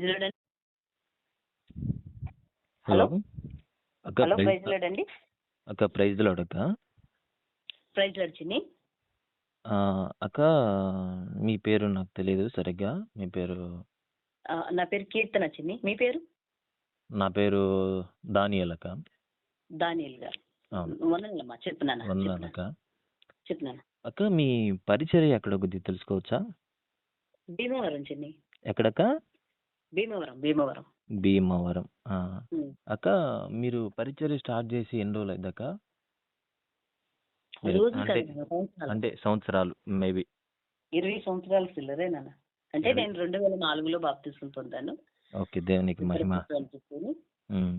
చూడండి. Hello hello అక్క hello praise praise lord అండి. అక్క ప్రైజ్ లార్డ్ అక్క. ప్రైజ్ లార్డ్ చిన్ని. అక్క మీ పేరు నాకు తెలియదు సరిగ్గా. మీ పేరు? నా పేరు కీర్తన చిన్ని. మీ పేరు? నా పేరు దానియేల్ అక్క. దానియేల్ గారు. అవును. వందనాలమ్మా. చెప్తున్నాను వందనాలు అక్క. చెప్తున్నాను. అక్క మీ పరిచర్య ఎక్కడ కొద్దిగా తెలుసుకోవచ్చా? భీమవరం చిన్ని. ఎక్కడక్క? భీమవరం భీమవరం. భీమవరం. ఉమ్. అక్క మీరు పరిచర్య స్టార్ట్ చేసి ఎన్ని రోజులు అయిందక్క? మీరు రోజు అంటే కాదు, సంవత్సరాలు. అంటే సంవత్సరాలు మేబీ 20 సంవత్సరాలు చిల్లరే నాన్న. అంటే నేను 2004లో బాప్తిసం పొందాను. ఓకే, దేవునికి మహిమ. ఉమ్,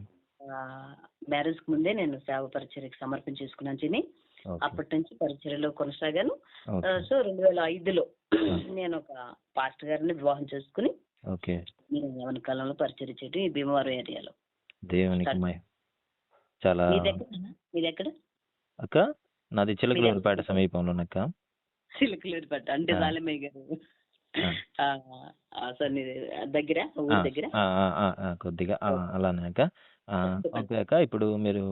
మ్యారేజ్ కు ముందే నేను సేవ పరిచర్యకి సమర్పించేసుకున్నాను చిన్ని. ఓకే, అప్పటి నుంచి పరిచర్యలో కొనసాగాను. ఓకే, సో 2005లో నేను ఒక పాస్టర్ గారిని వివాహం చేసుకుని ఓకే. నేను యవన కాలంలో పరిచర్య చేయడం ఈ భీమవరం ఏరియాలో. దేవునికి మహిమ. చాలా మీది ఎక్కడ? అక్క నాది చిలకలూరుపేట సమీపంలోనక్క. చిలకలూరుపేట అంటే సాలమయ్య గారు దగ్గర ఊరి దగ్గర. కొద్దిగా అలానే అక్క. ఓకే అక్క, ఇప్పుడు మీరు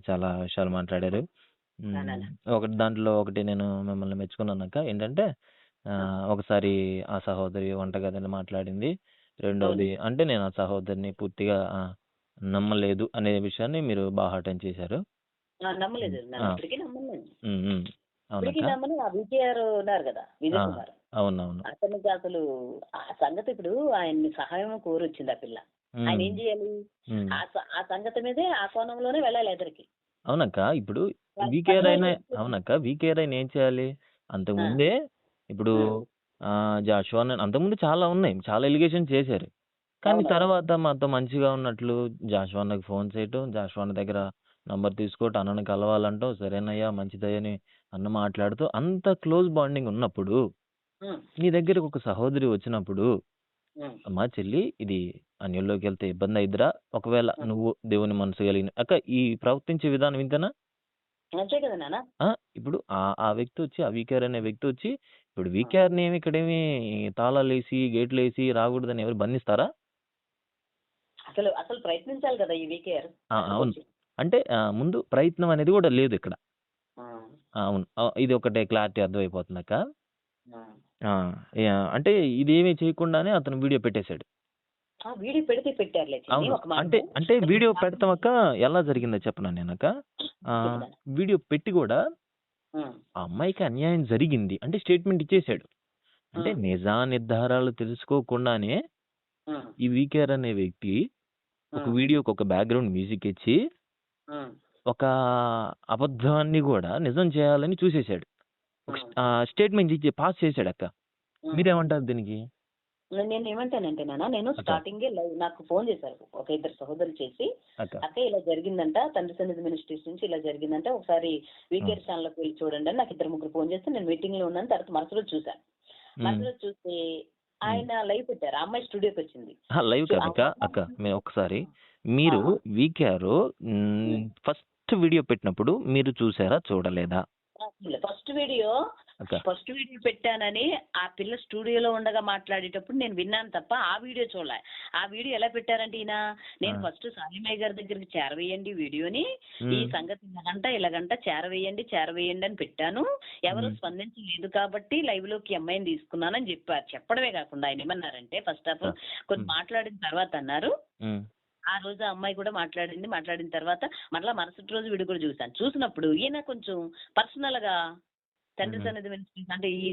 చాలా విషయాలు మాట్లాడారు. దాంట్లో ఒకటి నేను మిమ్మల్ని మెచ్చుకున్నాను అక్క. ఏంటంటే ఒకసారి ఆ సహోదరి వంటగదిలో మాట్లాడింది. రెండవది అంటే నేను ఆ సహోదరిని పూర్తిగా నమ్మలేదు అనే విషయాన్ని మీరు బాహాటం చేశారు. నమ్మలేదు, ఇప్పటికీ నమ్మలేదు. అవునక్క. నమ్మని ఆ విజయ్ ఉన్నారు కదా, విజయ్ కుమార్. అవునవును. అతనికి అసలు ఆ సంగతి ఇప్పుడు ఆయన్ని సహాయం కోరొచ్చింది ఆ పిల్ల. ఆయన ఏం చేయాలి? ఆ సంగతి మీదే ఆ కోణంలోనే వెళ్ళాలి ఎదురికి. అవునక్క. ఇప్పుడు వీకేఆర్ అయినా అవునక్క, వీకేఆర్ అయినా ఏం చేయాలి? అంతకుముందే ఇప్పుడు జాషువా అంతకుముందు చాలా ఉన్నాయి, చాలా ఎలిగేషన్ చేశారు. కానీ తర్వాత మాతో మంచిగా ఉన్నట్లు జాషువా అన్నకి ఫోన్ చేయటం, జాషువా అన్న దగ్గర నంబర్ తీసుకోవటం, అన్నను కలవాలంటాం, సరేనయ్యా మంచిదయ్యని అన్న మాట్లాడుతూ అంత క్లోజ్ బాండింగ్ ఉన్నప్పుడు నీ దగ్గరకు ఒక సహోదరి వచ్చినప్పుడు, అమ్మా చెల్లి ఇది అన్యుల్లోకి వెళ్తే ఇబ్బంది అయిద్దిరా, ఒకవేళ నువ్వు దేవుని మనసు కలిగిన అక్క ఈ ప్రవర్తించే విధానం ఇంతనా? అంతే కదా నాన్న. ఇప్పుడు ఆ వ్యక్తి వచ్చి, ఆ వీకేఆర్ అనే వ్యక్తి వచ్చి, ఇప్పుడు వీకేఆర్ని ఏమి ఇక్కడేమి తాళాలు వేసి గేట్లు వేసి రాకూడదని ఎవరు బంధిస్తారా? అసలు అసలు ప్రయత్నించాలి కదా ఈ వీకేఆర్. అవును, అంటే ముందు ప్రయత్నం అనేది కూడా లేదు ఇక్కడ. అవును, ఇది ఒకటే క్లారిటీ అర్థమైపోతుందక్క. అంటే ఇదేమీ చేయకుండానే అతను వీడియో పెట్టేశాడు. వీడియో పెడితే పెట్టారులే. అవును, అంటే వీడియో పెడతామక్క ఎలా జరిగిందో చెప్పనా నేనక్క. వీడియో పెట్టి కూడా ఆ అమ్మాయికి అన్యాయం జరిగింది అంటే స్టేట్మెంట్ ఇచ్చేసాడు. అంటే నిజా నిర్ధారాలు తెలుసుకోకుండానే ఈ వీకేఆర్ అనే వ్యక్తి ఒక వీడియోకి ఒక బ్యాక్గ్రౌండ్ మ్యూజిక్ ఇచ్చి ఒక అబద్ధాన్ని కూడా నిజం చేయాలని చూసేశాడు. స్టేట్మెంట్ ఇచ్చి పాస్ చేశాడు అక్క. మీరేమంటారు దీనికి? నేను ఏమంటానంటే నాన్న, నేను స్టార్టింగ్ నాకు ఫోన్ చేశారు ఒక ఇద్దరు సహోదరులు చేసి, అక్క ఇలా జరిగిందంట, తండ్రి సన్నిధి మినిస్ట్రీస్ నుంచి ఇలా జరిగిందంట, ఒకసారి వీకేఆర్ ఛానల్కి వెళ్ళి చూడండి అని నాకు ఇద్దరు ముగ్గురు ఫోన్ చేస్తే నేను మీటింగ్ లో ఉన్నాను. తర్వాత మరుసటి చూశాను. మరుసటి చూస్తే ఆయన లైవ్ పెట్టారు. ఆ అమ్మాయి స్టూడియోకి వచ్చింది. లైవ్ కాదక్క. అక్క మేము ఒకసారి మీరు వీకేఆర్ ఫస్ట్ వీడియో పెట్టినప్పుడు మీరు చూసారా చూడలేదా? ఫస్ట్ వీడియో పెట్టానని ఆ పిల్ల స్టూడియోలో ఉండగా మాట్లాడేటప్పుడు నేను విన్నాను తప్ప ఆ వీడియో చూడలే. ఆ వీడియో ఎలా పెట్టారంటే ఈయన, నేను ఫస్ట్ సాలిమయ్య గారి దగ్గరికి చేరవేయండి వీడియోని, ఈ సంగతి ఇలాగంట చేరవేయండి అని పెట్టాను, ఎవరు స్పందించలేదు కాబట్టి లైవ్ లోకి అమ్మాయిని తీసుకున్నానని చెప్పారు. చెప్పడమే కాకుండా ఆయన ఏమన్నారంటే, ఫస్ట్ ఆఫ్ ఆల్ కొన్ని మాట్లాడిన తర్వాత అన్నారు, ఆ రోజు ఆ అమ్మాయి కూడా మాట్లాడిన తర్వాత మరలా మరుసటి రోజు వీడియో కూడా చూశాను. చూసినప్పుడు ఈయన కొంచెం పర్సనల్ గా తండ్రి సన్నిధి మినిస్ట్రీస్ అంటే ఈ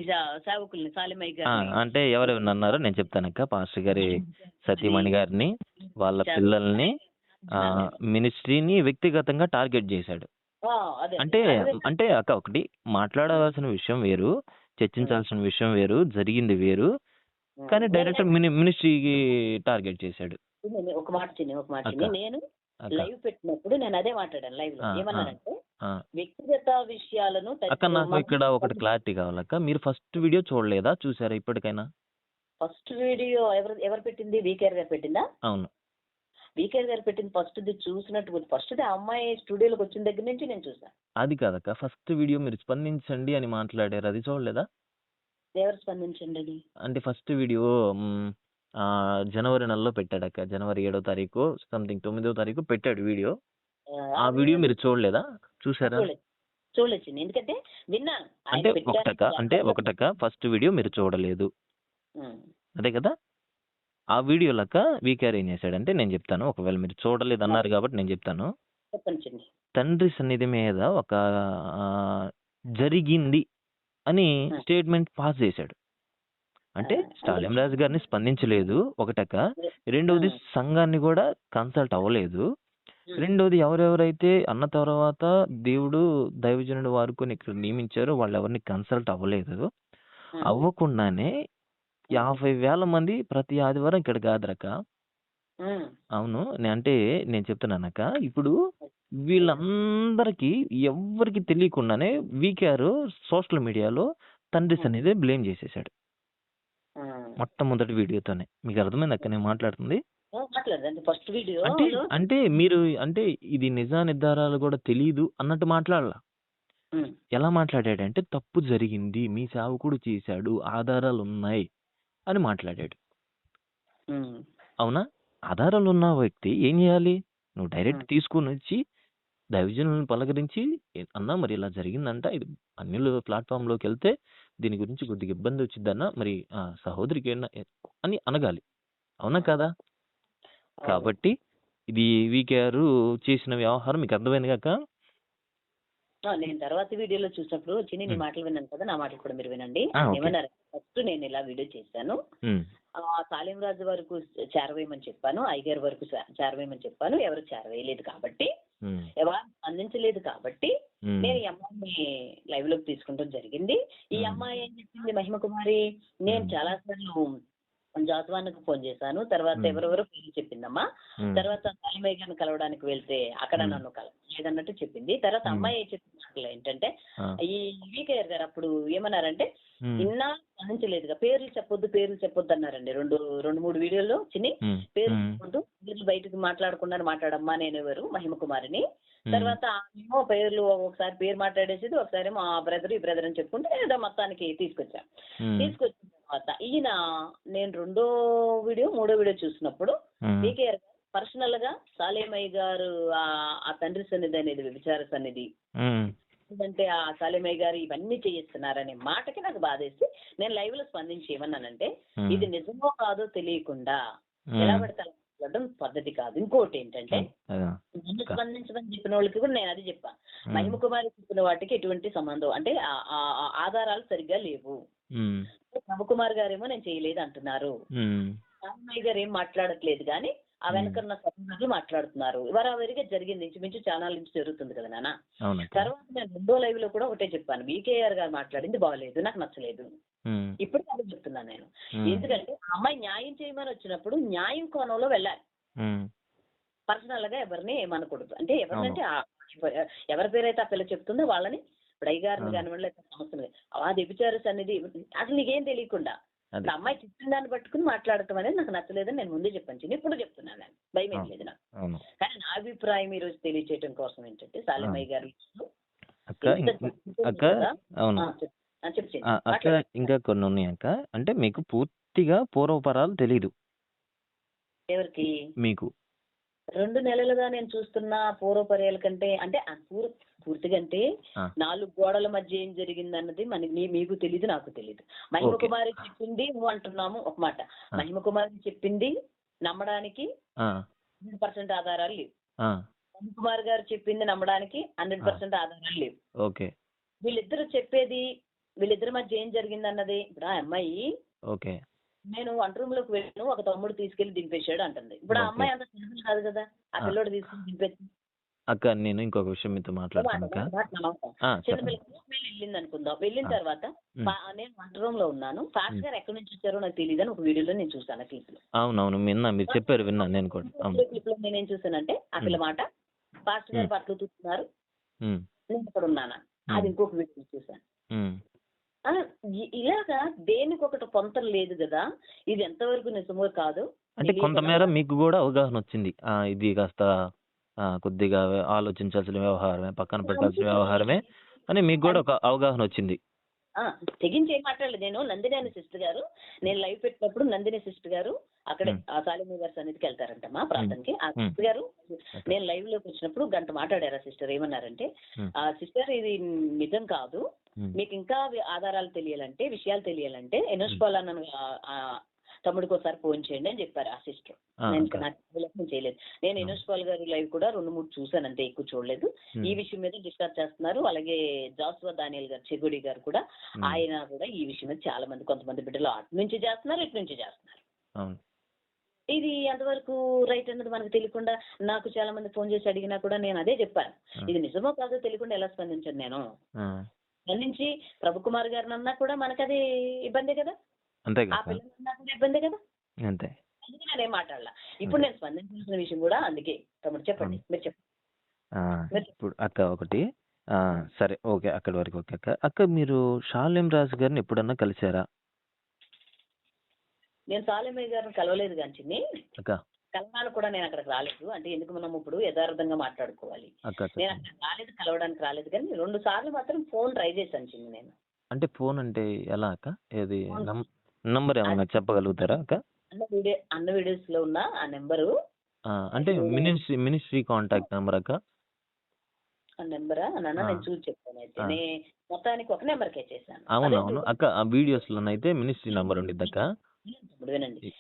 సేవకుల్ని సాలిమయ్య గారిని అంటే ఎవరెవరిని అన్నారో నేను చెప్తానక్క. పాస్టర్ గారి సతీమణి గారిని, వాళ్ళ పిల్లల్ని, మినిస్ట్రీని వ్యక్తిగతంగా టార్గెట్ చేశాడు. అంటే అక్క ఒకటి మాట్లాడవలసిన విషయం వేరు, చర్చించాల్సిన విషయం వేరు, జరిగింది వేరు, కానీ డైరెక్ట్ మినిస్ట్రీకి టార్గెట్ చేశాడు. ఒక మాట నేను లైవ్ పెట్టినప్పుడు నేను అదే మాట్లాడాను. లైవ్ లో ఏమన్నానంటే, వ్యక్తిగత విషయాలను అక్క నాకు ఇక్కడ ఒకటి క్లారిటీ కావాలక్క. మీరు ఫస్ట్ వీడియో చూడలేదా, చూసారా ఇప్పటికైనా? ఫస్ట్ వీడియో ఎవరు పెట్టింది? వీకేఆర్ గారు పెట్టిందా? అవును, వీకేఆర్ గారు పెట్టింది. ఫస్ట్ ఆ అమ్మాయి స్టూడియోలోకి వచ్చిన దగ్గర నుంచి నేను చూసాను. అది కాదక్క, ఫస్ట్ వీడియో మీరు స్పందించండి అని మాట్లాడారు, అది చూడలేదా? ఎవరు స్పందించండి? అంటే ఫస్ట్ వీడియో జనవరి నెలలో పెట్టాడక్క. జనవరి 7వ తారీఖు సంథింగ్ 9వ తారీఖు పెట్టాడు వీడియో. ఆ ఆ వీడియో వీడియో మీరు చూడలేదా? చూసారా? చూడలేదు చూడలేదు చిన్ని. ఎందుకంటే విన్నాను ఆయన అంటే పెట్టారని ఒకటక్క ఫస్ట్ వీడియో మీరు చూడలేదు. ఉమ్, అదే కదా! ఆ వీడియోలక్క వీకేఆర్ ఏం చేశాడంటే నేను చెప్తాను. ఒకవేళ మీరు చూడలేదు అన్నారు కాబట్టి నేను చెప్తాను. చెప్పండి చిన్ని. తండ్రి సన్నిధి మీద ఒక జరిగింది అని స్టేట్మెంట్ పాస్ చేశాడు. అంటే స్టాలిన్ రాజు గారిని స్పందించలేదు ఒకటక్క. రెండవది సంఘాన్ని కూడా కన్సల్ట్ అవ్వలేదు. రెండోది ఎవరెవరైతే అన్న తర్వాత దేవుడు దైవజనుడు వారుకొని ఇక్కడ నియమించారో వాళ్ళు ఎవరిని కన్సల్ట్ అవ్వలేదు. అవ్వకుండానే 50,000 మంది ప్రతి ఆదివారం ఇక్కడ కాదురక్క. అవును. అంటే నేను చెప్తున్నానక్క. ఇప్పుడు వీళ్ళందరికీ ఎవ్వరికి తెలియకుండానే వీకేఆర్ సోషల్ మీడియాలో తండ్రి సన్నిధి బ్లేమ్ చేసేసాడు. మొట్టమొదటి వీడియోతోనే. మీకు అర్థమైందక్క నేను మాట్లాడుతుంది? మాట్లాడదండి ఫస్ట్ వీడియో అంటే మీరు అంటే ఇది నిజా నిర్ధారాలు కూడా తెలీదు అన్నట్టు మాట్లాడాల. ఎలా మాట్లాడాడంటే తప్పు జరిగింది, మీ సేవకుడు చేశాడు, ఆధారాలు ఉన్నాయి అని మాట్లాడాడు. అవునా? ఆధారాలు ఉన్న వ్యక్తి ఏం చేయాలి? నువ్వు డైరెక్ట్ తీసుకుని వచ్చి దైవజనులను పలకరించి అన్నా మరి ఇలా జరిగిందంట, ఇది అన్యుల ప్లాట్ఫామ్లోకి వెళ్తే దీని గురించి కొద్దిగా ఇబ్బంది వచ్చిందన్న, మరి సహోదరికి అని అనగాలి. అవునా కదా? కాబట్టి ఇది వీకేఆర్ చేసిన వ్యవహారం మీకు అర్థమైంది కాక? నేను తర్వాత వీడియోలో చూసినప్పుడు చిన్ని నీ మాటలు విన్నాను కదా, నా మాటలు కూడా మీరు వినండి. ఏమన్నారు? ఫస్ట్ నేను ఇలా వీడియో చేశాను. సాలిం రాజు వరకు చేరవేయమని చెప్పాను, అయ్యగారి వరకు చేరవేయమని చెప్పాను. ఎవరు చేరవేయలేదు కాబట్టి, ఎవరు అందించలేదు కాబట్టి నేను ఈ అమ్మాయిని లైవ్ లోకి తీసుకుంటాం జరిగింది. ఈ అమ్మాయి ఏం చెప్పింది, మహిమ కుమారి, నేను చాలా సార్లు జాస్వాన్కు ఫోన్ చేశాను. తర్వాత ఎవరెవరో పేరు చెప్పిందమ్మా. తర్వాత సాలిమయ్య గారిని కలవడానికి వెళ్తే అక్కడ నన్ను లేదన్నట్టు చెప్పింది. తర్వాత అమ్మాయి చెప్పిన ఏంటంటే, ఈ వీకేఆర్ గారు అప్పుడు ఏమన్నారంటే, ఇన్నా అందించలేదుగా, పేర్లు చెప్పొద్దు అన్నారండి. రెండు మూడు వీడియోల్లో చిన్ని పేర్లు చెప్పొద్దు, పేర్లు బయటకు మాట్లాడమ్మా, నేను ఎవరు మహిమ కుమారిని. తర్వాత ఏమో పేర్లు ఒకసారి పేరు మాట్లాడేసేది, ఒకసారి మా బ్రదర్ ఈ బ్రదర్ అని చెప్పుకుంటే ఏదో మొత్తానికి తీసుకొచ్చిన తర్వాత ఈయన నేను మూడో వీడియో చూసినప్పుడు వీకేఆర్ పర్సనల్ గా సాలేమయ్య గారు ఆ తండ్రి సన్నిధి అనేది వ్యభిచార సన్నిధి, ఎందుకంటే ఆ సాలేమయ్య గారు ఇవన్నీ చేయిస్తున్నారనే మాటకి నాకు బాధేసి నేను లైవ్ లో స్పందించి ఏమన్నానంటే, ఇది నిజమో కాదో తెలియకుండా ఎలా పడతాను పద్ధతి కాదు. ఇంకోటి ఏంటంటే, నన్ను స్పందించమని చెప్పిన వాళ్ళకి కూడా నేను అది చెప్పాను, మహిమ కుమారి చెప్పిన వాటికి ఎటువంటి సంబంధం అంటే ఆధారాలు సరిగ్గా లేవు. రవికుమార్ గారేమో నేను చేయలేదు అంటున్నారు, రామయ్య గారు ఏం మాట్లాడట్లేదు, కానీ ఆ వెనకన్న సభ్యులు మాట్లాడుతున్నారు. వరావరిగా జరిగింది, ఇంచుమించు ఛానల్ నుంచి జరుగుతుంది కదా నాన్న. తర్వాత నేను రెండో లైవ్ లో కూడా ఒకటే చెప్పాను, వీకేఆర్ గారు మాట్లాడింది బాగలేదు, నాకు నచ్చలేదు. ఇప్పుడు అదే చెప్తున్నాను నేను. ఎందుకంటే ఆ అమ్మాయి న్యాయం చేయమని వచ్చినప్పుడు న్యాయం కోణంలో వెళ్ళాలి. పర్సనల్ గా ఎవరిని ఏమనకూడదు. అంటే ఎవరినంటే ఎవరి పేరైతే ఆ పిల్ల చెప్తుందో వాళ్ళని, ఇప్పుడు అయ్యగారిని కానివ్వండి లేకపోతే సమస్యలు ఆ వ్యభిచారస్ అనేది అసలు నీకేం తెలియకుండా అమ్మాయి చెప్పిన దాన్ని పట్టుకుని మాట్లాడటం అనేది నాకు నచ్చలేదని నేను ముందే చెప్పాను. ఇప్పుడు చెప్తున్నాను, నేను భయం ఏం లేదు నాకు. కానీ నా అభిప్రాయం ఈ రోజు తెలియచేయడం కోసం ఏంటంటే, సాలిమయ్య గారు ఇంకా కొన్ని ఉన్నాయి అక్క. అంటే మీకు పూర్తిగా పూర్వపరాలు తెలీదు. ఎవరికి? మీకు 2 నెలలుగా నేను చూస్తున్న పూర్వపర్యాల కంటే, అంటే పూర్తిగా అంటే 4 గోడల మధ్య ఏం జరిగింది అన్నది మీకు తెలీదు, నాకు తెలీదు. మహిమ కుమారి చెప్పింది నువ్వు అంటున్నాము ఒక మాట, మహిమ కుమారి చెప్పింది నమ్మడానికి 100% ఆధారాలు లేవు. మహిమ కుమార్ గారు చెప్పింది నమ్మడానికి 100% ఆధారాలు లేవు. వీళ్ళిద్దరు చెప్పేది, వీళ్ళిద్దరి మధ్య ఏం జరిగింది అన్నది, ఇప్పుడు ఆ అమ్మాయి నేను వంట రూమ్ లోకి వెళ్ళాను, ఒక తమ్ముడు తీసుకెళ్లి దింపేశాడు అంటుంది. ఇప్పుడు ఆ అమ్మాయి అంత సింపుల్ కాదు కదా, ఆ పిల్లోడు తీసుకుని దింపేసి. అక్క నేను ఇంకొక విషయం మీతో మాట్లాడతాను. వెళ్ళింది అనుకుందాం, వెళ్ళిన తర్వాత నేను వంట రూమ్ లో ఉన్నాను, ఫాస్ట్ గారు ఎక్కడి నుంచి వచ్చారో నాకు తెలియదు అని ఒక వీడియోలో నేను చూసాను క్లిప్ లో. అవునవును మీరు చెప్పారు, విన్నాను నేను కూడా. క్లిప్ లో నేనేం చూసానంటే, ఆ పిల్ల మాట ఫాస్ట్ గారు బట్టలు చూస్తున్నారు, నేను ఇక్కడ ఉన్నానా, అది ఇంకొక వీడియో చూసాను. ఇలాగా దేనికి ఒకటి పొంతన లేదు కదా, ఇది ఎంతవరకు నిజమో కాదు. అంటే కొంతమేర మీకు కూడా అవగాహన వచ్చింది, ఇది కాస్త కొద్దిగా ఆలోచించాల్సిన వ్యవహారమే, పక్కన పెట్టాల్సిన వ్యవహారమే అని మీకు కూడా ఒక అవగాహన వచ్చింది. తెగించి ఏం మాట్లాడలేదు. నేను నందిని అనే సిస్టర్ గారు, నేను లైవ్ పెట్టినప్పుడు నందిని సిస్టర్ గారు అక్కడే ఆ సాలిమి గారి సన్నిధికి వెళ్తారంటమ్మా ప్రార్థనకి. ఆ సిస్టర్ గారు నేను లైవ్ లోకి వచ్చినప్పుడు గంట మాట్లాడారు. ఆ సిస్టర్ ఏమన్నారంటే, ఆ సిస్టర్ ఇది నిజం కాదు, మీకు ఇంకా ఆధారాలు తెలియాలంటే, విషయాలు తెలియాలంటే ఎనోష్పాలన్న తమ్ముడికి ఒకసారి ఫోన్ చేయండి అని చెప్పారు ఆ సిస్టర్. నాకు చేయలేదు. నేను ఎనోష్పాల్ గారి లైవ్ కూడా 2-3 చూసాను అంతే, ఎక్కువ చూడలేదు. ఈ విషయం మీద డిస్కస్ చేస్తున్నారు. అలాగే జాస్వా దానియల్ గారు, చెగుడి గారు కూడా, ఆయన కూడా ఈ విషయం మీద చాలా మంది, కొంతమంది బిడ్డలు అటు నుంచి చేస్తున్నారు, ఇటు నుంచి చేస్తున్నారు. ఇది ఎంతవరకు రైట్ అన్నది మనకు తెలియకుండా, నాకు చాలా మంది ఫోన్ చేసి అడిగినా కూడా నేను అదే చెప్పాను, ఇది నిజమో కాదో తెలియకుండా ఎలా స్పందించాను నేను. స్పందించి ప్రభు కుమార్ గారిని అన్నా కూడా మనకు అది ఇబ్బందే కదా, ఆ పిల్లలన్నా కూడా ఇబ్బందే కదా, అందుకే నేనేం మాట్లాడాల. ఇప్పుడు నేను స్పందించాల్సిన విషయం కూడా అందుకే. తమ్ముడు చెప్పండి, మీరు చెప్పండి. ఇప్పుడు అక్క ఒకటి సరే, ఓకే, అక్కడి వరకు ఓకే అక్క. అక్క మీరు షాలేం రాజు గారిని ఎప్పుడన్నా కలిసారా? నేను సాలేమయ్య గారిని కలవలేదు కానీ అక్క, కలవాలని కూడా నేను అక్కడికి రాలేదు. అంటే ఎందుకు మనం ఇప్పుడు యథార్థంగా మాట్లాడుకోవాలి. నేను అక్కడ రాలేదు, కలవడానికి రాలేదు, కానీ 2 సార్లు మాత్రం ఫోన్ ట్రై చేశాను చిన్న నేను. అంటే ఫోన్ అంటే ఎలా అక్క? ఏది నంబర్ ఏమన్నా చెప్పగలుగుతారా అక్క? అన్న వీడియోస్ లో ఉన్న ఆ నెంబరు అంటే మినిస్ట్రీ కాంటాక్ట్ నెంబర్ అక్క? ఆ నెంబరా నాన్న, నేను చూసి చెప్తాను. అయితే నేను మొత్తానికి ఒక నెంబర్కే చేశాను. అవునవును అక్క, ఆ వీడియోస్ లోనైతే మినిస్ట్రీ నెంబర్ ఉండిద్ది అక్క. వినండి,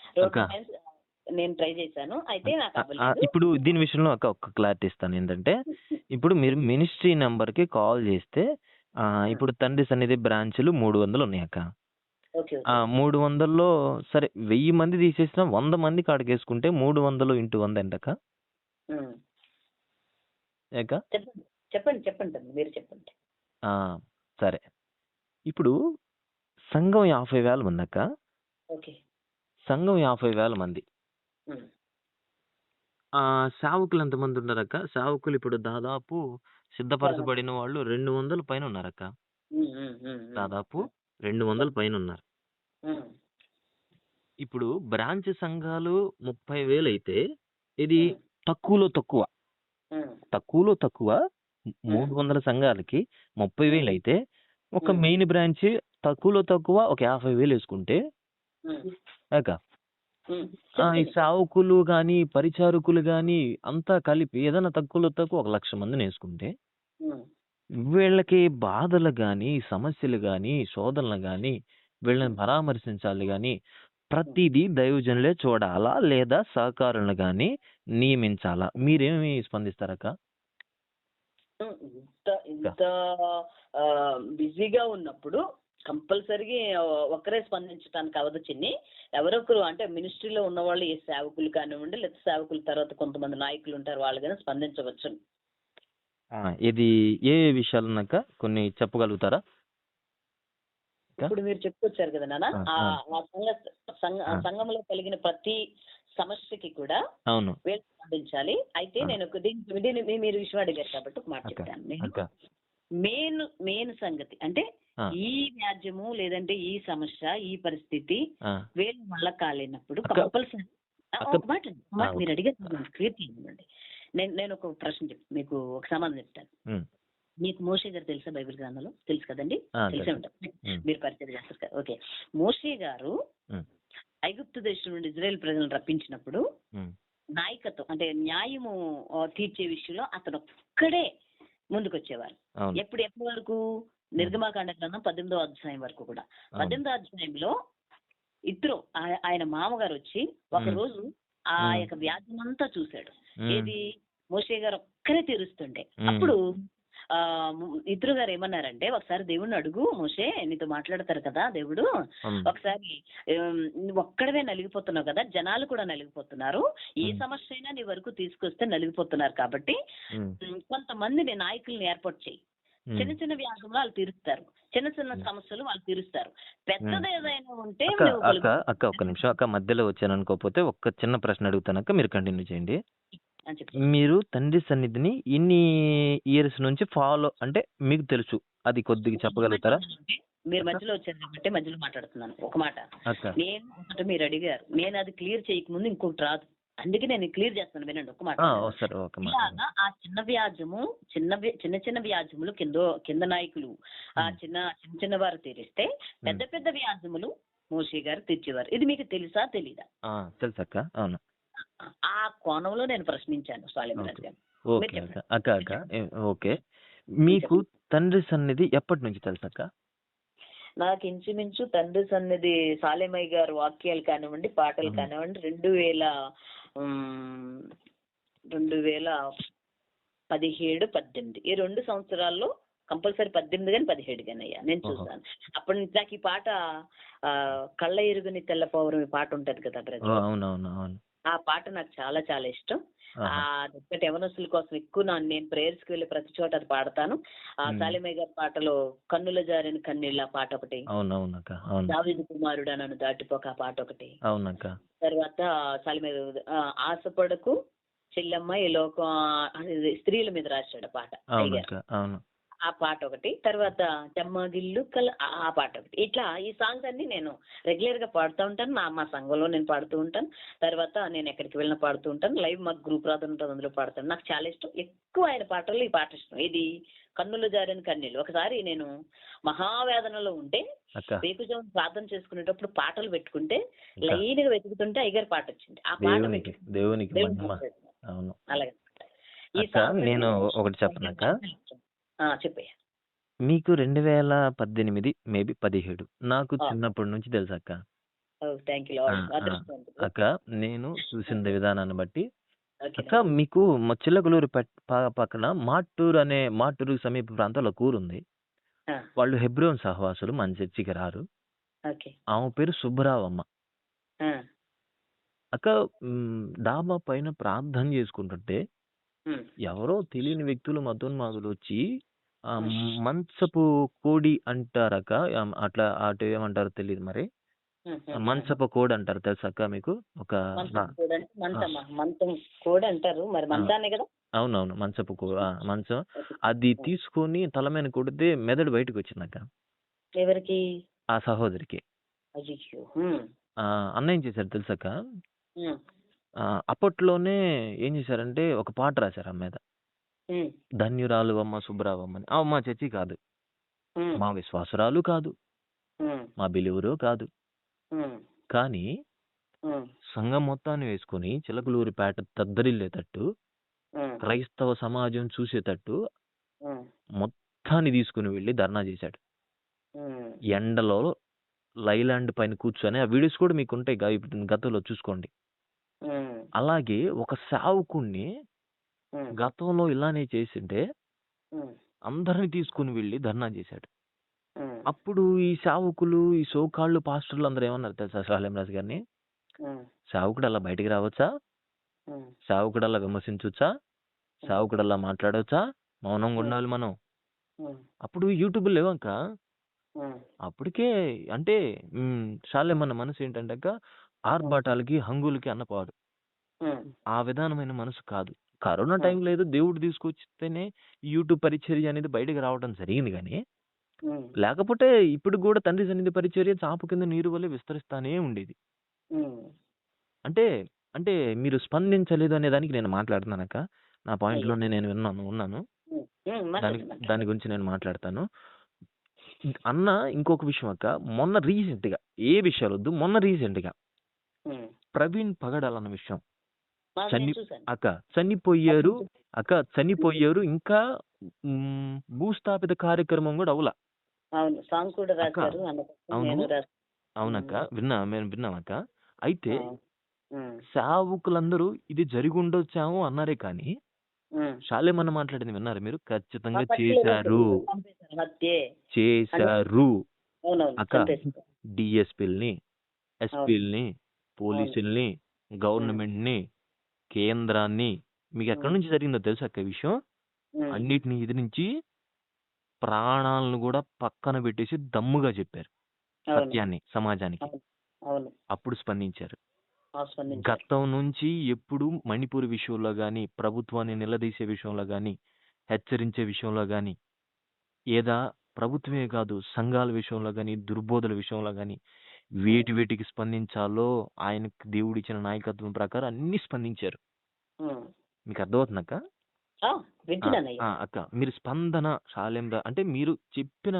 నేను ట్రై చేశాను, అయితే నాకు ఇప్పుడు దీని విషయంలో అక్క ఒక క్లారిటీ ఇస్తాను. ఏంటంటే ఇప్పుడు మీరు మినిస్ట్రీ నెంబర్ కి కాల్ చేస్తే ఇప్పుడు తండ్రి సన్నిధి బ్రాంచ్లు 300 ఉన్నాయి అక్క. 300లో సరే 1000 మంది తీసేసిన 100 మంది కాడికేసుకుంటే 300 × 100 ఎంతక్క? చెప్పండి చెప్పండి మీరు చెప్పండి. సరే, ఇప్పుడు సంఘం 50,000 మంది అక్క. సంఘం 50,000 మంది. సేవకులు ఎంతమంది ఉన్నారక్క? సేవకులు ఇప్పుడు దాదాపు సిద్ధపరచబడిన వాళ్ళు 200 పైన ఉన్నారక్క. దాదాపు 200 పైన ఉన్నారు. ఇప్పుడు బ్రాంచ్ సంఘాలు 30,000 అయితే ఇది తక్కువలో తక్కువ 300 సంఘాలకి 30,000 అయితే ఒక మెయిన్ బ్రాంచ్ తక్కువలో తక్కువ ఒక 50,000 వేసుకుంటే ఈ సావుకులు గాని పరిచారకులు గాని అంతా కలిపి ఏదైనా తక్కువలో తక్కువ 1,00,000 మందిని వేసుకుంటే వీళ్ళకి బాధలు గాని, సమస్యలు గాని, శోధనలు గాని, వీళ్ళని పరామర్శించాలి గాని ప్రతిదీ దైవజనులే చూడాలా లేదా సహకారులను గాని నియమించాలా? మీరేమి స్పందిస్తారక్క? ఇంత బిజీగా ఉన్నప్పుడు కంపల్సరీగా ఒక్కరే స్పందించడానికి అవదు చిన్ని. ఎవరొకరు అంటే మినిస్ట్రీలో ఉన్న వాళ్ళు, ఏ సేవకులు కానివ్వండి, లేదా సేవకుల తర్వాత కొంతమంది నాయకులు ఉంటారు, వాళ్ళు కానీ స్పందించవచ్చు. ఇది ఏ విషయాలన్నాక కొన్ని చెప్పగలుగుతారా? ఇప్పుడు మీరు చెప్పుకొచ్చారు కదా నాన్న, సంఘంలో కలిగిన ప్రతి సమస్యకి కూడా వీళ్ళు స్పందించాలి. అయితే నేను దీన్ని మీరు విషయం అడిగారు కాబట్టి ఒక మాట చెప్తాను. మెయిన్ సంగతి అంటే ఈ వ్యాజ్యము లేదంటే ఈ సమస్య, ఈ పరిస్థితి వీళ్ళు మళ్ళా కాలేనప్పుడు కంపల్సరీ ఒక మాట మీరు అడిగారు క్లియర్ చేయండి. నేను ఒక ప్రశ్న చెప్తాను, మీకు ఒక సమాధానం చెప్తాను. మీకు మోషే గారు తెలుసా? బైబిల్ గ్రంథంలో తెలుసు కదండి, తెలిసే ఉంటారు, మీరు పరిచయం చేస్తారు కదా. ఓకే, మోషే గారు ఐగుప్తు దేశం నుండి ఇజ్రాయెల్ ప్రజలను రప్పించినప్పుడు నాయకత్వం అంటే న్యాయము తీర్చే విషయంలో అతను ఒక్కడే ముందుకొచ్చేవారు. ఎప్పటి వరకు? నిర్గమాకాండ గ్రంథం 18వ అధ్యాయం వరకు కూడా. 18వ అధ్యాయంలో ఇత్రో ఆయన మామగారు వచ్చి ఒక రోజు ఆ యొక్క వ్యాజ్యమంతా చూశాడు. ఏది? మోషే గారు ఒక్కరే తీరుస్తుండే. అప్పుడు ఇద్దరు గారు ఏమన్నారంటే, ఒకసారి దేవుడిని అడుగు మోషే, నీతో మాట్లాడతారు కదా దేవుడు, ఒకసారి ఒక్కడవే నలిగిపోతున్నావు కదా, జనాలు కూడా నలిగిపోతున్నారు, ఏ సమస్య అయినా నీ వరకు తీసుకొస్తే నలిగిపోతున్నారు కాబట్టి కొంతమందిని నాయకుల్ని ఏర్పాటు చేయి. చిన్న చిన్న వ్యాధులు వాళ్ళు తీరుస్తారు, చిన్న చిన్న సమస్యలు వాళ్ళు తీరుస్తారు, పెద్దది ఏదైనా ఉంటే. అక్క ఒక్క నిమిషం అక్క, మధ్యలో వచ్చాను అనుకోకపోతే ఒక్క చిన్న ప్రశ్న అడుగుతానక్క, మీరు కంటిన్యూ చేయండి. మీరు తండ్రి సన్నిధిని ఎన్ని ఇయర్స్ నుంచి ఫాలో అంటే మీకు తెలుసు, అది కొద్దిగా చెప్పగలుగుతారా? మీరు మధ్యలో వచ్చారు కాబట్టి మధ్యలో మాట్లాడుతున్నాను. ఒక మాట, నేను ఒకటి మీరు అడిగారు, నేను అది క్లియర్ చేయకముందు ఇంకొకటి రాదు. అందుకే నేను క్లియర్ చేస్తాను, వినండి ఒక్క మాట వినండి. సరే ఓకే ఇలాగా మాట్లాడండి. ఆ చిన్న వ్యాజ్యము, చిన్న చిన్న వ్యాజ్యములు కింద నాయకులు ఆ చిన్న చిన్న వారు తీరిస్తే, పెద్ద పెద్ద వ్యాజ్యములు మోషే గారు తీర్చేవారు. ఇది మీకు తెలుసా తెలీదా? తెలుసక్క. అవును. ఆ కోణంలో నేను ప్రశ్నించాను సాలిమరాజు ఓకే గారు. మీరు ఓకే అక్క. చెప్పండి. అక్క మీరు అక్క చెప్పండి. ఓకే. మీరు మీకు చెప్పండి. తండ్రి సన్నిధి ఎప్పటి నుంచి తెలుసక్క? నాకు ఇంచుమించు తండ్రి సన్నిధి సాలేమయ్య గారు వాక్యాలు కానివ్వండి, పాటలు కానివ్వండి 2017, 18 ఈ 2 సంవత్సరాల్లో కంపల్సరీ 18 గాని 17 గాని అయ్యా నేను ఓహో. చూసాను. అప్పటి నుంచి నాకు ఈ పాట కళ్ళ ఎరుగుని తెల్ల పౌరం ఈ పాట ఉంటది కదా బ్రదర్. అవునవును అవును. ఆ పాట నాకు చాలా చాలా ఇష్టం. ఆహా. అదొక్కటి యవనస్తుల కోసం ఎక్కువ నేను ప్రేయర్స్ కి వెళ్ళి ప్రతి చోట అది పాడతాను. సాలిమయ్య గారి పాటలో కన్నుల జారిన కన్నీళ్ళ ఆ పాట ఒకటి, అవునవునక్క. అవును దావీదు కుమారుడా నన్ను దాటిపోక ఆ పాట ఒకటి, అవునక్క. తర్వాత సాలిమయ్య ఆశపడకు చెల్లెమ్మ ఈ లోకం అనేది స్త్రీల మీద రాశాడు ఆ పాట అయ్యగారు. అవునక్క. అవును ఆ పాట ఒకటి, తర్వాత చెమ్మగిల్లు కల ఆ పాట ఒకటి. ఇట్లా ఈ సాంగ్స్ అన్ని నేను రెగ్యులర్ గా పాడుతూ ఉంటాను. మా సంఘంలో నేను పాడుతూ ఉంటాను. తర్వాత నేను ఎక్కడికి వెళ్ళినా పాడుతూ ఉంటాను. లైవ్ మాకు గ్రూప్ ప్రార్థన ఉంటుంది, అందులో పాడతాను. నాకు చాలా ఇష్టం. ఎక్కువ ఆయన పాటల్లో ఈ పాట ఇష్టం. ఇది కన్నులు జారిన కన్నీళ్ళు. ఒకసారి నేను మహావేదనలో ఉంటే అక్క. వేకుజాము ప్రార్థన చేసుకునేటప్పుడు పాటలు పెట్టుకుంటే ఇంకా లైన్ గా వెతుకుతుంటే అయ్యగారి పాట వచ్చింది. ఆ పాట దేవునికి దేవునికి దేవుని మహిమ. పాట. అవును అలాగే ఈ అక్క. సాంగ్స్ నేను ఒకటి చెప్పనక్క. చెప్పయ్యా. మీకు 2018 మేబీ 17 నాకు చిన్నప్పటి నుంచి తెలుసు అక్క. Thank you. అక్క నేను చూసిన విధానాన్ని బట్టి ఓకే. అక్క, మీకు చిల్లకలూరు పక్కన మాట్టూరు సమీప ప్రాంతంలో కూరుంది. వాళ్ళు హెబ్రోన్ సహవాసులు, మన చర్చికి రారు. ఓకే. ఆమె పేరు సుబ్బరావమ్మ. అక్క, డాబా పైన ప్రార్థన చేసుకుంటుంటే ఎవరో తెలియని వ్యక్తులు మతోన్మాదులు వచ్చి మంచపు కోడి అంటారక్క. అట్లా అటు ఏమంటారో తెలియదు మరి. మంచపు కోడి అంటారు తెలుసక్క మీకు? ఒక మంచం కోడి అంటారు మరి, మంచానే కదా. అవునవును మంచపు మంచం అది తీసుకొని తల మీద కొడితే మెదడు బయటకు వచ్చిందక్క. ఎవరికి? ఆ సహోదరికి. అన్న ఏం చేశారు తెలుసక్క? అప్పట్లోనే ఏం చేశారంటే ఒక పాట రాశారు ఆమె మీద. ధన్యురాలు అమ్మ సుబ్బరావమ్మ అని. మా చర్చి కాదు, మా విశ్వాసురాలు కాదు, మా బిలీవరు కాదు. కానీ సంఘం మొత్తాన్ని వేసుకుని చిలకలూరిపేట తద్దరిల్లేటట్టు, క్రైస్తవ సమాజం చూసేటట్టు మొత్తాన్ని తీసుకుని వెళ్ళి ధర్నా చేశాడు. ఎండలో లైలాండ్ పైన కూర్చొని, ఆ వీడియోస్ కూడా మీకు ఉంటాయి, గతంలో చూసుకోండి. అలాగే ఒక సేవకుణ్ణి గతంలో ఇలానే చేసింటే అందరిని తీసుకుని వెళ్ళి ధర్నా చేశాడు. అప్పుడు ఈ సేవకులు, ఈ సోకాళ్ళు పాస్టర్లు అందరూ ఏమన్నారు తెలుసా సాలెంరాజు గారిని? సేవకుడు అలా బయటికి రావచ్చా? సేవకుడు అలా విమర్శించవచ్చా? సేవకుడు అలా మాట్లాడవచ్చా? మౌనంగా ఉండాలి మనం. అప్పుడు యూట్యూబ్ లేవంక. అప్పటికే అంటే సాలెమన్న మనసు ఏంటంటే అక్క, ఆర్భాటాలకి హంగులకి అన్నపాడు. ఆ విధానమైన మనసు కాదు. కరోనా టైంలో ఏదో దేవుడు తీసుకొచ్చితేనే యూట్యూబ్ పరిచర్య అనేది బయటకు రావడం జరిగింది కానీ, లేకపోతే ఇప్పుడు కూడా తండ్రి సన్నిధి పరిచర్య చాప కింద నీరు వల్లే విస్తరిస్తానే ఉండేది. అంటే అంటే మీరు స్పందించలేదు అనే దానికి నేను మాట్లాడుతున్నానక్క. నా పాయింట్లోనే నేను ఉన్నాను. దాని గురించి నేను మాట్లాడతాను. అన్న ఇంకొక విషయం అక్క, మొన్న రీసెంట్గా, ఏ విషయాలు వద్దు, మొన్న రీసెంట్గా ప్రవీణ్ పగడాల్ అన్న విషయం చనిపోయారు. ఇంకా భూస్థాపిత కార్యక్రమం కూడా అవులా. అవునక్క, విన్నామక్క. అయితే సేవకులందరూ ఇది జరిగి ఉండొచ్చాము అన్నారే కానీ, శాలేమన్న మాట్లాడింది విన్నారు మీరు? ఖచ్చితంగా చేశారు అక్క. డిఎస్పీలని, ఎస్పీలని, పోలీసుల్ని, గవర్నమెంట్ని, కేంద్రాన్ని, మీకు ఎక్కడి నుంచి జరిగిందో తెలుసా అక్క విషయం? అన్నిటిని ఎదిరించి ప్రాణాలను కూడా పక్కన పెట్టేసి దమ్ముగా చెప్పారు సత్యాన్ని సమాజానికి. అప్పుడు స్పందించారు. గతం నుంచి ఎప్పుడు మణిపూర్ విషయంలో కానీ, ప్రభుత్వాన్ని నిలదీసే విషయంలో కానీ, హెచ్చరించే విషయంలో కానీ, ఏదా ప్రభుత్వమే కాదు సంఘాల విషయంలో కానీ, దుర్బోధల విషయంలో కానీ వీటికి స్పందించాలో ఆయనకి దేవుడిచ్చిన నాయకత్వం ప్రకారం అన్ని స్పందించారు. ఉమ్. మీకు అర్థమవుతుందక్క? ఆ, వింటున్నానయ్యా. అక్క మీరు స్పందన అంటే మీరు చెప్పిన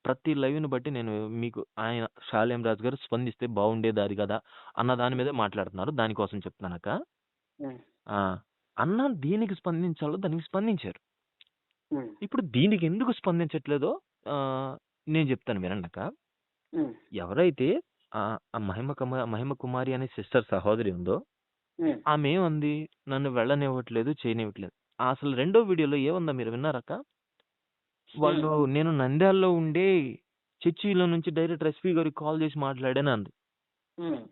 ప్రతి లైవ్‌ని బట్టి నేను మీకు ఆయన షాలేం రాజు గారు స్పందిస్తే బాగుండేది అది కదా అన్న దాని మీదే మాట్లాడుతున్నారు. దానికోసం చెప్తున్నానక్క. ఉమ్, ఆ! అన్న దేనికి స్పందించాలో దానికి స్పందించారు. ఉమ్, ఇప్పుడు దీనికి ఎందుకు స్పందించట్లేదో నేను చెప్తాను వినండక్క. ఉమ్, ఎవరైతే ఆ మహిమ కుమారి అనే సిస్టర్ సహోదరి ఉందో ఉమ్. ఆమె ఏమంది? నన్ను వెళ్ళనివ్వట్లేదు, చేయనివ్వట్లేదు. అసలు రెండో వీడియోలో ఏముందో మీరు విన్నారక్క? వాళ్ళు నేను నంద్యాలలో ఉండే చర్చిలో నుంచి డైరెక్ట్ ఎస్పీ గారికి కాల్ చేసి మాట్లాడాను అంది. ఉమ్.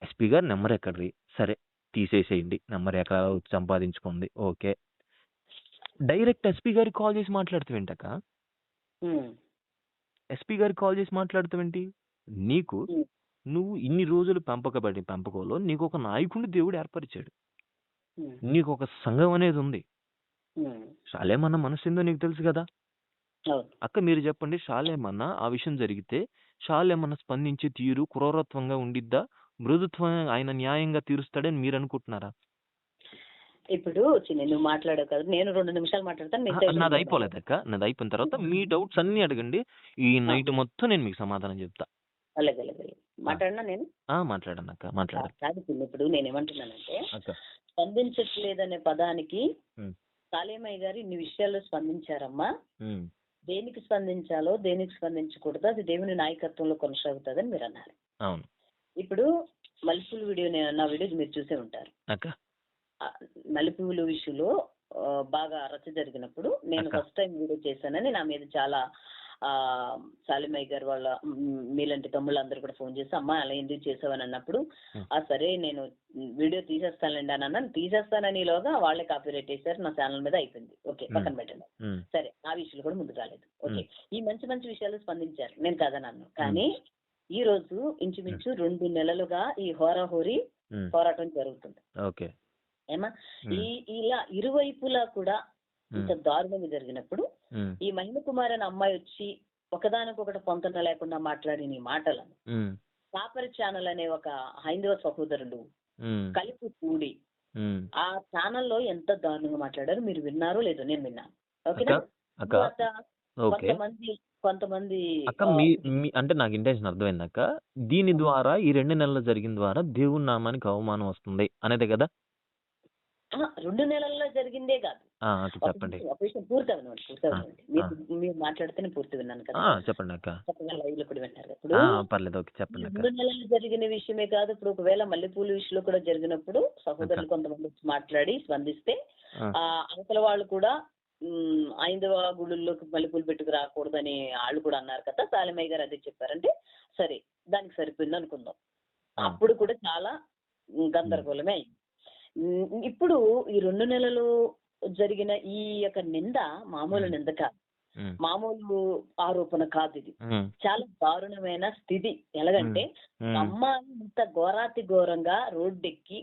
ఎస్పీ గారి నెంబర్ ఎక్కడిది? సరే తీసేసేయండి. నెంబర్ ఎక్కడ సంపాదించుకుంది. ఓకే. డైరెక్ట్ ఎస్పీ గారికి కాల్ చేసి మాట్లాడుతావేంటక్క? ఉమ్. ఎస్పీ గారికి కాల్ చేసి మాట్లాడుతావేంటి? నీకు ఉమ్. నువ్వు ఇన్ని రోజులు పెంపకంలో నీకు ఒక నాయకుడిని దేవుడు ఏర్పరిచాడు. ఉమ్. నీకు ఒక సంఘం అనేది ఉంది. ఉమ్. షాలేమన్న మనసు నీకు తెలుసు కదా. అవును. అక్క మీరు చెప్పండి, షాలేమన్న ఆ విషయం జరిగితే షాలేమన్న స్పందించే తీరు క్రూరత్వంగా ఉండిద్దా, మృదుత్వం ఆయన న్యాయంగా తీరుస్తాడని మీరు అనుకుంటున్నారా? ఇప్పుడు చిన్న నువ్వు మాట్లాడావు కదా, నేను 2 నిమిషాలు మాట్లాడతాను. నాది అయిపోలేదు అక్క. నాది అయిపోయిన తర్వాత మీ డౌట్స్ అన్ని అడగండి. ఈ నైట్ మొత్తం నేను మీకు సమాధానం చెప్తా. అలాగే మాట్లాడినా నేను మాట్లాడండి అక్క, మాట్లాడండి. కాదు చిన్న, ఇప్పుడు నేనేమంటున్నానంటే స్పందించట్లేదనే పదానికి సాలేమయ్య గారు ఇన్ని విషయాల్లో స్పందించారమ్మా. దేనికి స్పందించాలో దేనికి స్పందించకూడదు అది దేవుని నాయకత్వంలో కొనసాగుతుందని మీరు అన్నారు. అవును. ఇప్పుడు మల్లెపూలు వీడియో, నా వీడియో మీరు చూసే ఉంటారు. మల్లెపూలు విషయంలో బాగా రచ్చ జరిగినప్పుడు నేను ఫస్ట్ టైం వీడియో చేశానని నా మీద చాలా సాలిమయ్య గారు వాళ్ళ మీలాంటి తమ్ముళ్ళందరూ కూడా ఫోన్ చేసి అమ్మా అలా ఎందుకు చేసావని అన్నప్పుడు సరే నేను వీడియో తీసేస్తానండి అని అన్నాను. తీసేస్తానని ఈలోగా వాళ్ళే కాపీ రైట్ చేశారు, నా ఛానల్ మీద అయిపోయింది. ఓకే, పక్కన పెట్టండి. సరే, ఆ విషయాలు కూడా ముందుకు రాలేదు. ఓకే, ఈ మంచి మంచి విషయాలు స్పందించారు, నేను కదనన్ను. కానీ ఈ రోజు ఇంచుమించు 2 నెలలుగా ఈ హోరాహోరీ పోరాటం జరుగుతుంది. ఓకే ఏమా ఇలా ఇరువైపులా కూడా ఇంత దారుణంగా జరిగినప్పుడు ఈ మహిమ కుమార్ అనే అమ్మాయి వచ్చి ఒకదానికొకటి పొంతన లేకుండా మాట్లాడిన ఈ మాటలను కాపరి ఛానల్ అనే ఒక హైందవ సహోదరులు కలిపి కూడి ఆ ఛానల్లో ఎంత దారుణంగా మాట్లాడారు మీరు విన్నారో లేదో, నేను విన్నాను. ఓకేనా? కొంతమంది అంటే నాకు ఇంటెన్షన్ అర్థమైంది అక్క. దీని ద్వారా ఈ 2 నెలలు జరిగిన ద్వారా దేవుని నామానికి అవమానం వస్తుంది అనేదే కదా. 2 నెలల్లో జరిగిందే కాదు. చెప్పండి. పూర్తి అవ్వండి. మీరు మాట్లాడితేనే పూర్తి విన్నాను కదా. చెప్పండి అక్క. లైవ్ లో కూడా వింటారు. ఇప్పుడు చెప్పండి. 2 నెలలు జరిగిన విషయమే కాదు, ఇప్పుడు ఒకవేళ మల్లెపూలు విషయంలో కూడా జరిగినప్పుడు సహోదరులు కొంతమంది మాట్లాడి స్పందిస్తే అవతల వాళ్ళు కూడా ఐదవ గుడుల్లోకి మల్లెపూలు పెట్టుకు రాకూడదని వాళ్ళు కూడా అన్నారు కదా. సాలిమయ్య గారు అదే చెప్పారంటే సరే దానికి సరిపోయింది అనుకుందాం. అప్పుడు కూడా చాలా గందరగోళమే అయింది. ఇప్పుడు ఈ 2 నెలలు జరిగిన ఈ యొక్క నింద మామూలు నింద కాదు, మామూలు ఆరోపణ కాదు. ఇది చాలా దారుణమైన స్థితి. ఎలాగంటే అమ్మాయి ఇంత ఘోరాతి ఘోరంగా రోడ్డెక్కి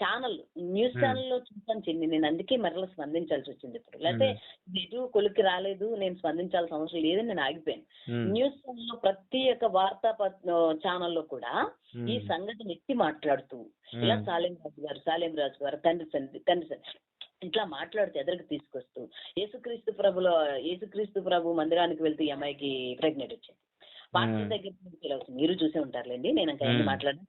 ఛానల్ న్యూస్ ఛానల్లో చూసాను చిన్ని, నేను అందుకే మరలా స్పందించాల్సి వచ్చింది. ఇప్పుడు లేకపోతే ఎటు కొలికి రాలేదు, నేను స్పందించాల్సిన అవసరం లేదని నేను ఆగిపోయాను. న్యూస్ ఛానల్లో ప్రతి ఒక్క వార్తా ఛానల్లో కూడా ఈ సంగతిని ఎత్తి మాట్లాడుతూ ఇలా సాలేం రాజు గారు తండ్రి ఇట్లా మాట్లాడుతూ ఎదురుకు తీసుకొస్తూ యేసుక్రీస్తు ప్రభు మందిరానికి వెళ్తూ ఈ అమ్మాయికి ప్రెగ్నెంట్ వచ్చింది. పాస్టర్ దగ్గర మీరు చూసే ఉంటారులేండి, నేను ఇంకా ఏం మాట్లాడినా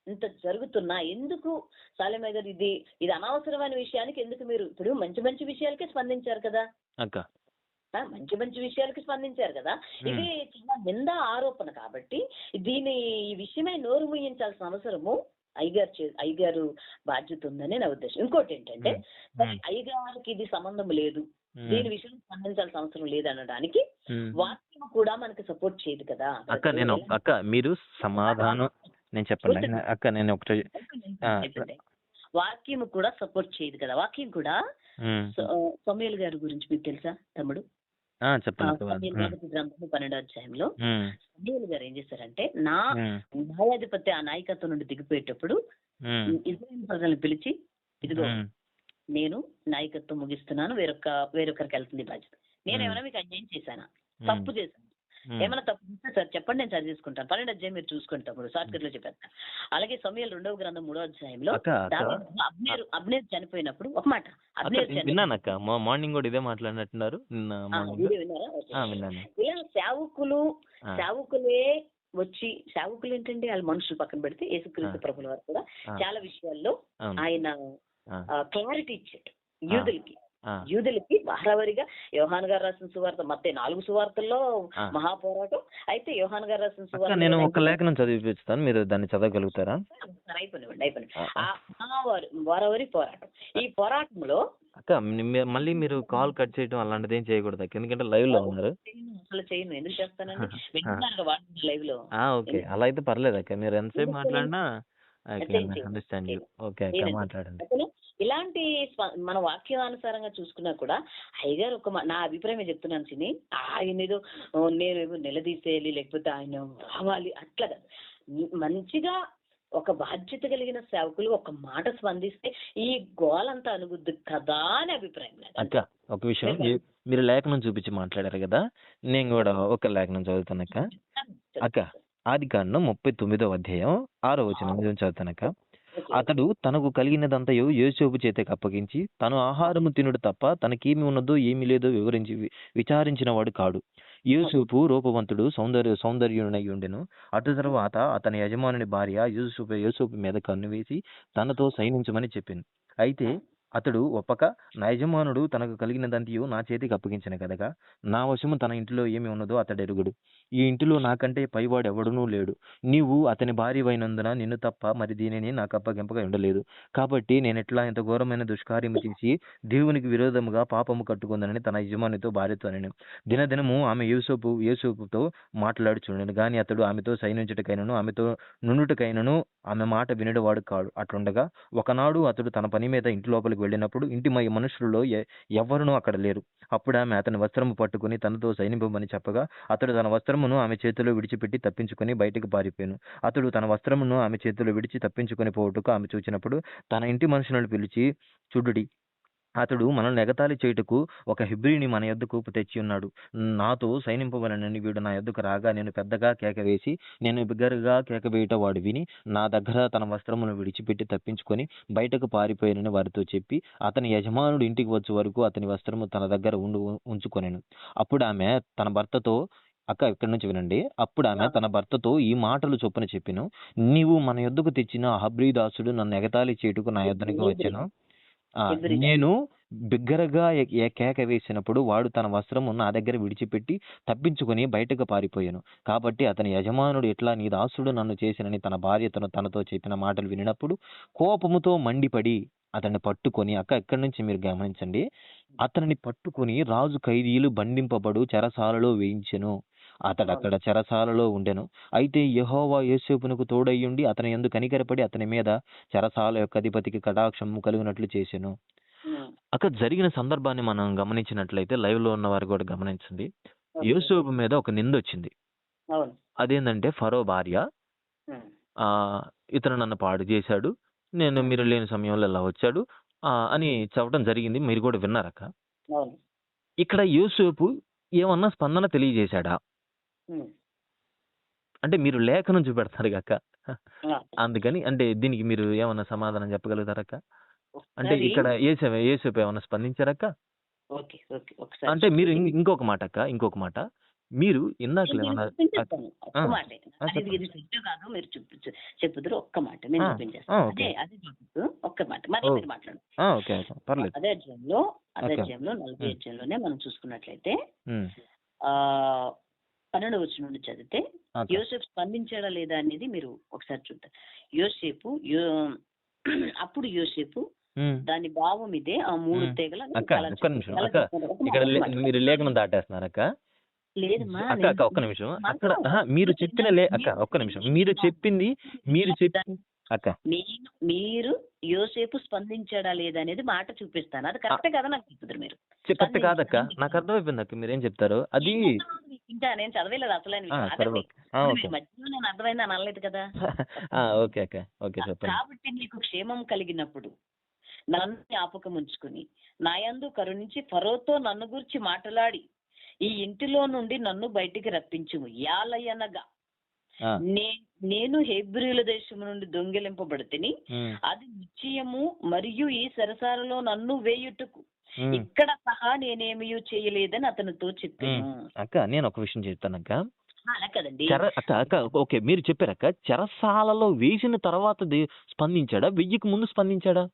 ఇంత జరుగుతున్నా ఎందుకు సాలేమయ్య గారు ఇది అనవసరమైన విషయానికి ఎందుకు మీరు ఇప్పుడు మంచి మంచి విషయాలకే స్పందించారు కదా, మంచి విషయాలకి స్పందించారు కదా. ఇది చాలా నింద ఆరోపణ కాబట్టి ఈ విషయమై నోరు ముయ్యించాల్సిన అవసరము అయ్యగారు బాధ్యత ఉందని నా ఉద్దేశం. ఇంకోటి ఏంటంటే అయ్యగారికి ఇది సంబంధం లేదు, దీని విషయం స్పందించాల్సిన అవసరం లేదు అనడానికి వాక్యం కూడా మనకి సపోర్ట్ చేయదు కదా. మీరు సమాధానం నేను చెప్పండి అక్క. నేను ఒకటి వాక్యం కూడా సపోర్ట్ చేయదు కదా. వాక్యం కూడా సమూయేలు గారి గురించి మీకు తెలుసా తమ్ముడు? సమూయేలు మొదటి గ్రంథము 12వ అధ్యాయంలో సమూయేలు గారు ఏం చేశారంటే న్యాయాధిపతి ఆ నాయకత్వం నుండి దిగిపోయేటప్పుడు ఇశ్రాయేలు ప్రజలను పిలిచి ఇదిగో నేను నాయకత్వం ముగిస్తున్నాను, వేరొకరికి వెళ్తుంది బాధ్యత. నేనేమైనా మీకు అన్యాయం చేశానా, తప్పు చేశాను, ఏమైనా తప్పు ఉంటే సార్ చెప్పండి, నేను సరి చేసుకుంటాను. 12 అధ్యాయం మీరు చూసుకోండి తమ్ముడు, షార్ట్ కట్ లో చెప్పేస్తాను. అలాగే సమూయేలు 2వ గ్రంథం 3వ అధ్యాయంలో అబ్నేరు చనిపోయినప్పుడు ఒక మాట, అబ్నేరు విన్నానక్క, మార్నింగ్ కూడా ఇదే మాట్లాడినట్టున్నారు నిన్న మార్నింగ్. విన్నారా? విన్నాను. ఇలా సేవకులే వచ్చి, సేవకులు ఏంటంటే వాళ్ళు మనుషులు పక్కన పెడితే యేసుక్రీస్తు ప్రభుల వారు కూడా చాలా విషయాల్లో ఆయన క్లారిటీ ఇచ్చాడు యూదులకి వారావారిగా. యోహాన్ గారు రాసిన సువార్త, మత్తయి 4 సువార్తల్లో మహాపోరాటం. అయితే యోహాన్ గారు రాసిన సువార్త నేను ఒక లేఖనం చదివిపిస్తాను, మీరు దాన్ని చదవగలుగుతారా? అయిపోయింది. వారావారి పోరాటం. ఈ పోరాటంలో అక్క మళ్ళీ మీరు కాల్ కట్ చేయడం అలాంటిది ఏం చేయకూడదు అక్క, ఎందుకంటే లైవ్ లో ఉన్నారు. అసలు చేయను, ఎందుకు చేస్తానండి, లైవ్ లో. ఓకే, అలా అయితే పర్లేదు అక్క, మీరు ఎంతసేపు మాట్లాడినా అండర్స్టాండ్ యూ. ఓకే అక్క, మాట్లాడండి. ఇలాంటి మన వాక్యానుసారంగా చూసుకున్నా కూడా అయ్యగారు నా అభిప్రాయం చెప్తున్నాను చిని, ఆయన ఏదో నేను నిలదీసేయాలి లేకపోతే ఆయన రావాలి అట్లా కాదు. మంచిగా ఒక బాధ్యత కలిగిన సేవకులు ఒక మాట స్పందిస్తే ఈ గోలంతా అనుగుద్దు కదా అని అభిప్రాయం. అక్క ఒక విషయం, మీరు లేఖనం చూపించి మాట్లాడారు కదా, నేను కూడా ఒక లేఖనం చదువుతానక్క. అక్క ఆదికాండం 39వ అధ్యాయం 6వ వచనం చదువుతానక్క. అతడు తనకు కలిగినదంతయు యోసేపు చేతికి అప్పగించి తను ఆహారము తినుడు తప్ప తనకేమి ఉన్నదో ఏమీ లేదో విచారించిన వాడు కాడు. యోసేపు రూపవంతుడు సౌందర్యునై ఉండెను. అటు తర్వాత అతని యజమానుని భార్య యోసేపు మీద కన్ను వేసి తనతో సైనించమని చెప్పింది. అయితే అతడు ఒప్పక, నా యజమానుడు తనకు కలిగినదంతయు నా చేతికి అప్పగించిన కదగా నా వశము తన ఇంటిలో ఏమి ఉన్నదో అతడెరుగుడు. ఈ ఇంటిలో నాకంటే పైవాడు ఎవడునూ లేడు. నీవు అతని భార్యవైనందున నిన్ను తప్ప మరి దీనిని నాకు అప్పగింపగా ఉండలేదు. కాబట్టి నేనెట్లా ఇంత ఘోరమైన దుష్కార్యము చేసి దేవునికి విరోధముగా పాపము కట్టుకుందనని తన యజమానితో భార్యతో అనెను. దినదినము ఆమె యోసేపుతో మాట్లాడుచుండెను గాని అతడు ఆమెతో సైనించుటకైనను ఆమెతో నుండుటకైనను ఆమె మాట వినడవాడు కాడు. అట్లుండగా ఒకనాడు అతడు తన పని మీద ఇంటి లోపలికి వెళ్ళినప్పుడు ఇంటి మనుషులలో ఎవ్వరునూ అక్కడ లేరు. అప్పుడు ఆమె అతని వస్త్రము పట్టుకుని తనతో సైనింపమని చెప్పగా అతడు తన వస్త్రమును ఆమె చేతిలో విడిచిపెట్టి తప్పించుకొని బయటకు పారిపోయాను. అతడు తన వస్త్రమును ఆమె చేతిలో విడిచి తప్పించుకొని పోవుటకు ఆమె చూచినప్పుడు తన ఇంటి మనుషులను పిలిచి, చూడుడి, అతడు మనల్ని ఎగతాళి చేయుటకు ఒక హెబ్రీని మన యొద్దకు తెచ్చి ఉన్నాడు. నాతో సైనింపవలనని వీడు నా యొద్దకు రాగా నేను పెద్దగా కేక వేసి నేను బిగ్గరగా కేక వేయుట వాడు విని నా దగ్గర తన వస్త్రమును విడిచిపెట్టి తప్పించుకొని బయటకు పారిపోయానని వారితో చెప్పి అతని యజమానుడు ఇంటికి వచ్చే వరకు అతని వస్త్రము తన దగ్గర ఉంచుకొనెను. అప్పుడు ఆమె తన భర్తతో, అక్క ఇక్కడి నుంచి వినండి, అప్పుడు ఆమె తన భర్తతో ఈ మాటలు చొప్పున చెప్పెను, నీవు మన యొద్దకు తెచ్చిన హబ్రీ దాసుడు నన్ను ఎగతాళి చేయుటకు నా యొద్దకు వచ్చెను. నేను బిగ్గరగా కేక వేసినప్పుడు వాడు తన వస్త్రము నా దగ్గర విడిచిపెట్టి తప్పించుకొని బయటకు పారిపోయాను. కాబట్టి అతని యజమానుడు ఇట్లా నీ దాసుడు నన్ను చేసినని తన భార్యతను తనతో చెప్పిన మాటలు వినినప్పుడు కోపముతో మండిపడి అతన్ని పట్టుకొని, అక్క ఇక్కడి నుంచి మీరు గమనించండి, అతనిని పట్టుకొని రాజు ఖైదీలు బంధింపబడు చెరసాలలో వేయించెను. అతడు అక్కడ చెరసాలలో ఉండెను. అయితే యెహోవా యోసేపునకు తోడయ్యుండి అతని యందు కనికరపడి అతని మీద చెరసాల యొక్క అధిపతికి కటాక్షము కలిగినట్లు చేసెను. అక్కడ జరిగిన సందర్భాన్ని మనం గమనించినట్లయితే లైవ్ లో ఉన్న వారు కూడా గమనించండి. యోసేపు మీద ఒక నింద వచ్చింది. అదేంటంటే ఫరో భార్య ఇతను నన్ను పాడు చేశాడు, మీరు లేని సమయంలో ఇలా వచ్చాడు అని చెప్పడం జరిగింది. మీరు కూడా విన్నారక్క. ఇక్కడ యోసేపు ఏమన్నా స్పందన తెలియజేశాడా? అంటే మీరు లేఖనం చూపెడతారు అక్క, అందుకని అంటే దీనికి మీరు ఏమన్నా సమాధానం చెప్పగలుగుతారక్క? అంటే ఇక్కడ యేసేపు ఏమన్నా స్పందించారక్క? అంటే మీరు ఇంకొక మాట అక్క, ఇంకొక మాట, మీరు ఇందాక చెప్పుదురు ఒక్క మాట ఒక్క మాట మాట్లాడు. అదే అధ్యాయంలో 40 అధ్యాయంలోనే మనం చూసుకున్నట్లయితే 12వ వచనం నుండి చదివితే యోసేపు స్పందించాడా లేదా అనేది మీరు ఒకసారి చూద్దాం. అప్పుడు యోసేపు దాని భావం ఇదే, ఆ 3 తెగల. మీరు లేఖనం దాటేస్తున్నారక్క. లేదమ్మా అక్క ఒక్క నిమిషం, అక్కడ మీరు చెప్పిన ఒక్క నిమిషం, మీరు చెప్పింది అక్క, మీరు యోసేపు స్పందించాడా లేదా అనేది మాట చూపిస్తాను. అది కరెక్టే కదా నాకు చెప్తారు మీరు. కరెక్ట్ కాదక్క, నాకు అర్థమైపోయింది అక్క మీరేం చెప్తారు. అది ఇంకా నేను చదవలేదు అసలు మధ్యలో నేను అర్థమైంది అని అనలేదు కదా. ఓకే అక్క, ఓకే చెప్పండి. కాబట్టి నీకు క్షేమం కలిగినప్పుడు నన్ను జ్ఞాపకం ఉంచుకుని నా యందు కరుణించి ఫరోతో నన్ను గురించి మాట్లాడి ఈ ఇంటిలో నుండి నన్ను బయటికి రప్పించుము. యాలయనగా ఆ, నేను హెబ్రీయుల దేశము నుండి దొంగిలింపబడితిని, ఉమ్, అది నిశ్చయము. మరియు ఈ సరసాలలో నన్ను వేయుటకు ఉమ్, ఇక్కడ సహా నేనేమీ చేయలేదని అతనితో ఉమ్. చెప్పాను. అక్క నేను ఒక విషయం చెప్తానక్క. అలా కదండి. అక్క అక్క ఓకే, మీరు చెప్పారక్క, చెరసాలలో వేసిన తర్వాత స్పందించాడా, వెయ్యికి ముందు స్పందించాడా?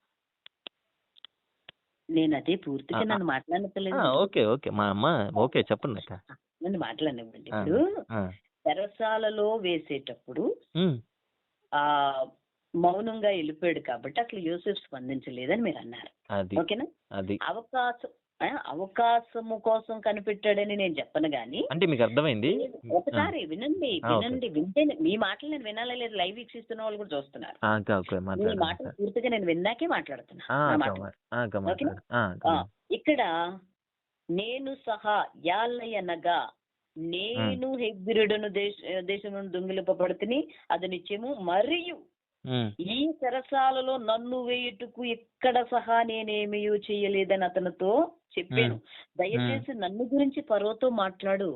నేను అదే పూర్తిగా ఆ, నన్ను మాట్లాడలేదు. ఓకే ఓకే మా అమ్మ, ఓకే చెప్పండి అక్క. నన్ను మాట్లాడనివ్వండి. ఆ, ఇప్పుడు ఆ, చెరసాలలో వేసేటప్పుడు ఉమ్, ఆ మౌనంగా వెళ్ళిపోయాడు కాబట్టి అసలు యోసేపు స్పందించలేదని మీరు అన్నారు. అది ఓకేనా? అది అవకాశము కోసం కనిపెట్టాడని నేను చెప్పను గాని, అంటే మీకు అర్థమైంది. ఒకసారి వినండి వినండి, వింటే మీ మాటలు నేను వినాలా లేదు, లైవ్ వీక్షిస్తున్న వాళ్ళు కూడా చూస్తున్నారు. అక్క ఓకే మీ మాట్లాడండి మాటలు పూర్తిగా నేను విన్నాకే మాట్లాడుతున్నా. నా మాటలు. అక్క ఓకేనా? మాట్లాడు. ఇక్కడ నేను సహా యాలయనగా నేను హెబ్రీయుడను దేశం నుండి దొంగిలింపబడితిని, అది నిత్యము. మరియు ఈ చెరసాలలో నన్ను వేయుటకు ఇక్కడ సహా నేనేమీ చేయలేదని అతనితో చెప్పాను. దయచేసి నన్ను గురించి ఫరోతో మాట్లాడు,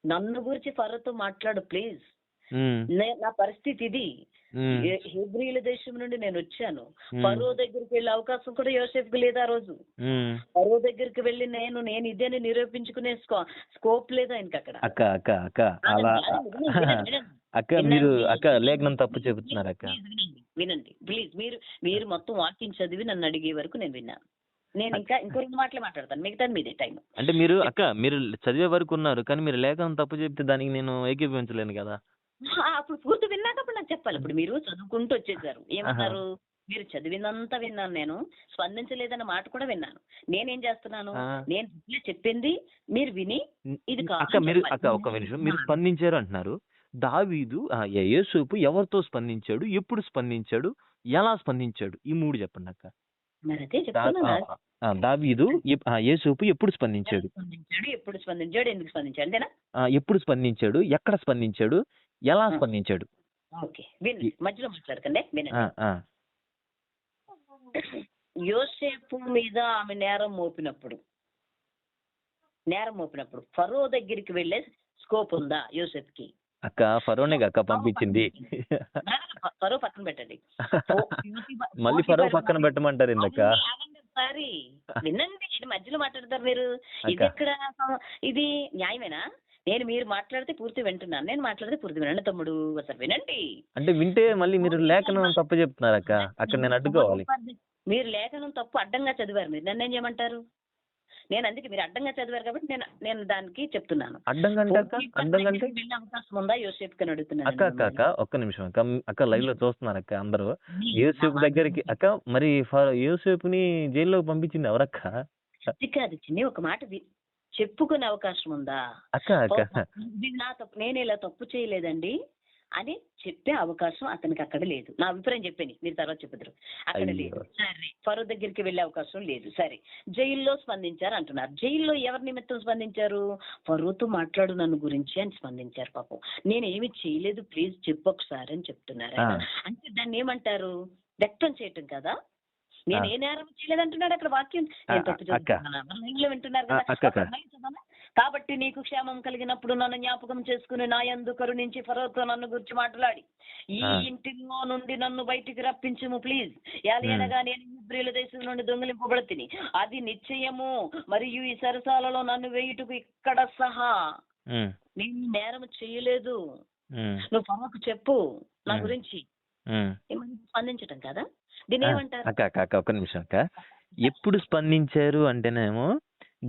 నన్ను గురించి ఫరోతో మాట్లాడు ప్లీజ్. నా పరిస్థితి ఇది. హెబ్రీయుల దేశం నుండి నేను వచ్చాను. ఫరో దగ్గరికి వెళ్ళే అవకాశం కూడా యోసేపుకి లేదు ఆ రోజు. ఫరో దగ్గరికి వెళ్ళి నేను ఇదేని నిరూపించుకునే స్కోప్ లేదు ఆయనకి అక్కడ. అక్క అక్క అక్క అలా అక్క మీరు అక్క లేఖనం తప్పు చెబుతున్నారు అక్క. వినండి ప్లీజ్. మీరు మొత్తం వాక్యం చదివి నన్ను అడిగే వరకు నేను విన్నాను. నేను ఇంకా ఇంకో 2 మాటలు మాట్లాడతాను, మిగతాది మీదే టైం. అంటే మీరు అక్క మీరు చదివే వరకు ఉన్నారు, కానీ మీరు లేఖనం తప్పు చెప్తే దానికి నేను ఏకీభవించలేను కదా. అప్పుడు పూర్తి విన్నాక అప్పుడు నాకు చెప్పాలి. ఇప్పుడు మీరు చదువుకుంటూ వచ్చేసారు, ఏమన్నారు? మీరు చదివినంతా విన్నాను, నేను స్పందించలేదన్న మాట కూడా విన్నాను. నేనేం చేస్తున్నాను, నేను చెప్పింది మీరు విని ఇది అక్క మీరు అక్క ఒక నిమిషం, మీరు స్పందించారు అంటున్నారు. దావీదు యోసేపు ఎవరితో స్పందించాడు, ఎప్పుడు స్పందించాడు, ఎలా స్పందించాడు, ఈ 3 చెప్పండి అక్క. మరి అదే చెప్తున్నాను. దావీదు యోసేపు ఎప్పుడు స్పందించాడు, ఎప్పుడు స్పందించాడు, ఎందుకు స్పందించాడు, అంతేనా? ఎప్పుడు స్పందించాడు, ఎక్కడ స్పందించాడు, ఎలా స్పందించాడు. ఓకే వినండి, మధ్యలో మాట్లాడకండి, వినండి. యోసేపు మీద ఆమె నేరం మోపినప్పుడు ఫరో దగ్గరికి వెళ్ళే స్కోప్ ఉందా యోసేపుకి? అక్క ఫరోనే అక్క పంపించింది. ఫరో పక్కన పెట్టండి, మళ్ళీ ఫరో పక్కన పెట్టమంటారు ఎందుక? సారీ వినండి, మధ్యలో మాట్లాడతారు మీరు. ఇది ఎక్కడ ఇది న్యాయమేనా? మీరు మాట్లాడితే పూర్తి వింటున్నాను, నేను మాట్లాడితే పూర్తి వినండి తమ్ముడు, ఒకసారి వినండి. అంటే వింటే మళ్ళీ మీరు లేఖనం తప్పు చెప్తున్నారు అక్క, అక్కడ నేను అడ్డుకోవాలి. మీరు లేఖనం తప్పు అడ్డంగా చదివారు, మీరు నన్ను ఏం చేయమంటారు? నేను అందుకే మీరు అడ్డంగా చదివారు కాబట్టి నేను దానికి చెప్తున్నాను. అడ్డంగా అవకాశం ఉందా యోసేపు అని అడుగుతున్నాను. అక్క ఒక్క నిమిషం అక్క, అక్క లైవ్ లో చూస్తున్నారు అక్క అందరూ. యోసేపు దగ్గరికి అక్క, మరి యోసేపుని జైల్లోకి పంపించింది ఎవరక్క? కాదు చిన్ని, ఒక మాట చెప్పుకునే అవకాశం ఉందా? నేను ఇలా తప్పు చేయలేదండి అని చెప్పే అవకాశం అతనికి అక్కడ లేదు. నా అభిప్రాయం చెప్పాను, మీరు తర్వాత చెప్పుదురు. అక్కడ లేదు. సరే, ఫరో దగ్గరికి వెళ్ళే అవకాశం లేదు. సరే, జైల్లో స్పందించారు అంటున్నారు. జైల్లో ఎవరి నిమిత్తం స్పందించారు? ఫరోతో మాట్లాడు నన్ను గురించి అని స్పందించారు. పాపం నేనేమి చేయలేదు, ప్లీజ్ చెప్పు ఒకసారి అని చెప్తున్నారు. అంటే దాన్ని ఏమంటారు? వ్యక్తం చేయటం కదా. నేను ఏ నేరం చేయలేదంటున్నాడు అక్కడ వాక్యం. నేను తప్పు చదువుతున్నాను, వింటున్నారు కదా. కాబట్టి నీకు క్షేమం కలిగినప్పుడు నన్ను జ్ఞాపకం చేసుకుని నా యందు కరుణించి ఫరోతో నన్ను గురించి మాట్లాడి ఈ ఇంటిలో నుండి నన్ను బయటికి రప్పించుము ప్లీజ్. యాలయనగా నేను హెబ్రీయుల దేశం నుండి దొంగిలింపబడితిని, అది నిశ్చయము. మరియు ఈ సరసాలలో నన్ను వేయుటకు ఇక్కడ సహా నేను నేరం చేయలేదు. నువ్వు ఫరోకు చెప్పు నా గురించి. స్పందించటం కదా, దీని ఏమంటారు? అక్క ఒక్క నిమిషం అక్క. ఎప్పుడు స్పందించారు అంటేనేమో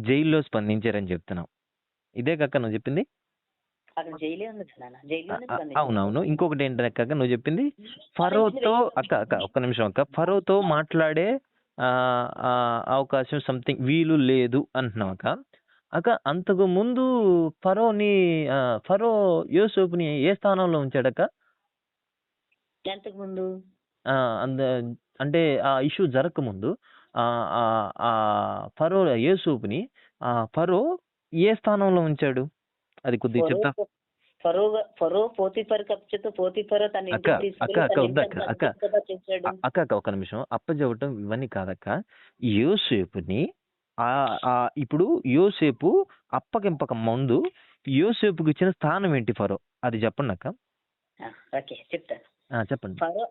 జైల్లో స్పందించారని చెప్తున్నాం, ఇదే కక్క నువ్వు చెప్పింది? అవునవును. ఇంకొకటి ఏంటంటే అక్క నువ్వు చెప్పింది ఫరోతో, అక్క ఒక్క నిమిషం అక్క, ఫరోతో మాట్లాడే అవకాశం సంథింగ్ వీలు లేదు అంటున్నావు అక్క. అక్క అంతకు ముందు ఫరో యోసేపుని ఏ స్థానంలో ఉంచాడక్క? ఎంతకు ముందు అంటే ఆ ఇష్యూ జరగకముందు ఫరో యోసేపుని ఫరో ఏ స్థానంలో ఉంచాడు, అది కొద్దిగా చెప్తా. ఫరో పోతీఫరుకు అప్పచెప్తే పోతీఫరు తన ఇంటికి తీసుకెళ్ళి అక్క ఒక్క నిమిషం, అప్పచెప్పటం ఇవన్నీ కాదక్క. యోసేపుని ఇప్పుడు యోసేపు అప్పగింపక ముందు యోసేపుకి ఇచ్చిన స్థానం ఏంటి ఫరో? అది చెప్పండి అక్క. ఓకే, చెప్తాను. చెప్పండి ఫరో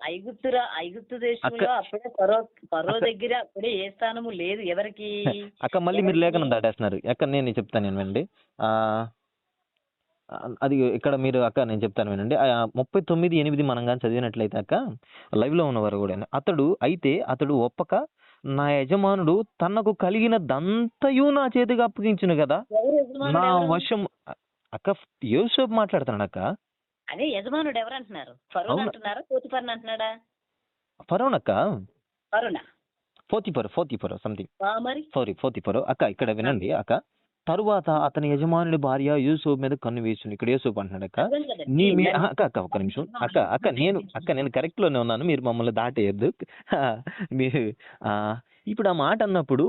ఐగుప్తు దేశంలో అప్పుడే ఫరో దగ్గర అప్పుడే ఏ స్థానము లేదు ఎవరికి. అక్క మళ్ళీ మీరు లేఖనం దాటేస్తున్నారు అక్క. నేను చెప్తాను, నేను వినండి. అది ఇక్కడ మీరు అక్క నేను చెప్తాను వినండి. 39:8 మనం కానీ చదివినట్లయితే అక్క, లైవ్ లో ఉన్నవారు కూడా, అతడు ఒప్పక నా యజమానుడు తనకు కలిగినదంతయు నా చేతికి అప్పగించును కదా, నా వశం. అక్క యోసేపు మాట్లాడుతున్నాడు అక్క. అదే యజమానుడు ఎవరు అంటున్నారు? ఫరో అంటున్నారా, పోతిఫర్ అంటున్నాడా? ఫరోనక్క. ఫరోనా? Potiphar something. మరి పోతిఫర్ అక్క. ఇక్కడ వినండి అక్క. తరువాత అతని యజమానుడి భార్య యూసుఫ్ మీద కన్ను వేసింది. ఇక్కడ యూసుఫ్ అంటున్నాడు అక్క, అక్క ఒక్క నిమిషం అక్క నేను కరెక్ట్ లోనే ఉన్నాను, మీరు మమ్మల్ని దాటేయద్దు. మీరు ఇప్పుడు ఆ మాట అన్నప్పుడు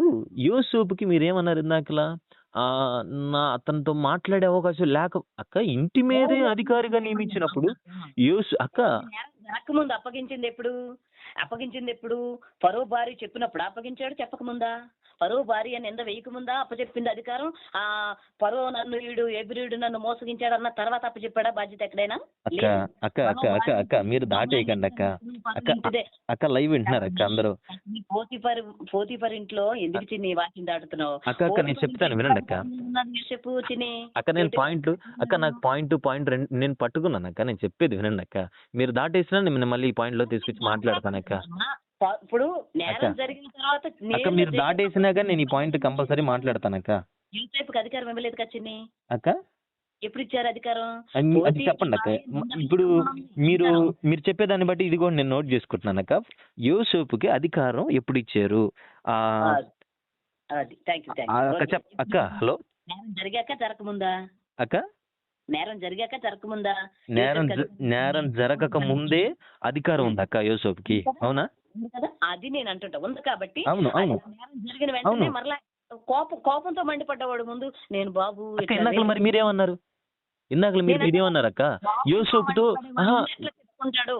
యూసుఫ్కి మీరేమన్నారు ఇందాకలా? అతనితో మాట్లాడే అవకాశం లేక అక్క, ఇంటి మీదే అధికారిగా నియమించినప్పుడు అక్క ముందు అప్పగించింది ఎప్పుడు? ఫరో భార్య చెప్పినప్పుడు అప్పగించాడు, చెప్పకముందా? ఫరో భార్య నింద వేయకముందా అప్పచెప్పింది అధికారం? ఫరో ఎబ్రియుడు నన్ను మోసగించాడు అన్న తర్వాత అప్పచెప్పాడా బాధ్యత ఎక్కడైనా? అక్క మీరు దాటేయకండి అక్క. అక్క లైవ్ వింటున్నారు అక్క అందరూ. పోతిఫర్ ఇంట్లో ఎందుకు చిన్ని వాక్యం దాటుతున్నావు? అక్క నేను చెప్తాను వినండి అక్క. చెప్పు చిన్ని. అక్క నేను నాకు పాయింట్ నేను పట్టుకున్నాను అక్క. నేను చెప్పేది వినండి అక్క. మీరు దాటేసినా నేను మళ్ళీ ఈ పాయింట్ లో తీసుకొచ్చి మాట్లాడతాను అక్క. ఇప్పుడు నేరం జరిగిన తర్వాత అక్క మీరు దాటేసినా కానీ నేను ఈ పాయింట్ కంపల్సరీ మాట్లాడతాను అక్క. యూసేపుకి అధికారం ఇవ్వలేదు కదా చిన్ని. అక్క ఎప్పుడు ఇచ్చారు అధికారం? అది చెప్పండి అక్క. ఇప్పుడు మీరు చెప్పేదాన్ని బట్టి ఇది కూడా నేను నోట్ చేసుకుంటున్నాను అక్క. యోసేపుకి అధికారం ఎప్పుడు ఇచ్చారు? అక్క హలో, నేరం జరిగాక జరగకముందా? అక్క నేరం జరిగాక జరగకముందా? నేరం జరగక ముందే అధికారం ఉంది అక్క యోసేపుకి, అవునా? అది నేను అంటుంటా ఉంది కాబట్టి. అవును నేరం జరిగిన వెంటనే మరలా కోపంతో మండిపడ్డవాడు ముందు. నేను బాబు ఇందాక మరి మీరేమన్నారు? ఇందాక మీరు ఇదేమన్నారు అక్క? యోసేపుతో చెప్పుకుంటాడు.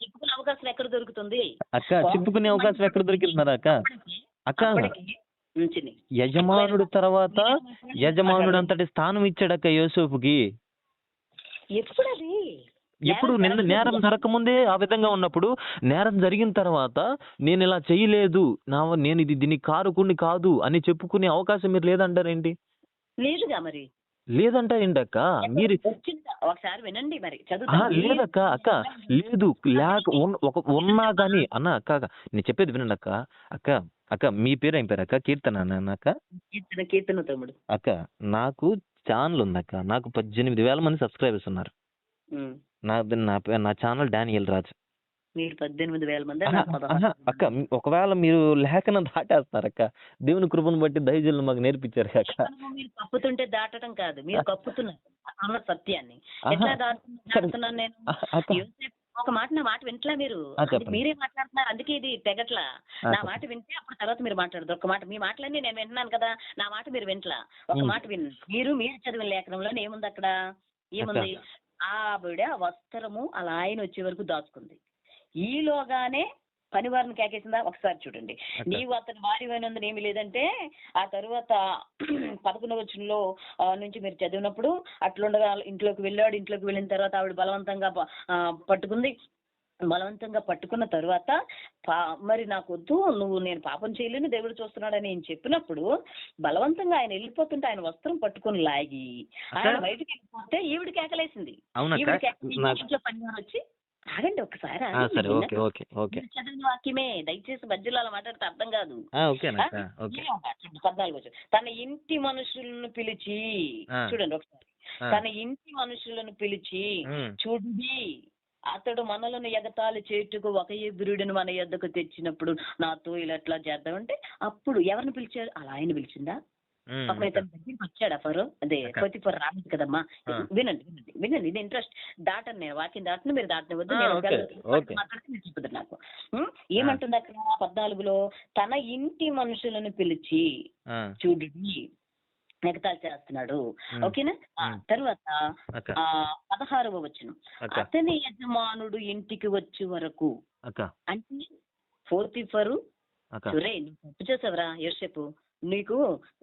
చెప్పుకునే అవకాశం ఎక్కడ దొరుకుతుంది అక్క? చెప్పుకునే అవకాశం ఎక్కడ దొరికిందన్నారు అక్క? అక్క యజమానుడు తర్వాత యజమానుడు అంతటి స్థానం ఇచ్చాడక్క యోసేపుకి. ఎప్పుడు నేరం జరగకముందే ఆ విధంగా ఉన్నప్పుడు, నేరం జరిగిన తర్వాత నేను ఇలా చేయలేదు, నేను దీనికి కారుకుని కాదు అని చెప్పుకునే అవకాశం మీరు లేదంటారేంటి? లేదుగా మరి. లేదంటారేంటక్క మీరు? ఒకసారి వినండి మరి. లేదక్క అక్క, లేదు ఉన్నా కానీ అన్న అక్క నేను చెప్పేది వినండి అక్క. అక్క మీ పేరు ఏం పేరు అక్క? కీర్తన అక్క. కీర్తన తమ్ముడు. అక్క నాకు ఛానల్ ఉందక్క. నాకు 18,000 మంది సబ్స్క్రైబర్స్ ఉన్నారు. నా ఛానల్ డానియల్ రాజ్. మీరు 18,000 మంది. అక్క ఒకవేళ మీరు లేఖనం దాటేస్తారక్క. దేవుని కృపను బట్టి దైవజనులు మాకు నేర్పించారు అక్క. మీరు కప్పుతుంటే దాటడం కాదు, మీరు కప్పుతున్నారు అన్న సత్యాన్ని. ఎట్లా దాటుతున్నాను నేను? ఒక మాట, నా మాట వింటలా మీరు? మీరే మాట్లాడుతున్నారు, అందుకే ఇది తెగట్లా. నా మాట వింటే అప్పుడు తర్వాత మీరు మాట్లాడదు. ఒక మాట, మీ మాటలన్నీ నేను వింటున్నాను కదా, నా మాట మీరు వింటలా. ఒక మాట వినండి. మీరు చదివిన లేఖనంలో ఏముంది అక్కడ? ఏముంది? ఆవిడ వస్త్రము అలా ఆయన వచ్చే వరకు దాచుకుంది. ఈలోగానే పనివారిని కేకేసిందా? ఒకసారి చూడండి. నీవు అతని వారివైనందున ఏమి లేదంటే ఆ తరువాత 11వ వచనంలో నుంచి మీరు చదివినప్పుడు అట్లుండగా ఇంట్లోకి వెళ్ళాడు. ఇంట్లోకి వెళ్ళిన తర్వాత ఆవిడ బలవంతంగా పట్టుకుంది. బలవంతంగా పట్టుకున్న తర్వాత మరి నాకొద్దు, నేను పాపం చేయలేను, దేవుడు చూస్తున్నాడని నేను చెప్పినప్పుడు బలవంతంగా ఆయన వెళ్ళిపోతుంటే ఆయన వస్త్రం పట్టుకుని లాగి ఆయన బయటకు వెళ్ళిపోతే ఈవిడ కేకలేసింది. ఇంట్లో పనివారు వచ్చి ఆగండి ఒకసారి, చదివిన వాక్యమే, దయచేసి మధ్యలో అలా మాట్లాడితే అర్థం కాదు. 14 తన ఇంటి మనుషులను పిలిచి, చూడండి ఒకసారి, తన ఇంటి మనుషులను పిలిచి చూడండి, అతడు మనలను ఎగతాళి చేటుకు ఒక ఎబ్రియుడిని మన యొద్దకు తెచ్చినప్పుడు నాతో ఇలా ఎట్లా చేద్దామంటే, అప్పుడు ఎవరిని పిలిచారు? అలా ఆయన పిలిచిందా? అప్పుడు ఇతని దగ్గరికి వచ్చాడు ఫరో. అదే పోతిఫర్ రాలేదు కదమ్మా. వినండి వినండి వినండి, ఇది ఇంట్రెస్ట్. దాటను, నేను వాక్యం దాటను, మీరు దాటనివద్దు. నేను మాట్లాడితే మీరు చెప్పుతారు నాకు. ఏమంటుంది అక్కడ 14లో? తన ఇంటి మనుషులను పిలిచి చూడండి ఎగతాళి చేస్తున్నాడు. ఓకేనా? తర్వాత 16వ వచనం, అతని యజమానుడు ఇంటికి వచ్చే వరకు, అంటే పోతిఫరు అక్క చూరే నువ్వు తప్పు చేసావురా యోసేపు. నీకు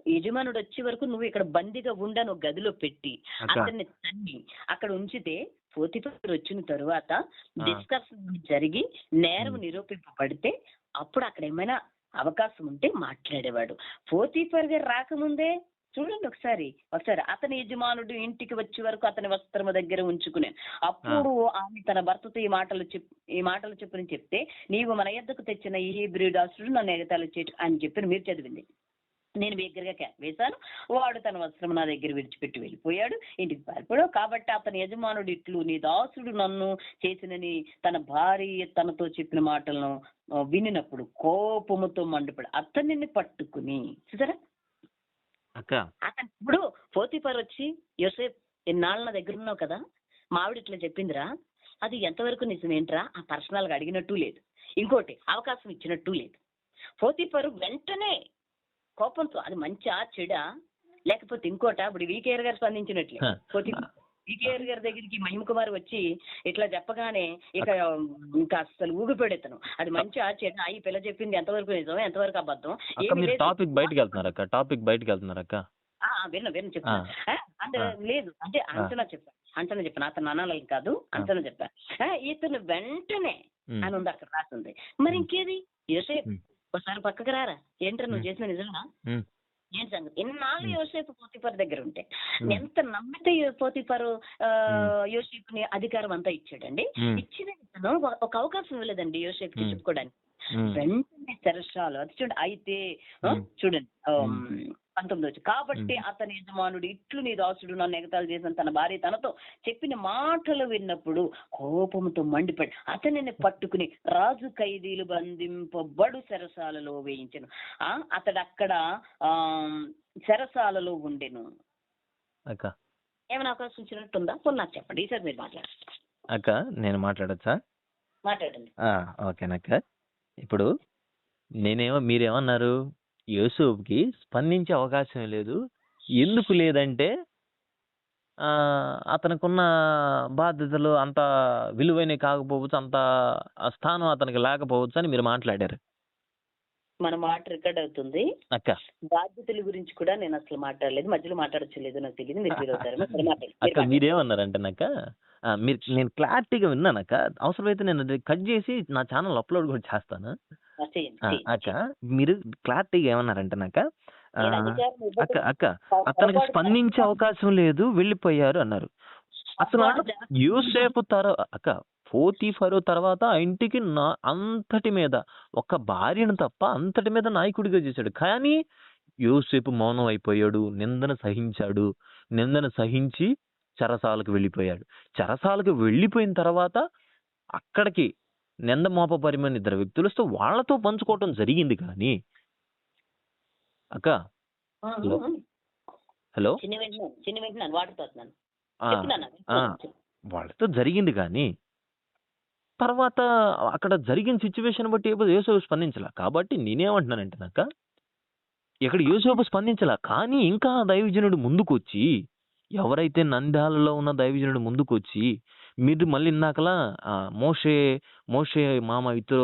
యజమానుడు వచ్చే వరకు నువ్వు ఇక్కడ బందీగా ఉండను గదిలో పెట్టి అక్క అతన్ని తన్ని అక్కడ ఉంచితే పోతిఫర్ వచ్చిన తరువాత ఆ, డిస్కషన్ జరిగి నేరం ఉమ్, నిరూపింపబడితే అప్పుడు అక్కడ ఏమైనా అవకాశం ఉంటే మాట్లాడేవాడు. పోతిఫర్ గారు రాకముందే చూడండి ఒకసారి అతని యజమానుడు ఇంటికి వచ్చే వరకు అతని వస్త్రము దగ్గర ఉంచుకునే ఆ, అప్పుడు ఆమె తన భర్తతో ఈ మాటలు చెప్పుని చెప్తే నీవు మన యొద్దకు తెచ్చిన ఈ హీబ్రూ దాసుడు నన్ను ఎగతాళి చేయటం అని చెప్పి మీరు చదివింది. నేను బిగ్గరగా క్యాప్ వేశాను, వాడు తన వస్త్రం నా దగ్గర విడిచిపెట్టి వెళ్ళిపోయాడు, ఇంటికి పారిపోయాడు. కాబట్టి అతని యజమానుడు ఇట్లు నీ దాసుడు నన్ను చేసినని తన భార్య తనతో చెప్పిన మాటలను వినినప్పుడు కోపముతో మండిపడి అతనిని పట్టుకుని చూసారా అక్క అతను ఇప్పుడు పోతిఫర్ వచ్చి యోసేపు ఎన్నాళ్ళు నా దగ్గర ఉన్నావు కదా, మావిడ ఇట్లా చెప్పిందిరా, అది ఎంతవరకు నిజమేంట్రా ఆ పర్సనల్ గా అడిగినట్టు లేదు, ఇంకోటి అవకాశం ఇచ్చినట్టు లేదు. పోతిఫర్ వెంటనే కోపంతో అది మంచా చెడా లేకపోతే ఇంకోట ఇప్పుడు వికేఆర్ గారు స్పందించినట్లే హ, పోతిఫర్ వికేఆర్ గారి దగ్గరికి మహిమ కుమార్ వచ్చి ఇట్లా చెప్పగానే ఇక అక్క ఇంకా అసలు ఊగిపోయాడు. అది మంచి చెడా, ఈ పిల్ల చెప్పింది ఎంతవరకు నిజం ఎంతవరకు అబద్ధం అక్క ఏమీ మీరు లేదు. టాపిక్ బయటకు వెళ్తున్నారు అక్క, టాపిక్ బయటకు వెళ్తున్నారు అక్క. విన్న ఆ, చెప్తాను. అంటే ఆ, లేదు అంటే ఆ, అంచనా చెప్పాను అతను అనాలని కాదు, ఆ, అంచనా చెప్పాను. ఇతను వెంటనే ఉమ్, అని ఉంది అక్కడ రాసింది. మరి ఉమ్, ఇంకేది యోసేపు ఉమ్, ఒకసారి పక్కకు రారా, ఏంట్రా నువ్వు ఉమ్, చేసిన నిజమా ఉమ్, ఏం సంగతి. ఇన్నాళ్ళు ఉమ్, యోసేపు పోతిఫర్ దగ్గర ఉంటే ఉమ్, ఎంత నమ్మితే పోతిఫర్ ఉమ్, యోసేపుని అధికారం అంతా ఇచ్చాడండి. ఉమ్, ఇచ్చిన ఇతను ఒక అవకాశం ఇవ్వలేదండి యోసేపుకి ఉమ్, చెప్పుకోవడానికి. ఉమ్, వెంటనే చెరసాలు అది చూడండి. అయితే ఉమ్, చూడండి ఉమ్, 19 కాబట్టి ఉమ్, అతని యజమానుడు ఇట్లు నీ దాసుడు నన్ను ఎగతాళి చేసిన తన భార్య తనతో చెప్పిన మాటలు విన్నప్పుడు కోపంతో మండిపడి అతనిని పట్టుకుని రాజు ఖైదీలు బంధింపబడు చెరసాలలో వేయించెను. అతడు అక్కడ ఆ చెరసాలలో ఉండెను. అక్క ఏమైనా అవకాశం ఇచ్చినట్టుందా? పోనీ నాకు చెప్పండి, ఈసారి మీరు మాట్లాడండి. అక్క నేను మాట్లాడచ్చా? మాట్లాడండి. ఓకేనక్క. ఇప్పుడు మీరేమన్నారు, యూసుఫ్కి స్పందించే అవకాశం లేదు. ఎందుకు లేదంటే అతనికున్న బాధ్యతలు అంత విలువైనవి కాకపోవచ్చు, అంత స్థానం అతనికి లేకపోవచ్చు అని మీరు మాట్లాడారు మన మాట రికార్డ్ అవుతుంది. అక్క. బాధ్యతల గురించి కూడా నేను అసలు మాట్లాడలేదు, మధ్యలో మాట్లాడచ్చు లేదు నాకు తెలియదు, మీరు ఫీల్ అవుతారు. అక్క మీరేమన్నారంటేనక్క, నేను క్లారిటీగా విన్నానక్క. అవసరమైతే నేను అది కట్ చేసి నా ఛానల్ అప్లోడ్ కూడా చేస్తాను. అక్క మీరు క్లారిటీగా ఏమన్నారంటేనక్క, అక్క అక్క అతనికి స్పందించే అవకాశం లేదు వెళ్ళిపోయారు అన్నారు. అసలు యూసేపు అక్క పోతీఫరు తర్వాత ఆ ఇంటికి అంతటి మీద ఒక భార్యను తప్ప అంతటి మీద నాయకుడిగా చేశాడు. కానీ యూసేపు మౌనం అయిపోయాడు, నిందన సహించాడు. నిందన సహించి చెరసాలకు వెళ్ళిపోయాడు. చెరసాలకు వెళ్ళిపోయిన తర్వాత అక్కడికి నింద మోపబడిన ఇద్దరు వ్యక్తులు వస్తే వాళ్ళతో పంచుకోవటం జరిగింది. కానీ అక్క హలో వాళ్ళతో జరిగింది. కానీ తర్వాత అక్కడ జరిగిన సిచ్యువేషన్ బట్టి యోసేపు స్పందించలా. కాబట్టి నేనేమంటున్నానంటే నాక ఇక్కడ యోసేపు స్పందించలా. కానీ ఇంకా దైవజనుడు ముందుకొచ్చి, ఎవరైతే నంద్యాలలో ఉన్న దైవజనుడు ముందుకొచ్చి, మీరు మళ్ళీ ఇందాకలా మోషే మామ ఇత్రో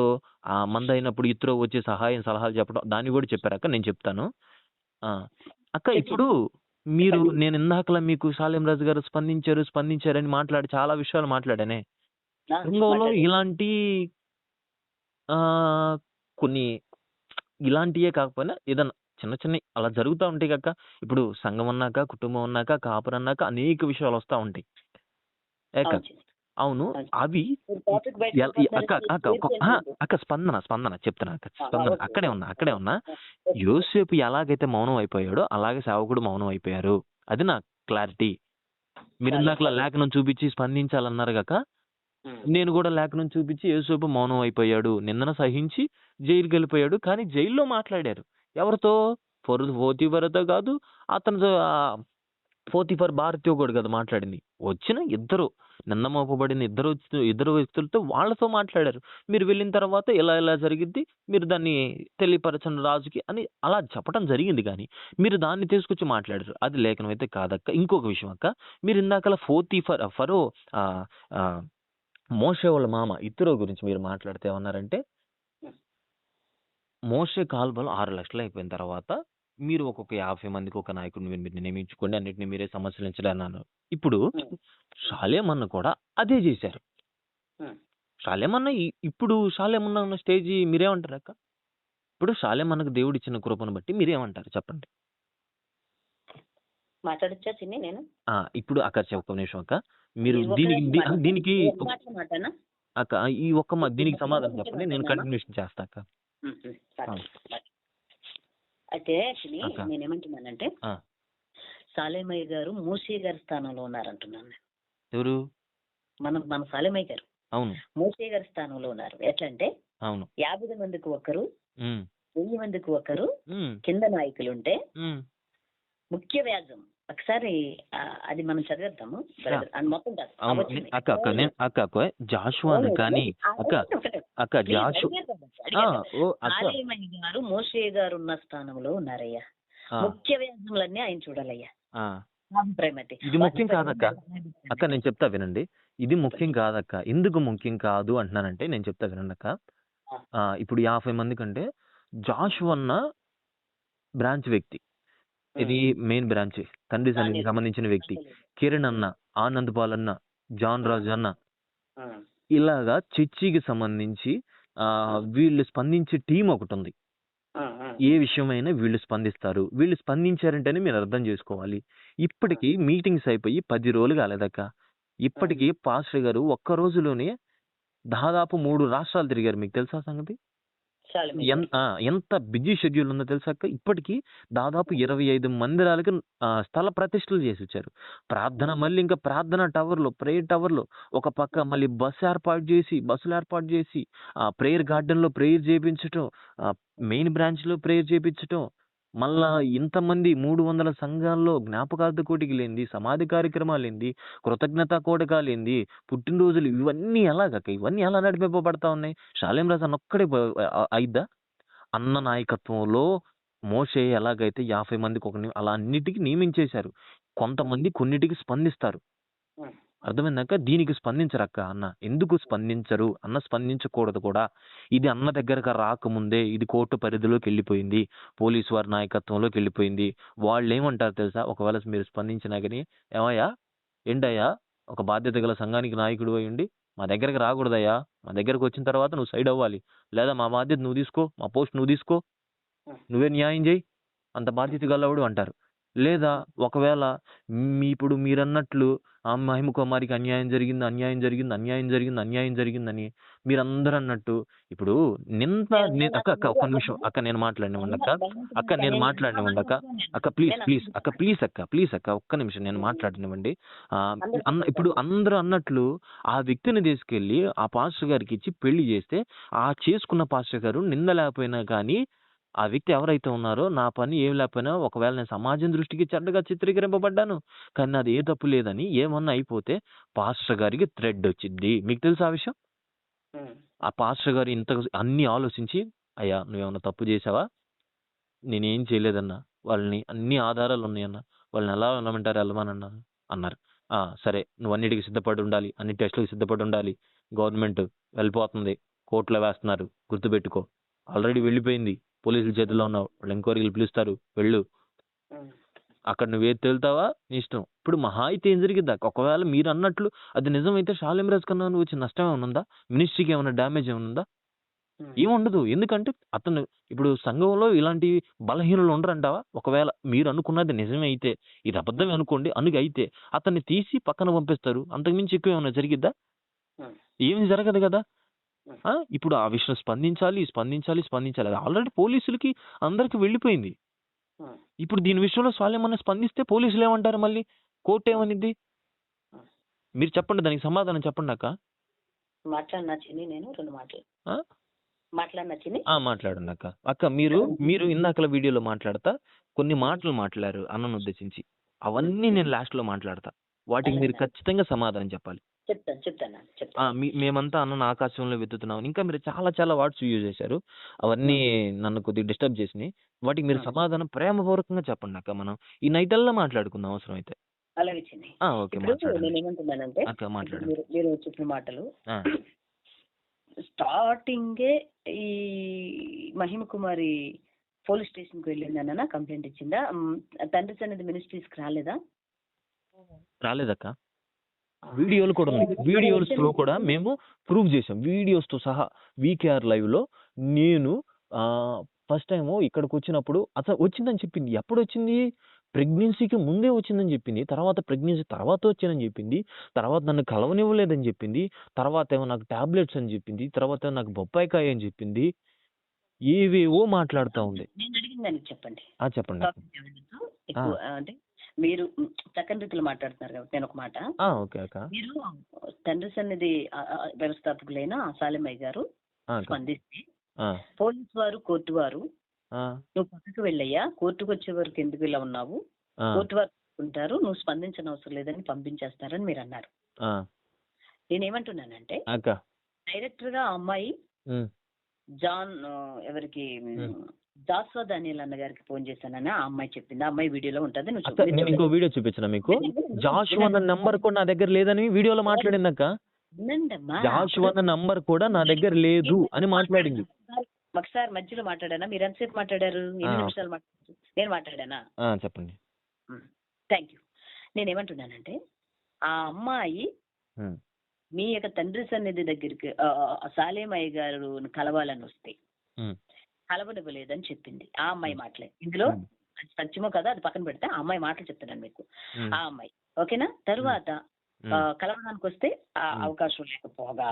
మందైనప్పుడు ఇత్రో వచ్చి సహాయం సలహాలు చెప్పడం దాన్ని కూడా చెప్పారక్క. నేను చెప్తాను అక్క. ఇప్పుడు నేను ఇందాకలా మీకు సాలెం రాజు గారు స్పందించారని మాట్లాడి చాలా విషయాలు మాట్లాడానే. రంగంలో ఇలాంటి కొన్ని ఇలాంటియే కాకపోయినా ఏదన్నా చిన్న చిన్న అలా జరుగుతూ ఉంటాయి కక్క. ఇప్పుడు సంఘం అన్నాక, కుటుంబం అన్నాక, కాపురం అన్నాక అనేక విషయాలు వస్తూ ఉంటాయి. అవును, అవి అక్క స్పందన చెప్తున్నా అక్క. అక్కడే ఉన్నా యోసేపు ఎలాగైతే మౌనం అయిపోయాడో అలాగే సేవకుడు మౌనం అయిపోయారు. అది నా క్లారిటీ. మీరు ఇందాక లేఖనం చూపించి స్పందించాలన్నారు కాక, నేను కూడా లేఖనం చూపించి యోసేపు మౌనం అయిపోయాడు, నిందన సహించి జైలుకి వెళ్ళిపోయాడు. కానీ జైల్లో మాట్లాడారు ఎవరితో? పోతీఫర్తో కాదు, అతను పోతీఫర్ భార్యతో కూడా కదా మాట్లాడింది. వచ్చిన ఇద్దరు నిందమోపబడిన ఇద్దరు వ్యక్తులతో వాళ్ళతో మాట్లాడారు. మీరు వెళ్ళిన తర్వాత ఇలా జరిగింది, మీరు దాన్ని తెలియపరచండి రాజుకి అని అలా చెప్పడం జరిగింది. కానీ మీరు దాన్ని తీసుకొచ్చి మాట్లాడారు. అది లేఖనం అయితే కాదక్క. ఇంకొక విషయం అక్క, మీరు ఇందాకలా ఫరో మోషే వాళ్ళ మామ ఇత్రో గురించి మీరు మాట్లాడితే ఏమన్నారంటే, మోషే కాల్బలం 6,00,000 అయిపోయిన తర్వాత మీరు ఒక్కొక్క 50 మందికి ఒక నాయకుడిని మీరు నియమించుకోండి. అన్నిటిని మీరే సమస్యలించండి అన్నాను. ఇప్పుడు షాలేమన్న కూడా అదే చేశారు. షాలేమన్న ఇప్పుడు షాలేమన్న ఉన్న స్టేజ్ మీరేమంటారు అక్క? ఇప్పుడు షాలేమన్నకు దేవుడు ఇచ్చిన కృపను బట్టి మీరేమంటారు చెప్పండి? మాట్లాడొచ్చా చిన్ని నేను? ఇప్పుడు అక్క ఒక్క నిమిషం అక్క. మీరు ఈ ఒక్క దీనికి మాట, దీనికి ఈ ఒక్క మాట మాటనా? అక్క ఈ ఒక్క దీనికి సమాధానం చెప్పండి. నేను కంటిన్యూషన్ చేస్తా అక్క. అయితే చిన్ని అక్క. నేనేమంటున్నానంటే సాలేమయ్య గారు మోషే గారి స్థానంలో ఉన్నారంటున్నాను నేను. ఎవరు? మన సాలేమయ్య గారు అవును. మోషే గారి స్థానంలో ఉన్నారు. ఎట్లంటే అవును. 50 మందికి ఒకరు, 1000 మందికి ఒకరు ఉమ్, కింద నాయకులుంటే ఉమ్. ముఖ్య వ్యాజ్యం ఒకసారి అది మనం చదివేద్దాము అది మొత్తం కాదు. అవును. వచ్చింది. అక్క జాషువాను కానీ అక్క జాషు సాలేమయ్య గారు మోషే గారు ఉన్న స్థానంలో ఉన్నారయ్యా. ముఖ్య వ్యాజ్యములన్నీ ఆయన చూడాలయ్యా. ఇది ముఖ్యం కాదక్క. అక్క నేను చెప్తా వినండి. ఇది ముఖ్యం కాదక్క. ఎందుకు ముఖ్యం కాదు అంటున్నానంటే నేను చెప్తా వినండి అక్క. ఇప్పుడు 50 మంది కంటే జాషువన్న బ్రాంచ్ వ్యక్తి, ఇది మెయిన్ బ్రాంచ్, తండ్రి సన్నిధికి సంబంధించిన వ్యక్తి. కిరణ్ అన్న, ఆనంద్ పాల్ అన్న, జాన్ రాజు అన్న, ఇలాగా చర్చికి సంబంధించి వీళ్ళు స్పందించే టీం ఒకటి ఉంది. ఏ విషయమైనా వీళ్ళు స్పందిస్తారు. వీళ్ళు స్పందించారంటేనే మీరు అర్థం చేసుకోవాలి. ఇప్పటికి మీటింగ్స్ అయిపోయి 10 రోజులు కాలేదక్క. ఇప్పటికి పాస్టర్ గారు ఒక్క రోజులోనే దాదాపు 3 రాష్ట్రాలు తిరిగారు. మీకు తెలుసా సంగతి? ఎంత బిజీ షెడ్యూల్ ఉందో తెలుసాక. ఇప్పటికీ దాదాపు 25 మందిరాలకి స్థల ప్రతిష్టలు చేసి వచ్చారు. ప్రార్థన మళ్ళీ ఇంకా ప్రార్థన టవర్లో, ప్రేయర్ టవర్లో ఒక పక్క మళ్ళీ బస్సులు ఏర్పాటు చేసి ప్రేయర్ గార్డెన్ లో ప్రేయర్ చేయించటం, మెయిన్ బ్రాంచ్ లో ప్రేయర్ చేయించటం, మళ్ళా ఇంతమంది 300 సంఘాల్లో జ్ఞాపకార్థ కోటికి లేనిది, సమాధి కార్యక్రమాలు ఏంది, కృతజ్ఞతా కోటకాలు ఏంది, పుట్టినరోజులు, ఇవన్నీ ఎలాగక్క? ఇవన్నీ ఎలా నడిపింపబడతా ఉన్నాయి? షాలేం రాజు అన్న ఒక్కడే అయిద్దా? అన్న నాయకత్వంలో మోషే ఎలాగైతే 50 మందికి అలా అన్నిటికీ నియమించేశారు. కొంతమంది కొన్నిటికి స్పందిస్తారు. అర్థమైందాక? దీనికి స్పందించరక్క అన్న. ఎందుకు స్పందించరు? అన్న స్పందించకూడదు కూడా. ఇది అన్న దగ్గరకు రాకముందే ఇది కోర్టు పరిధిలోకి వెళ్ళిపోయింది, పోలీసు వారి నాయకత్వంలోకి వెళ్ళిపోయింది. వాళ్ళు ఏమంటారు తెలుసా? ఒకవేళ మీరు స్పందించినా కానీ, ఏమయ్యా ఏంటయ్యా ఒక బాధ్యత గల సంఘానికి నాయకుడు అయ్యండి మా దగ్గరకు రాకూడదయ్యా, మా దగ్గరకు వచ్చిన తర్వాత నువ్వు సైడ్ అవ్వాలి, లేదా మా బాధ్యత నువ్వు తీసుకో, మా పోస్ట్ నువ్వు తీసుకో, నువ్వే న్యాయం చేయి, అంత బాధ్యత గలవాడు అంటారు. లేదా ఒకవేళ ఇప్పుడు మీరన్నట్లు ఆ మహిమ కుమారికి అన్యాయం జరిగిందని మీరందరూ అన్నట్టు, ఇప్పుడు ఒక్క నిమిషం అక్క, నేను మాట్లాడినివ్వండి అక్క, ప్లీజ్ అక్క ఒక్క నిమిషం నేను మాట్లాడినివ్వండి. ఇప్పుడు అందరూ అన్నట్లు ఆ వ్యక్తిని తీసుకెళ్లి ఆ పాస్టర్ గారికి ఇచ్చి పెళ్లి చేస్తే, ఆ చేసుకున్న పాస్టర్ గారు నింద లేకపోయినా కానీ ఆ వ్యక్తి ఎవరైతే ఉన్నారో, నా పని ఏం లేకపోయినా ఒకవేళ నేను సమాజం దృష్టికి చెడ్డగా చిత్రీకరింపబడ్డాను, కానీ నాది ఏ తప్పు లేదని ఏమన్నా అయిపోతే పాస్టర్ గారికి థ్రెడ్ వచ్చింది. మీకు తెలుసా ఆ విషయం? ఆ పాస్టర్ గారు ఇంత అన్ని ఆలోచించి, అయ్యా నువ్వేమన్నా తప్పు చేసావా? నేనేం చేయలేదన్నా, వాళ్ళని అన్ని ఆధారాలు ఉన్నాయన్నా, వాళ్ళని ఎలా వెళ్ళమంటారు, వెళ్ళమనన్నా అన్నారు. సరే నువ్వు అన్నిటికీ సిద్ధపడి ఉండాలి, అన్ని టెస్టులకు సిద్ధపడి ఉండాలి, గవర్నమెంట్ వెళ్ళిపోతుంది, కోర్టులో వేస్తున్నారు, గుర్తుపెట్టుకో, ఆల్రెడీ వెళ్ళిపోయింది, పోలీసుల చేతిలో ఉన్నావు, వాళ్ళు ఎంక్వైరీలు పిలుస్తారు, వెళ్ళు, అక్కడ నువ్వేది తేలుతావా నీ ఇష్టం. ఇప్పుడు మహా అయితే ఏం జరిగిందా? ఒకవేళ మీరు అన్నట్లు అది నిజమైతే షాలేం రాజు కన్నా నువ్వు వచ్చి నష్టం ఏమైనా ఉందా? మినిస్ట్రీకి ఏమైనా డ్యామేజ్ ఏమైనా ఉందా? ఏముండదు. ఎందుకంటే అతను ఇప్పుడు సంఘంలో ఇలాంటి బలహీనలు ఉండరంటావా? ఒకవేళ మీరు అనుకున్నది నిజమే అయితే, ఇది అబద్ధమే అనుకోండి, అయితే అతన్ని తీసి పక్కన పంపిస్తారు. అంతకుమించి ఎక్కువ ఏమైనా జరిగిద్దా? ఏమి జరగదు కదా. ఇప్పుడు ఆ విషయం స్పందించాలి. అది ఆల్రెడీ పోలీసులకి అందరికి వెళ్ళిపోయింది. ఇప్పుడు దీని విషయంలో సాలేమన్న స్పందిస్తే పోలీసులు ఏమంటారు? మళ్ళీ కోర్టు ఏమనిద్ది? మీరు చెప్పండి, దానికి సమాధానం చెప్పండి అక్క. మాట్లాడండి అక్క. అక్క మీరు ఇందాకల వీడియోలో మాట్లాడతా కొన్ని మాటలు మాట్లాడారు అన్నను ఉద్దేశించి, అవన్నీ నేను లాస్ట్ లో మాట్లాడతా. వాటికి మీరు ఖచ్చితంగా సమాధానం చెప్పాలి. చెప్తాను. మేమంతా అన్నను ఆకాశంలో వెతుకుతున్నాం, ఇంకా మీరు చాలా చాలా వర్డ్స్ యూజ్ చేశారు, అవన్నీ నన్ను కొద్దిగా డిస్టర్బ్ చేసినాయి. వాటికి మీరు సమాధానం ప్రేమపూర్వకంగా చెప్పండి అక్క. మనం ఈ నైట్ అల్లా మాట్లాడుకుందాం అవసరం అయితే. ఓకే, మాట్లాడండి అక్క, మాట్లాడండి. మీరు చెప్పిన మాటలు స్టార్టింగే ఈ మహిమ కుమారి పోలీస్ స్టేషన్కి వెళ్ళిందన్న కంప్లైంట్ ఇచ్చిందా? తండ్రి సన్నిధి మినిస్ట్రీస్కి రాలేదా? రాలేదక్క. వీడియోలు కూడా ఉన్నాయి. వీడియోస్లో కూడా మేము ప్రూవ్ చేసాం, వీడియోస్తో సహా. వీకేఆర్ లైవ్లో నేను ఫస్ట్ టైము ఇక్కడికి వచ్చినప్పుడు అసలు వచ్చిందని చెప్పింది. ఎప్పుడు వచ్చింది? ప్రెగ్నెన్సీకి ముందే వచ్చిందని చెప్పింది. తర్వాత ప్రెగ్నెన్సీ తర్వాత వచ్చానని చెప్పింది. తర్వాత నన్ను కలవనివ్వలేదని చెప్పింది. తర్వాత ఏమో నాకు టాబ్లెట్స్ అని చెప్పింది. తర్వాత ఏమో నాకు బొప్పాయికాయ అని చెప్పింది. ఏవేవో మాట్లాడుతూ ఉంది. నేను అడిగిందని చెప్పండి. చెప్పండి. టాపిక్ ఎవరితో ఎక్కువ అంటే మీరు చక్కని రీతిలో మాట్లాడుతున్నారు కాబట్టి నేను ఒక మాట. ఓకే అక్క. మీరు తండ్రి సన్నిధి వ్యవస్థాపకులైన సాలెమయ్య గారు స్పందిస్తే పోలీస్ వారు, కోర్టు వారు నువ్వు పక్కకు వెళ్ళయ్యా, కోర్టుకు వచ్చే వరకు ఎందుకు ఇలా ఉన్నావు, కోర్టు వారు ఉంటారు, నువ్వు స్పందించిన అవసరం లేదని పంపించేస్తారని మీరు అన్నారు. నేనేమంటున్నానంటే డైరెక్టర్ గా ఆ అమ్మాయి జాన్ ఎవరికి జాస్వా దానియల్ అన్న గారికి ఫోన్ చేశానని ఆ అమ్మాయి చెప్పింది. ఆ అమ్మాయి వీడియోలో ఉంటుంది. నేను ఇంకో వీడియో చూపించిన మీకు. జాషువా అన్న నంబర్ కూడా నా దగ్గర లేదని వీడియోలో మాట్లాడిందక్క. జాషువా అన్న నంబర్ కూడా నా దగ్గర లేదు అని మాట్లాడింది. ఒకసారి మధ్యలో మాట్లాడానా? మీరు ఎంతసేపు మాట్లాడారు? ఎన్ని నిమిషాలు మాట్లాడారు? నేను మాట్లాడానా? చెప్పండి. Thank you. నేనేమంటున్నానంటే ఆ అమ్మాయి మీ యొక్క తండ్రి సన్నిధి దగ్గరికి సాలేమయ్య గారు కలవాలని వస్తే కలవనివ్వలేదని చెప్పింది. ఆ అమ్మాయి మాటలే ఇందులో. సత్యమో కదా అది పక్కన పెడితే ఆ అమ్మాయి మాటలు చెప్తున్నాను మీకు. ఆ అమ్మాయి ఓకేనా? తరువాత కలవడానికి వస్తే అవకాశం లేకపోగా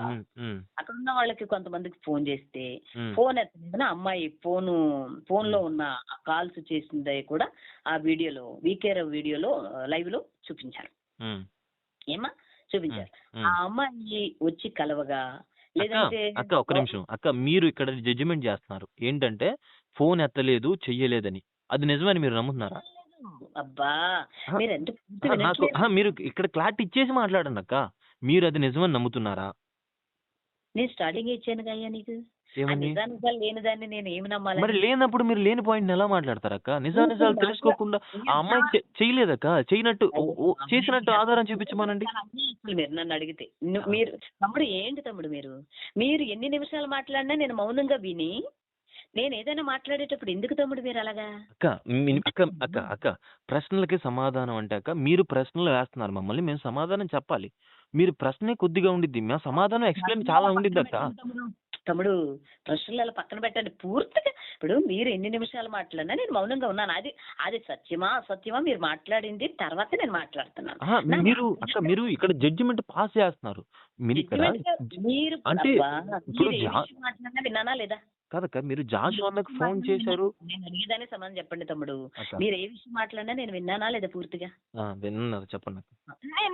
అక్కడ ఉన్న వాళ్ళకి కొంతమందికి ఫోన్ చేస్తే ఫోన్ ఎత్తలేదని అమ్మాయి ఫోన్ లో ఉన్న కాల్స్ చేసిందే కూడా ఆ వీడియోలో వీకేఆర్ వీడియోలో లైవ్ లో చూపించారు. ఏమా చూపించారు. ఆ అమ్మాయి వచ్చి కలవగా లేదంటే అక్క ఒక్క నిమిషం అక్క, మీరు ఇక్కడ జడ్జిమెంట్ చేస్తున్నారు ఏంటంటే ఫోన్ ఎత్తలేదు చెయ్యలేదని. అది నిజమని మీరు నమ్ముతున్నారా? అబ్బా మీరు ఇక్కడ క్లారిటీ ఇచ్చేసి మాట్లాడండి అక్క. మీరు అది నిజమని నమ్ముతున్నారా? నేను స్టార్టింగ్ ఇచ్చాను అయ్యా నీకు. లేని దాన్ని నేను ఏమి నమ్మాలి? మరి లేనప్పుడు మీరు లేని పాయింట్ ఎలా మాట్లాడతారక్క? నిజాలు తెలుసుకోకుండా ఆ అమ్మాయి చేయలేదక్క, చేయనట్టు చేసినట్టు ఆధారం చూపించమనండి. మీరు నన్ను అడిగితే మీరు తమ్ముడు ఏంటి తమ్ముడు మీరు ఎన్ని నిమిషాలు మాట్లాడినా నేను మౌనంగా విని నేను ఏదైనా మాట్లాడేటప్పుడు ఎందుకు తమ్ముడు మీరు అలాగా? అక్క ప్రశ్నలకి సమాధానం అంటే అక్క మీరు ప్రశ్నలు వేస్తున్నారు మమ్మల్ని, మేము సమాధానం చెప్పాలి. మీరు ప్రశ్నే కొద్దిగా ఉండిద్ది, మేము సమాధానం ఎక్స్ప్లెయిన్ చాలా ఉండిద్ది అక్క. తమ్ముడు ప్రశ్నలు పక్కన పెట్టండి పూర్తిగా. ఇప్పుడు మీరు ఎన్ని నిమిషాలు మాట్లాడినా నేను మౌనంగా ఉన్నాను. అది సత్యమా అసత్యమా మీరు మాట్లాడింది తర్వాత నేను మాట్లాడుతున్నాను. మీరు ఇక్కడ జడ్జిమెంట్ పాస్ చేస్తున్నారు. మీరు అంటే మాట్లాడినా విన్నానా లేదా? కాదక్క మీరు జాషువా అన్నకు ఫోన్ చేశారు. నేను అడిగేదాన్ని సమాధానం చెప్పండి తమ్ముడు. మీరు ఏ విషయం మాట్లాడినా నేను విన్నానా లేదా పూర్తిగా? విన్నారు చెప్పండి.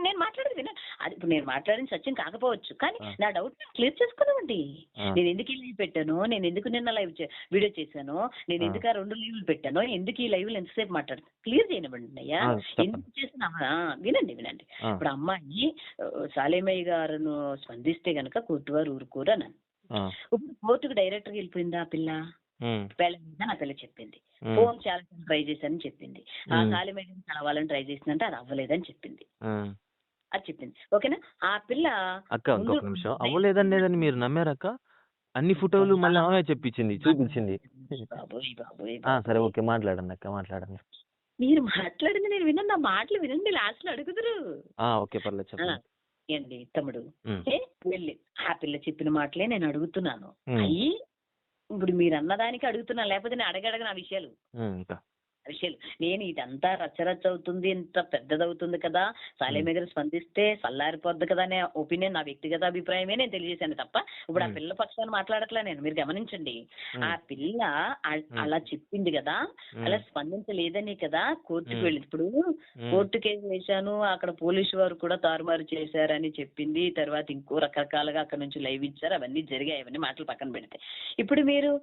నేను మాట్లాడేది విన్నాను. అది ఇప్పుడు నేను మాట్లాడింది సత్యం కాకపోవచ్చు కానీ నా డౌట్ క్లియర్ చేసుకున్నామండి. నేను ఎందుకు ఈ లైవ్ పెట్టాను, నేను ఎందుకు నిన్న లైవ్ వీడియో చేశాను, నేను ఎందుకు ఆ 2 లైవ్లు పెట్టాను, ఎందుకు ఈ లైవ్లు ఎంతసేపు మాట్లాడుతాను క్లియర్ చేయనివ్వండి అయ్యా. ఎందుకు చేసిన వినండి. ఇప్పుడు అమ్మాయి సాలేమయ్య గారును స్పందిస్తే గనక కోర్టు వారు ఊరుకోరు అన్నాను. ఇప్పుడు కోర్టుకు డైరెక్టర్ వెళ్ళిపోయిందా ఆ పిల్ల? వెళ్ళలేదా? నా పిల్ల చెప్పింది. ఫోన్ చాలా ట్రై చేశానని చెప్పింది. ఆ సాలేమయ్య కలవాలని ట్రై చేసిందంటే అది అవ్వలేదని చెప్పింది. అది చెప్పింది ఓకేనా? ఆ పిల్ల అవ్వలేదని మీరు నమ్మారక్క? అన్ని ఫోటోలు మళ్ళీ ఆమె చెప్పించింది, చూపించింది. సరే ఓకే మాట్లాడండి అక్క, మాట్లాడండి. మీరు మాట్లాడింది నేను విన్నాను. నా మాటలు వినండి, లాస్ట్ లో అడుగుదురు. ఓకే పర్లేదు చెప్పండి. ఏంటి తమ్ముడు వెళ్ళి ఆ పిల్ల చెప్పిన మాటలే నేను అడుగుతున్నాను. అయ్యి ఇప్పుడు మీరు అన్నదానికి అడుగుతున్నాను, లేకపోతే నేను అడగడగను ఆ విషయాలు. నేను ఇదంతా రచ్చరచ్చ అవుతుంది, ఇంత పెద్దదవుతుంది కదా, సాలేమయ్య గారు స్పందిస్తే సల్లారిపోద్ది కదా అనే ఒపీనియన్ నా వ్యక్తిగత అభిప్రాయమే నేను తెలియజేశాను తప్ప ఇప్పుడు ఆ పిల్ల పక్షాన్ని మాట్లాడట్లే నేను. మీరు గమనించండి, ఆ పిల్ల అలా చెప్పింది కదా, అలా స్పందించలేదని కదా కోర్టుకు వెళ్ళింది. ఇప్పుడు కోర్టు కేసు వేశాను, అక్కడ పోలీసు వారు కూడా తారుమారు చేశారని చెప్పింది. తర్వాత ఇంకో రకరకాలుగా అక్కడ నుంచి లైవ్ ఇచ్చారు, అవన్నీ జరిగాయి. అవన్నీ మాటలు పక్కన పెడితే ఇప్పుడు మీరు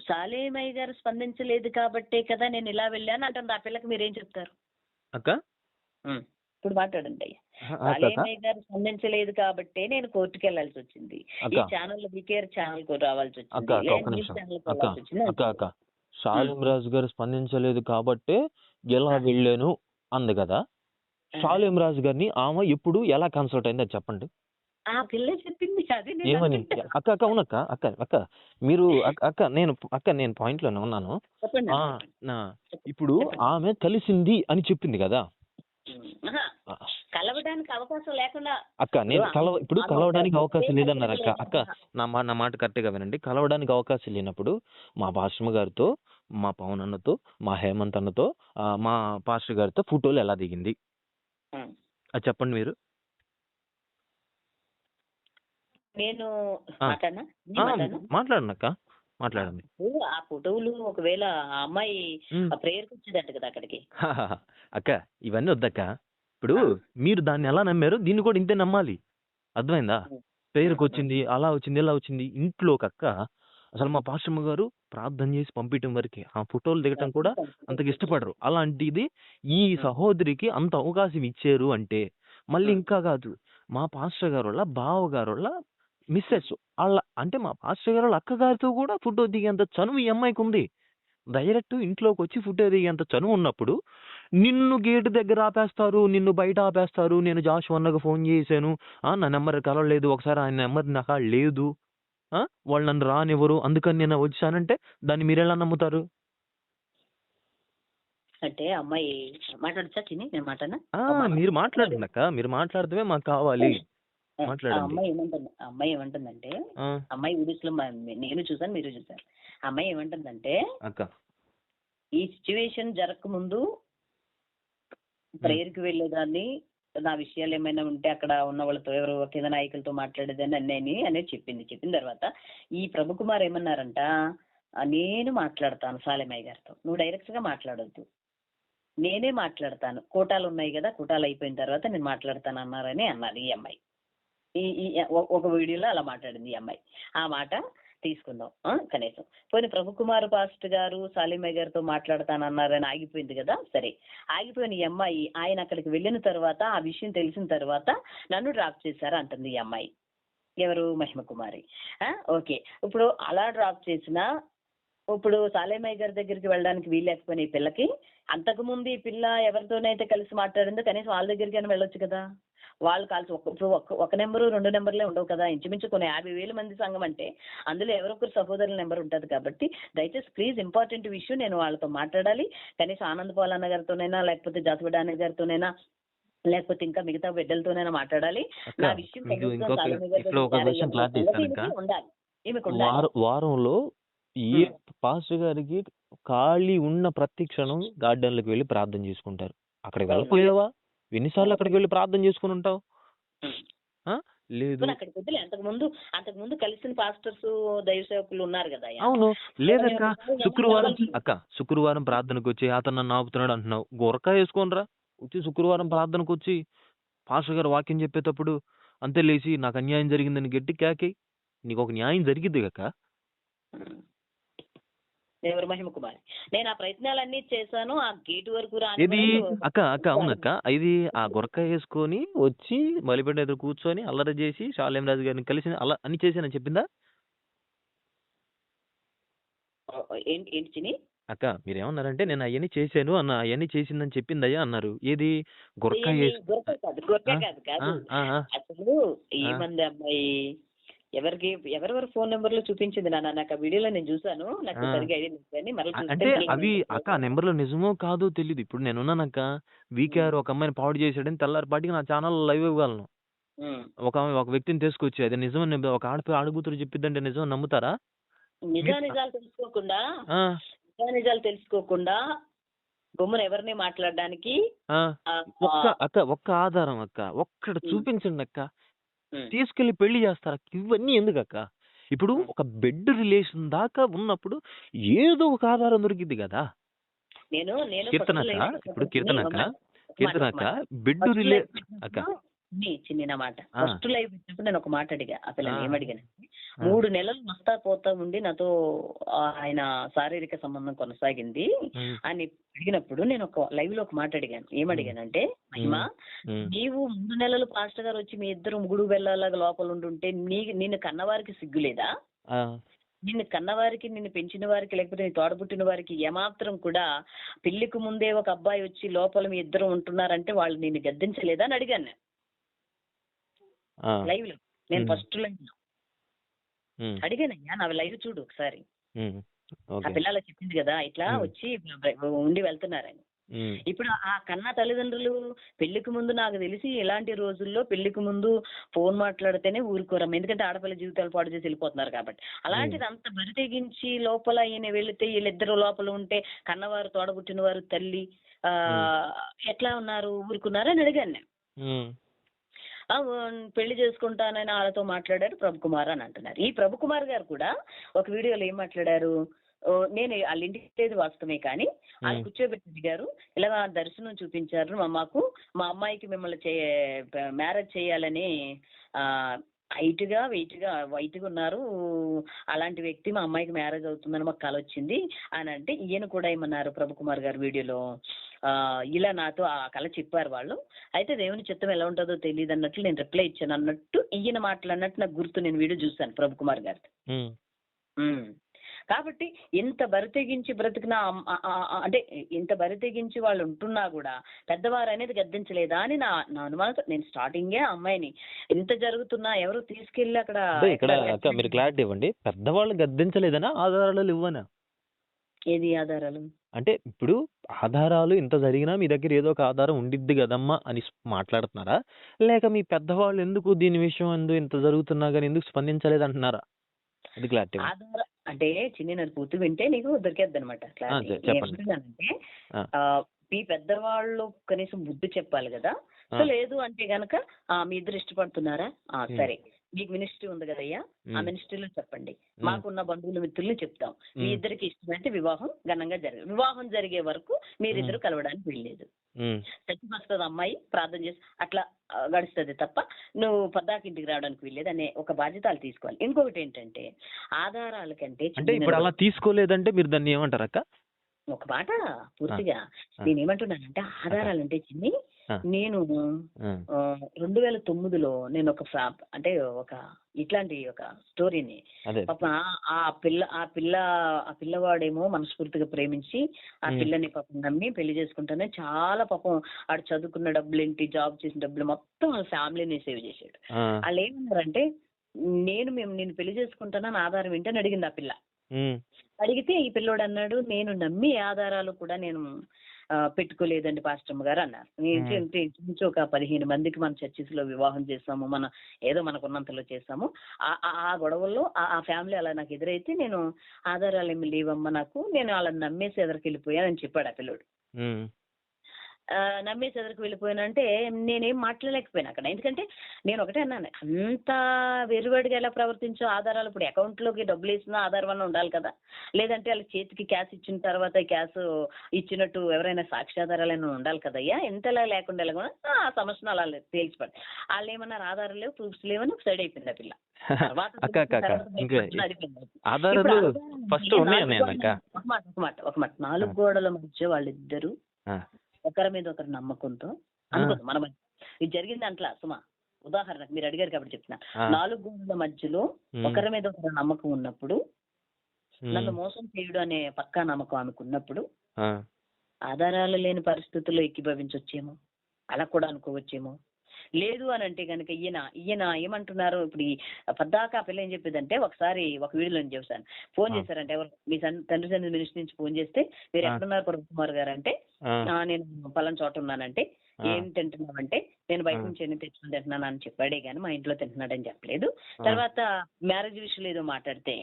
సాలేమయ్య గారు స్పందించలేదు కాబట్టే కదా నేను ఇలా వెళ్ళాను అంటుంది. ఆ పిల్లకి మీరేం చెప్తారు అక్క? ఇప్పుడు మాట్లాడండి అయ్యా. సాలేమయ్య గారు స్పందించలేదు కాబట్టే నేను కోర్టుకు వెళ్లాల్సి వచ్చింది, ఈ ఛానల్ వీకేఆర్ ఛానల్ కు రావాల్సి వచ్చింది. షాలిం రాజు గారు స్పందించలేదు కాబట్టే ఎలా వెళ్ళాను అంది కదా. షాలిం రాజు గారిని ఆమె ఎప్పుడు ఎలా కన్సల్ట్ అయింది అది చెప్పండి. ఆ పిల్లే చెప్పింది, అది నేను ఏమని? అంటుంటా. అక్క అక్క అవునక్క అక్క అక్క మీరు అక్క నేను పాయింట్లోనే ఉన్నాను. చెప్పండి ఆ, అన్న, చెప్పండి. నా చెప్పండి, ఇప్పుడు చెప్పండి. ఆమె కలిసింది అని చెప్పింది కదా ఆహా, ఆ, కలవడానికి అవకాశం లేకుండా అక్క నేను ఇప్పుడు ఆమె ఒక కలవడానికి అవకాశం ప్రత్యేక లేదన్నారు అక్క. అక్క లేకుండా. నా మాట కరెక్ట్గా వినండి. కలవడానికి అవకాశం లేనప్పుడు మా భాషమ్మ గారితో, మా పవన్ అన్నతో, మా హేమంత్ అన్నతో, మా పాస్టర్ గారితో ఫోటోలు ఎలా దిగింది ఉమ్. అది చెప్పండి మీరు. నేను ఆ, మాట్లాడినా, ఆ, నేను మాట్లాడినా. మాట్లాడండి అక్క, మాట్లాడండి. ఇప్పుడు ఆ ఫోటోలు ఒకవేళ ఆ అమ్మాయి ఉమ్. ఆ ప్రేయర్కి వచ్చిందంట కదా అక్కడికి. అక్క ఇవన్నీ వద్దక్క. ఇప్పుడు ఆ, మీరు దాన్ని ఎలా నమ్మారో దీన్ని కూడా ఇంతే నమ్మాలి. అర్థమైందా? ఉమ్, ప్రేయర్కి ఉమ్, వచ్చింది, అలా వచ్చింది, ఇలా వచ్చింది. ఇంట్లోకి అక్క అసలు మా పాస్టమ్మ గారు ప్రార్థన చేసి పంపించడం వరకే. ఆ ఫోటోలు దిగటం కూడా అంతగా ఇష్టపడరు. అలాంటిది ఈ సహోదరికి అంత అవకాశం ఇచ్చారు అంటే మళ్ళీ ఇంకా కాదు, మా పాస్టర్ గారు వాళ్ళ బావ గారు వాళ్ళ మిస్సెస్ వాళ్ళ, అంటే మా పాస్టర్ గారు వాళ్ళ అక్కగారితో కూడా ఫోటో దిగేంత చనువు ఈ అమ్మాయికి ఉంది. డైరెక్ట్ ఇంట్లోకి వచ్చి ఫోటో దిగేంత చనువు ఉన్నప్పుడు నిన్ను గేటు దగ్గర ఆపేస్తారు, నిన్ను బయట ఆపేస్తారు. నేను జాషువా అన్నకు ఫోన్ చేశాను, నా నెంబర్ కలవలేదు, ఒకసారి ఆయన నెంబర్ నా కాడ లేదు, వాళ్ళు నన్ను రానివ్వరు, అందుకని నేను వచ్చానంటే దాన్ని మీరెలా నమ్ముతారు? అంటే అమ్మాయి మాట్లాడచ్చా చిన్ని, నేను మాట్లాడినా. మీరు మాట్లాడండి అక్క, మీరు మాట్లాడితే మాకు కావాలి. ఆ మాట్లాడండి. అమ్మాయి ఏమంటుందంటే, ఆ, అమ్మాయి వీడియోస్ లో నేను చూసాను, మీరు చూసారు. అమ్మాయి ఏమంటుందంటే, అక్క ఈ సిచ్యువేషన్ జరగకముందు ప్రేయర్కి వెళ్ళేదాన్ని, నా విషయాలు ఏమైనా ఉంటే అక్కడ ఉన్న వాళ్ళతో ఎవరో కింద నాయకులతో మాట్లాడేదాన్ని అన్నీ అనేది చెప్పింది. చెప్పిన తర్వాత ఈ ప్రభుకుమార్ ఏమన్నారంట, నేను మాట్లాడతాను సాలెమయ్య గారితో, నువ్వు డైరెక్ట్ గా మాట్లాడొద్దు, నేనే మాట్లాడతాను, కోటాలు ఉన్నాయి కదా, కోటాలు అయిపోయిన తర్వాత నేను మాట్లాడతాను అన్నారని అన్నది ఈ అమ్మాయి. ఈ ఈ ఒక వీడియోలో అలా మాట్లాడింది ఈ అమ్మాయి. ఆ మాట తీసుకుందాం కనీసం. పోనీ ప్రభుకుమార్ పాస్టర్ గారు సాలిమయ్య గారితో మాట్లాడతానన్నారని ఆగిపోయింది కదా, సరే ఆగిపోయిన ఈ అమ్మాయి ఆయన అక్కడికి వెళ్ళిన తర్వాత ఆ విషయం తెలిసిన తర్వాత నన్ను డ్రాప్ చేశారు అంటుంది ఈ అమ్మాయి. ఎవరు? మహిమ కుమారి. ఓకే, ఇప్పుడు అలా డ్రాప్ చేసిన, ఇప్పుడు సాలేమయ్య గారి దగ్గరికి వెళ్ళడానికి వీల్లేకపోయిన ఈ పిల్లకి, అంతకుముందు ఈ పిల్ల ఎవరితోనైతే కలిసి మాట్లాడిందో కనీసం వాళ్ళ దగ్గరికి వెళ్ళొచ్చు కదా. వాళ్ళు కలిసి ఒక నెంబరు 2 నెంబర్లే ఉండవు కదా, ఇంచుమించు కొన్ని 50,000 మంది సంఘం అంటే అందులో ఎవరొకరు సహోదరుల నెంబర్ ఉంటుంది. కాబట్టి దయచేసి ప్లీజ్, ఇంపార్టెంట్ విషయం, నేను వాళ్ళతో మాట్లాడాలి, కనీసం ఆనంద్ పాల్ అన్న గారితోనైనా, లేకపోతే జాసుబడి అన్న గారితోనైనా, లేకపోతే ఇంకా మిగతా బిడ్డలతోనైనా మాట్లాడాలి. నా విషయం ఉండాలి, ఈమెకు ఉండాలి. వారంలో ఏ పాస్టర్ గారికి ఖాళీ ఉన్న ప్రతి క్షణం గార్డెన్లకు వెళ్ళి ప్రార్థన చేసుకుంటారు. అక్కడికి వెళ్ళిపోయావా? ఎన్నిసార్లు అక్కడికి వెళ్ళి ప్రార్థన చేసుకుని ఉంటావు? లేదు. అక్కడికి వద్దులే, అంతకుముందు కలిసిన పాస్టర్స్ దైవ సేవకులు ఉన్నారు కదా. అవును, లేదక్క. శుక్రవారం ప్రార్థనకు వచ్చి అతను నన్ను ఆపుతున్నాడు అంటున్నావు. గొరక వేసుకోనరా వచ్చి శుక్రవారం ప్రార్థనకు వచ్చి పాస్టర్ గారు వాక్యం చెప్పేటప్పుడు అంతే లేచి నాకు అన్యాయం జరిగిందని గట్టి కేకై, నీకు ఒక న్యాయం జరిగిద్ది కక్క. ఎవరు? మహిమ కుమారి. నేను ఆ ప్రయత్నాలన్నీ చేశాను, ఆ గేటు వరకు ఇది అక్క అవునక్క, ఇది ఆ గొరక వేసుకొని వచ్చి బలిపేట ఎదురు కూర్చొని అల్లరి చేసి షాలేం రాజు గారిని కలిసి అలా అన్ని చేశానని చెప్పిందా ఏంటి చిని? అక్క మీరేమన్నారంటే నేను అవన్నీ చేశాను అన్న, అవన్నీ చేసిందని చెప్పిందయ్యా అన్నారు. ఏది? గొరక కాదు. అసలు ఏమంది అమ్మాయి, ఎవరెవరు ఫోన్ నెంబర్లు చూపించింది నాకు ఆ వీడియోలో నేను చూసాను, నాకు సరిగా ఐడియా లేదు కానీ అంటే అవి అక్క నెంబర్లో నిజమో కాదో తెలియదు. ఇప్పుడు నేను ఉన్నానక్క, వీకేఆర్ ఒక అమ్మాయిని పాడు చేశాడని తెల్లారిపాటికి నా ఛానల్ లైవ్ ఇవ్వగలను. ఒక వ్యక్తిని తీసుకొచ్చి అది నిజమని ఒక ఆడబూతులు చెప్పిద్దంటే నిజం నమ్ముతారా? నిజాలు తెలుసుకోకుండా బొమ్మను ఎవరిని మాట్లాడడానికి ఒక్క ఆధారం అక్క, ఒక్కటి చూపించండి అక్క, తీసుకెళ్లి పెళ్లి చేస్తారా? ఇవన్నీ ఎందుకక్క? ఇప్పుడు ఒక బెడ్ రిలేషన్ దాకా ఉన్నప్పుడు ఏదో ఒక ఆధారం దొరికింది కదా. కీర్తనక్క బెడ్ రిలే అక్క చిన్న మాట, ఫస్ట్ లైవ్ పెట్టినప్పుడు నేను ఒక మాట అడిగా, ఆ పిల్లని ఏమడిగాను, 3 నెలలు వస్తా పోతా ఉండి నాతో ఆయన శారీరక సంబంధం కొనసాగింది అని అడిగినప్పుడు నేను ఒక లైవ్ లో ఒక మాట అడిగాను. ఏమడిగానంటే, మహిమ నీవు 3 నెలలు పాస్టర్ గారు వచ్చి మీ ఇద్దరు ముగుడు వెళ్ళాలాగా లోపల ఉంటుంటే నిన్ను కన్నవారికి సిగ్గులేదా? నిన్ను కన్నవారికి, నిన్ను పెంచిన వారికి, లేకపోతే నీ తోడబుట్టిన వారికి ఏమాత్రం కూడా పెళ్లికి ముందే ఒక అబ్బాయి వచ్చి లోపల మీ ఇద్దరు ఉంటున్నారంటే వాళ్ళు నిన్ను గద్దించలేదా అని అడిగాను లైవ్ లో. నేను ఫస్ట్ లైన్ అడిగానయ్యా, నా లైవ్ చూడు ఒకసారి. ఆ పిల్ల అలా చెప్పింది కదా, ఇట్లా వచ్చి ఉండి వెళ్తున్నారని. ఇప్పుడు ఆ కన్నా తల్లిదండ్రులు పెళ్లికి ముందు నాకు తెలిసి ఇలాంటి రోజుల్లో పెళ్లికి ముందు ఫోన్ మాట్లాడితేనే ఊరుకోరమ్మ, ఎందుకంటే ఆడపిల్ల జీవితాలు పాడు చేసి వెళ్ళిపోతున్నారు కాబట్టి. అలాంటిది అంత బరి తెగించి లోపల ఈయన వెళితే వీళ్ళిద్దరు లోపల ఉంటే కన్నవారు తోడబుట్టిన వారు తల్లి ఎట్లా ఉన్నారు, ఊరుకున్నారు అని అడిగాను నేను. పెళ్లి చేసుకుంటానని వాళ్ళతో మాట్లాడారు ప్రభుకుమార్ అని అంటున్నారు. ఈ ప్రభుకుమార్ గారు కూడా ఒక వీడియోలో ఏం మాట్లాడారు, నేను వాళ్ళ ఇంటికి లేదు వాస్తవమే, కానీ వాళ్ళు కూర్చోబెట్టి అడిగారు, ఇలా దర్శనం చూపించారు మాకు, మా అమ్మాయికి మిమ్మల్ని మ్యారేజ్ చేయాలని హైట్ గా వైట్ గా ఉన్నారు, అలాంటి వ్యక్తి మా అమ్మాయికి మ్యారేజ్ అవుతుందని మాకు కల వచ్చింది అని అంటే, ఈయన కూడా ఏమన్నారు ప్రభుకుమార్ గారు వీడియోలో, ఇలా నాతో ఆ కళ చెప్పారు వాళ్ళు, అయితే దేవుని చిత్తం ఎలా ఉంటుందో తెలియదు అన్నట్లు నేను రిప్లై ఇచ్చాను అన్నట్టు ఈయన మాట్లాడినట్టు నాకు గుర్తు. నేను వీడియో చూశాను ప్రభుకుమార్ గారి. కాబట్టి ఇంత బరితెగించి బ్రతికిన అంటే ఇంత బరితెగించి వాళ్ళు ఉంటున్నా కూడా పెద్దవారు అనేది గద్దించలేదా అని నా అనుమానంతో నేను స్టార్టింగే అమ్మాయిని ఇంత జరుగుతున్నా ఎవరు తీసుకెళ్లి అక్కడ ఇక్కడ మీరు క్లారిటీ ఇవ్వండి. పెద్దవాళ్ళు గద్దించలేదనా, ఆధారాలు ఇవ్వనా? ఏది ఆధారాలు అంటే ఇప్పుడు ఆధారాలు ఇంత జరిగినా మీ దగ్గర ఏదో ఒక ఆధారం ఉండిద్ది కదమ్మా అని మాట్లాడుతున్నారా, లేక మీ పెద్దవాళ్ళు ఎందుకు దీని విషయం ఇంత జరుగుతున్నా కానీ ఎందుకు స్పందించలేదు అంటున్నారా? అది క్లారిటీ. ఆధారం అంటే చిన్న నన్ను పూర్తి వింటే నీకు దొరికేద్ది అనమాట. ఏమంటున్నానంటే మీ పెద్దవాళ్ళు కనీసం బుద్ధి చెప్పాలి కదా. సో లేదు అంటే గనక మీ ఇద్దరు ఇష్టపడుతున్నారా, సరే మీకు మినిస్ట్రీ ఉంది కదయ్యా, ఆ మినిస్ట్రీలో చెప్పండి, మాకున్న బంధువుల మిత్రుల్ని చెప్తాం, మీ ఇద్దరికి ఇష్టమైతే వివాహం ఘనంగా వివాహం జరిగే వరకు మీరిద్దరు కలవడానికి వీల్లేదు, చచ్చి వస్తుంది అమ్మాయి ప్రార్థన చేసి అట్లా గడుస్తుంది తప్ప నువ్వు పద్దాకి ఇంటికి రావడానికి వీల్లేదు అనే ఒక బాధ్యతలు తీసుకోవాలి. ఇంకొకటి ఏంటంటే ఆధారాల కంటే ఇప్పుడు అలా తీసుకోలేదంటే మీరు దాన్ని ఏమంటారు అక్క? ఒక మాట పూర్తిగా నేనేమంటున్నానంటే ఆధారాలంటే చిన్ని, నేను 2009లో నేను ఒక అంటే ఒక ఇట్లాంటి ఒక స్టోరీని పాపం ఆ పిల్లవాడేమో మనస్ఫూర్తిగా ప్రేమించి ఆ పిల్లని పాపం నమ్మి పెళ్లి చేసుకుంటానే చాలా పాపం ఆడు చదువుకున్న డబ్బులు ఏంటి, జాబ్ చేసిన డబ్బులు మొత్తం వాళ్ళ ఫ్యామిలీని సేవ్ చేసాడు. వాళ్ళు ఏమన్నారంటే నేను పెళ్లి చేసుకుంటానని ఆధారం ఏంటని అడిగింది ఆ పిల్ల. అడిగితే ఈ పిల్లోడు అన్నాడు, నేను నమ్మి ఆధారాలు కూడా నేను పెట్టుకోలేదండి పాస్టమ్ గారు అన్నారు. నుంచి ఒక 15 మందికి మన చర్చిస్ లో వివాహం చేసాము, మనం ఏదో మనకున్నంతలో చేసాము. ఆ గొడవల్లో ఆ ఫ్యామిలీ అలా నాకు ఎదురైతే నేను ఆధారాలు ఏమి లేవమ్మా నాకు, నేను వాళ్ళని నమ్మేసి ఎదరికి వెళ్ళిపోయానని చెప్పాడు ఆ పిల్లోడు. నమ్మేసి ఎదరికి వెళ్ళిపోయానంటే నేనేం మాట్లాడలేకపోయాను అక్కడ. ఎందుకంటే నేను ఒకటే అన్నాను, అంత వెరువడిగా ఎలా ప్రవర్తించో ఆధారాలు ఇప్పుడు అకౌంట్లోకి డబ్బులు వేసినా ఆధారం అన్న ఉండాలి కదా, లేదంటే వాళ్ళ చేతికి క్యాష్ ఇచ్చిన తర్వాత క్యాష్ ఇచ్చినట్టు ఎవరైనా సాక్ష్యాధారాలైనా ఉండాలి కదయ్యా, ఎంతలా లేకుండా ఎలాగో ఆ సమస్యను అలా తేల్చిపడి వాళ్ళు ఏమన్నారు ఆధారాలు లేవు ప్రూఫ్స్ లేవని ఒక సైడ్ అయిపోయింది ఆ పిల్ల. ఒక మాట 4 గోడల మధ్య వాళ్ళిద్దరు ఒకరి మీద ఒకరు నమ్మకంతో అనుకుందాం మనం, ఇది జరిగింది అంట్లా సుమా ఉదాహరణకు మీరు అడిగారు కాబట్టి చెప్తున్నా. 4 గోడల మధ్యలో ఒకరి మీద ఒకరు నమ్మకం ఉన్నప్పుడు, నన్ను మోసం చేయడు అనే పక్కా నమ్మకం ఆమెకున్నప్పుడు ఆధారాలు లేని పరిస్థితుల్లో ఏకీభవించొచ్చేమో, అలా కూడా అనుకోవచ్చేమో. లేదు అని అంటే కనుక ఈయన ఏమంటున్నారు, ఇప్పుడు పద్దాక ఆ పిల్ల ఏం చెప్పేదంటే, ఒకసారి ఒక వీడియోలో నేను చూసాను, ఫోన్ చేశారంటే ఎవరు మీ తండ్రి సన్నిధి మినిస్ట్రీ నుంచి ఫోన్ చేస్తే, మీరు ఎక్కడున్నారు ప్రభుకుమార్ గారు అంటే, నేను పలానా చోట ఉన్నానంటే, ఏం తింటున్నామంటే నేను బయట నుంచి ఎన్ని తెచ్చుకుని తింటున్నాను అని చెప్పాడే కానీ మా ఇంట్లో తింటున్నాడని చెప్పలేదు. తర్వాత మ్యారేజ్ విషయంలో ఏదో మాట్లాడితే